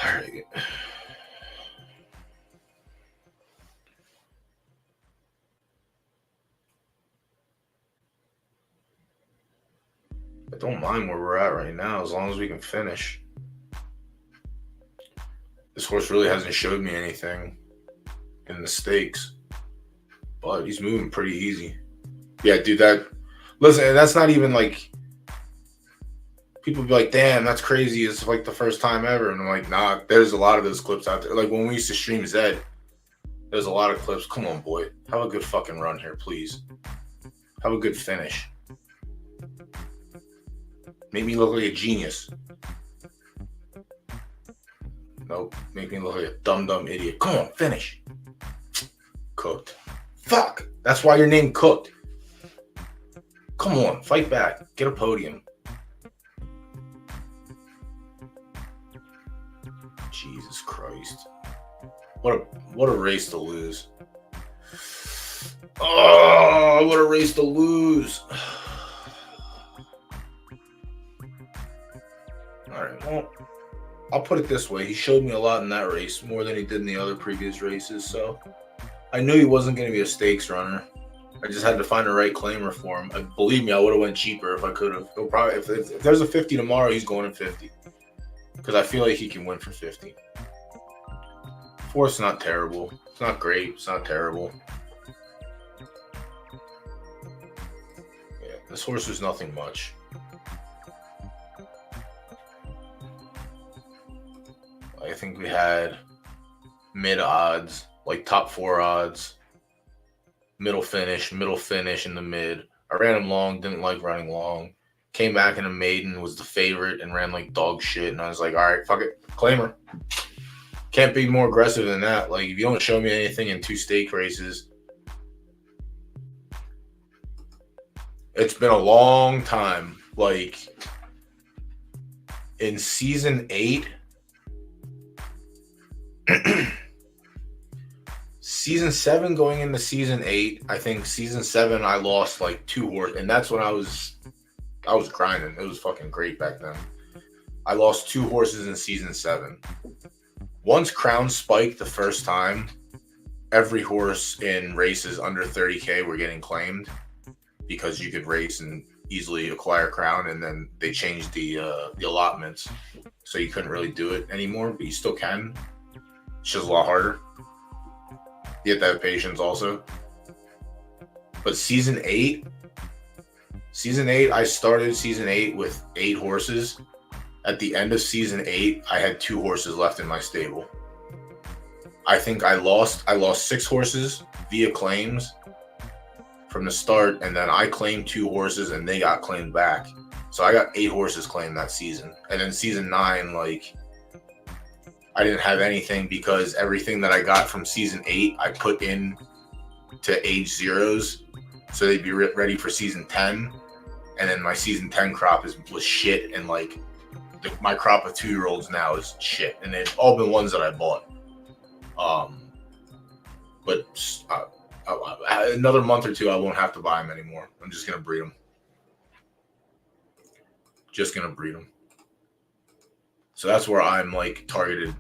All right. don't mind where we're at right now as long as we can finish. This horse really hasn't showed me anything in the stakes, but he's moving pretty easy. Yeah, dude, listen, and that's not even like, people be like, damn, that's crazy. It's like the first time ever. And I'm like, nah, there's a lot of those clips out there. Like when we used to stream Zed, there's a lot of clips. Come on, boy. Have a good fucking run here, please. Have a good finish. Make me look like a genius. Nope. Make me look like a dumb idiot. Come on, finish. Cooked. Fuck. That's why your name Cooked. Come on, fight back. Get a podium. Jesus Christ. What a race to lose. Oh, what a race to lose. Alright, well, I'll put it this way. He showed me a lot in that race, more than he did in the other previous races, so I knew he wasn't going to be a stakes runner. I just had to find the right claimer for him. Believe me, I would have went cheaper if I could have. He'll probably, if there's a 50 tomorrow, he's going in 50. Because I feel like he can win for 50. Fourth's not terrible. It's not great. It's not terrible. Yeah, this horse is nothing much. I think we had mid odds, like top 4 odds, middle finish in the mid. I ran him long, didn't like running long. Came back in a maiden, was the favorite, and ran like dog shit. And I was like, all right, fuck it, claimer. Can't be more aggressive than that. Like, if you don't show me anything in 2 stake races, it's been a long time. Like, in season 8, season 7 going into season 8, I think season 7 I lost like 2 horses, and that's when I was grinding. It was fucking great back then. I lost 2 horses in season 7. Once Crown spiked the first time, every horse in races under 30K were getting claimed because you could race and easily acquire Crown, and then they changed the allotments, so you couldn't really do it anymore, but you still can. It's just a lot harder. You have to have patience also. But season 8, I started season 8 with 8 horses. At the end of season 8, I had 2 horses left in my stable. I think I lost 6 horses via claims from the start, and then I claimed 2 horses and they got claimed back. So I got 8 horses claimed that season. And then season 9, like, I didn't have anything because everything that I got from season 8, I put in to age 0s, so they'd be ready for season 10. And then my season 10 crop was shit, and like my crop of 2-year-olds now is shit, and they've all been ones that I bought. But another month or 2, I won't have to buy them anymore. I'm just gonna breed them. So that's where I'm like targeted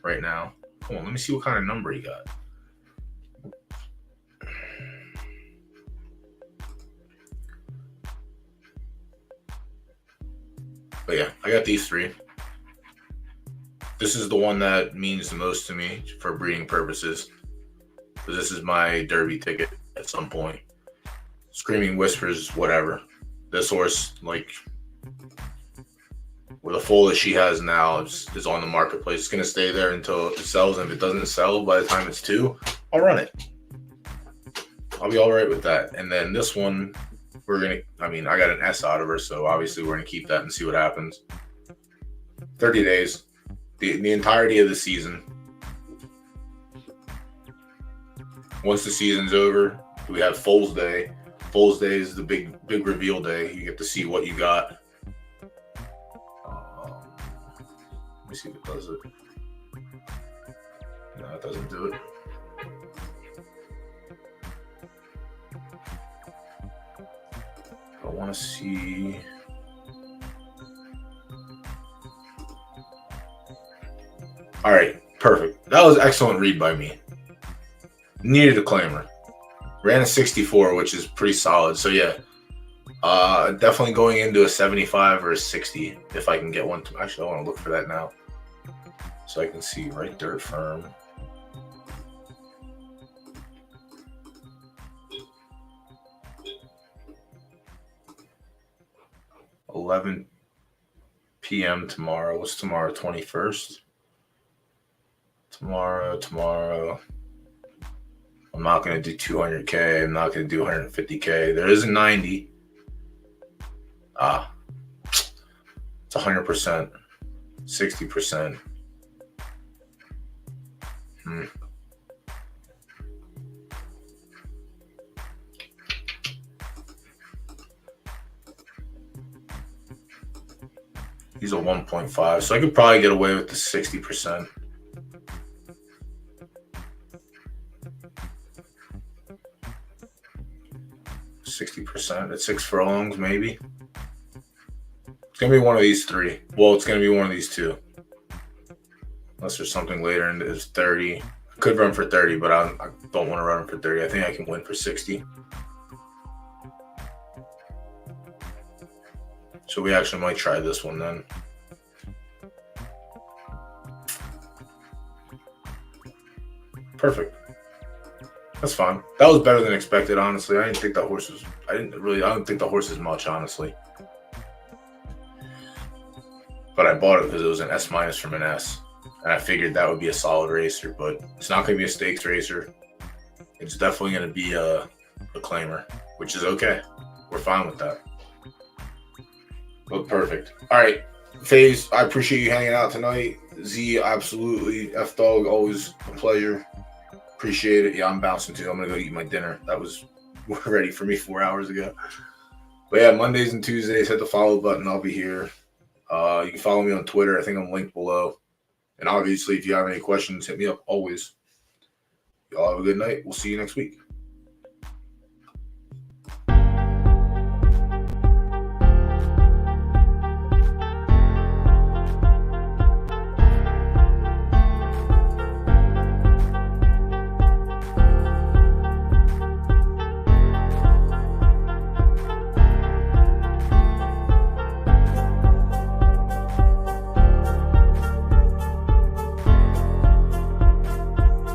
right now. Come on, let me see what kind of number he got. But yeah, I got these 3. This is the one that means the most to me for breeding purposes. Because this is my Derby ticket at some point. Screaming Whispers, whatever. This horse, like, with a foal that she has now, is on the marketplace. It's going to stay there until it sells. And if it doesn't sell by the time it's 2, I'll run it. I'll be all right with that. And then this one, I got an S out of her, so obviously we're going to keep that and see what happens. 30 days. The entirety of the season. Once the season's over, we have Foals Day. Foals Day is the big reveal day. You get to see what you got. Let me see if it does it. No, it doesn't do it. I want to see. All right, perfect. That was an excellent read by me. Needed a claimer. Ran a 64, which is pretty solid. So yeah, Definitely going into a 75 or a 60 if I can get one. Actually, I want to look for that now so I can see right dirt firm. $11 p.m. tomorrow. What's tomorrow? 21st. Tomorrow. I'm not going to do 200K. I'm not going to do 150K. There is a 90. It's 100%, 60%. He's a 1.5, so I could probably get away with the 60%. At 6 furlongs, maybe. It's gonna be one of these three. Well, it's gonna be one of these two, unless there's something later and it's 30. I could run for 30, but I don't want to run for 30. I think I can win for 60. So we actually might try this one then. Perfect. That's fine. That was better than expected, honestly. I didn't think the horse was. I don't think the horse is much, honestly. But I bought it because it was an S- from an S, and I figured that would be a solid racer. But it's not going to be a stakes racer. It's definitely going to be a claimer, which is okay. We're fine with that. But perfect. All right, FaZe, I appreciate you hanging out tonight. Z, absolutely. F Dog, always a pleasure. Appreciate it. Yeah, I'm bouncing too. I'm gonna go eat my dinner. That was ready for me 4 hours ago. But yeah, Mondays and Tuesdays, hit the follow button. I'll be here. You can follow me on Twitter. I think I'm linked below. And obviously, if you have any questions, hit me up always. Y'all have a good night. We'll see you next week.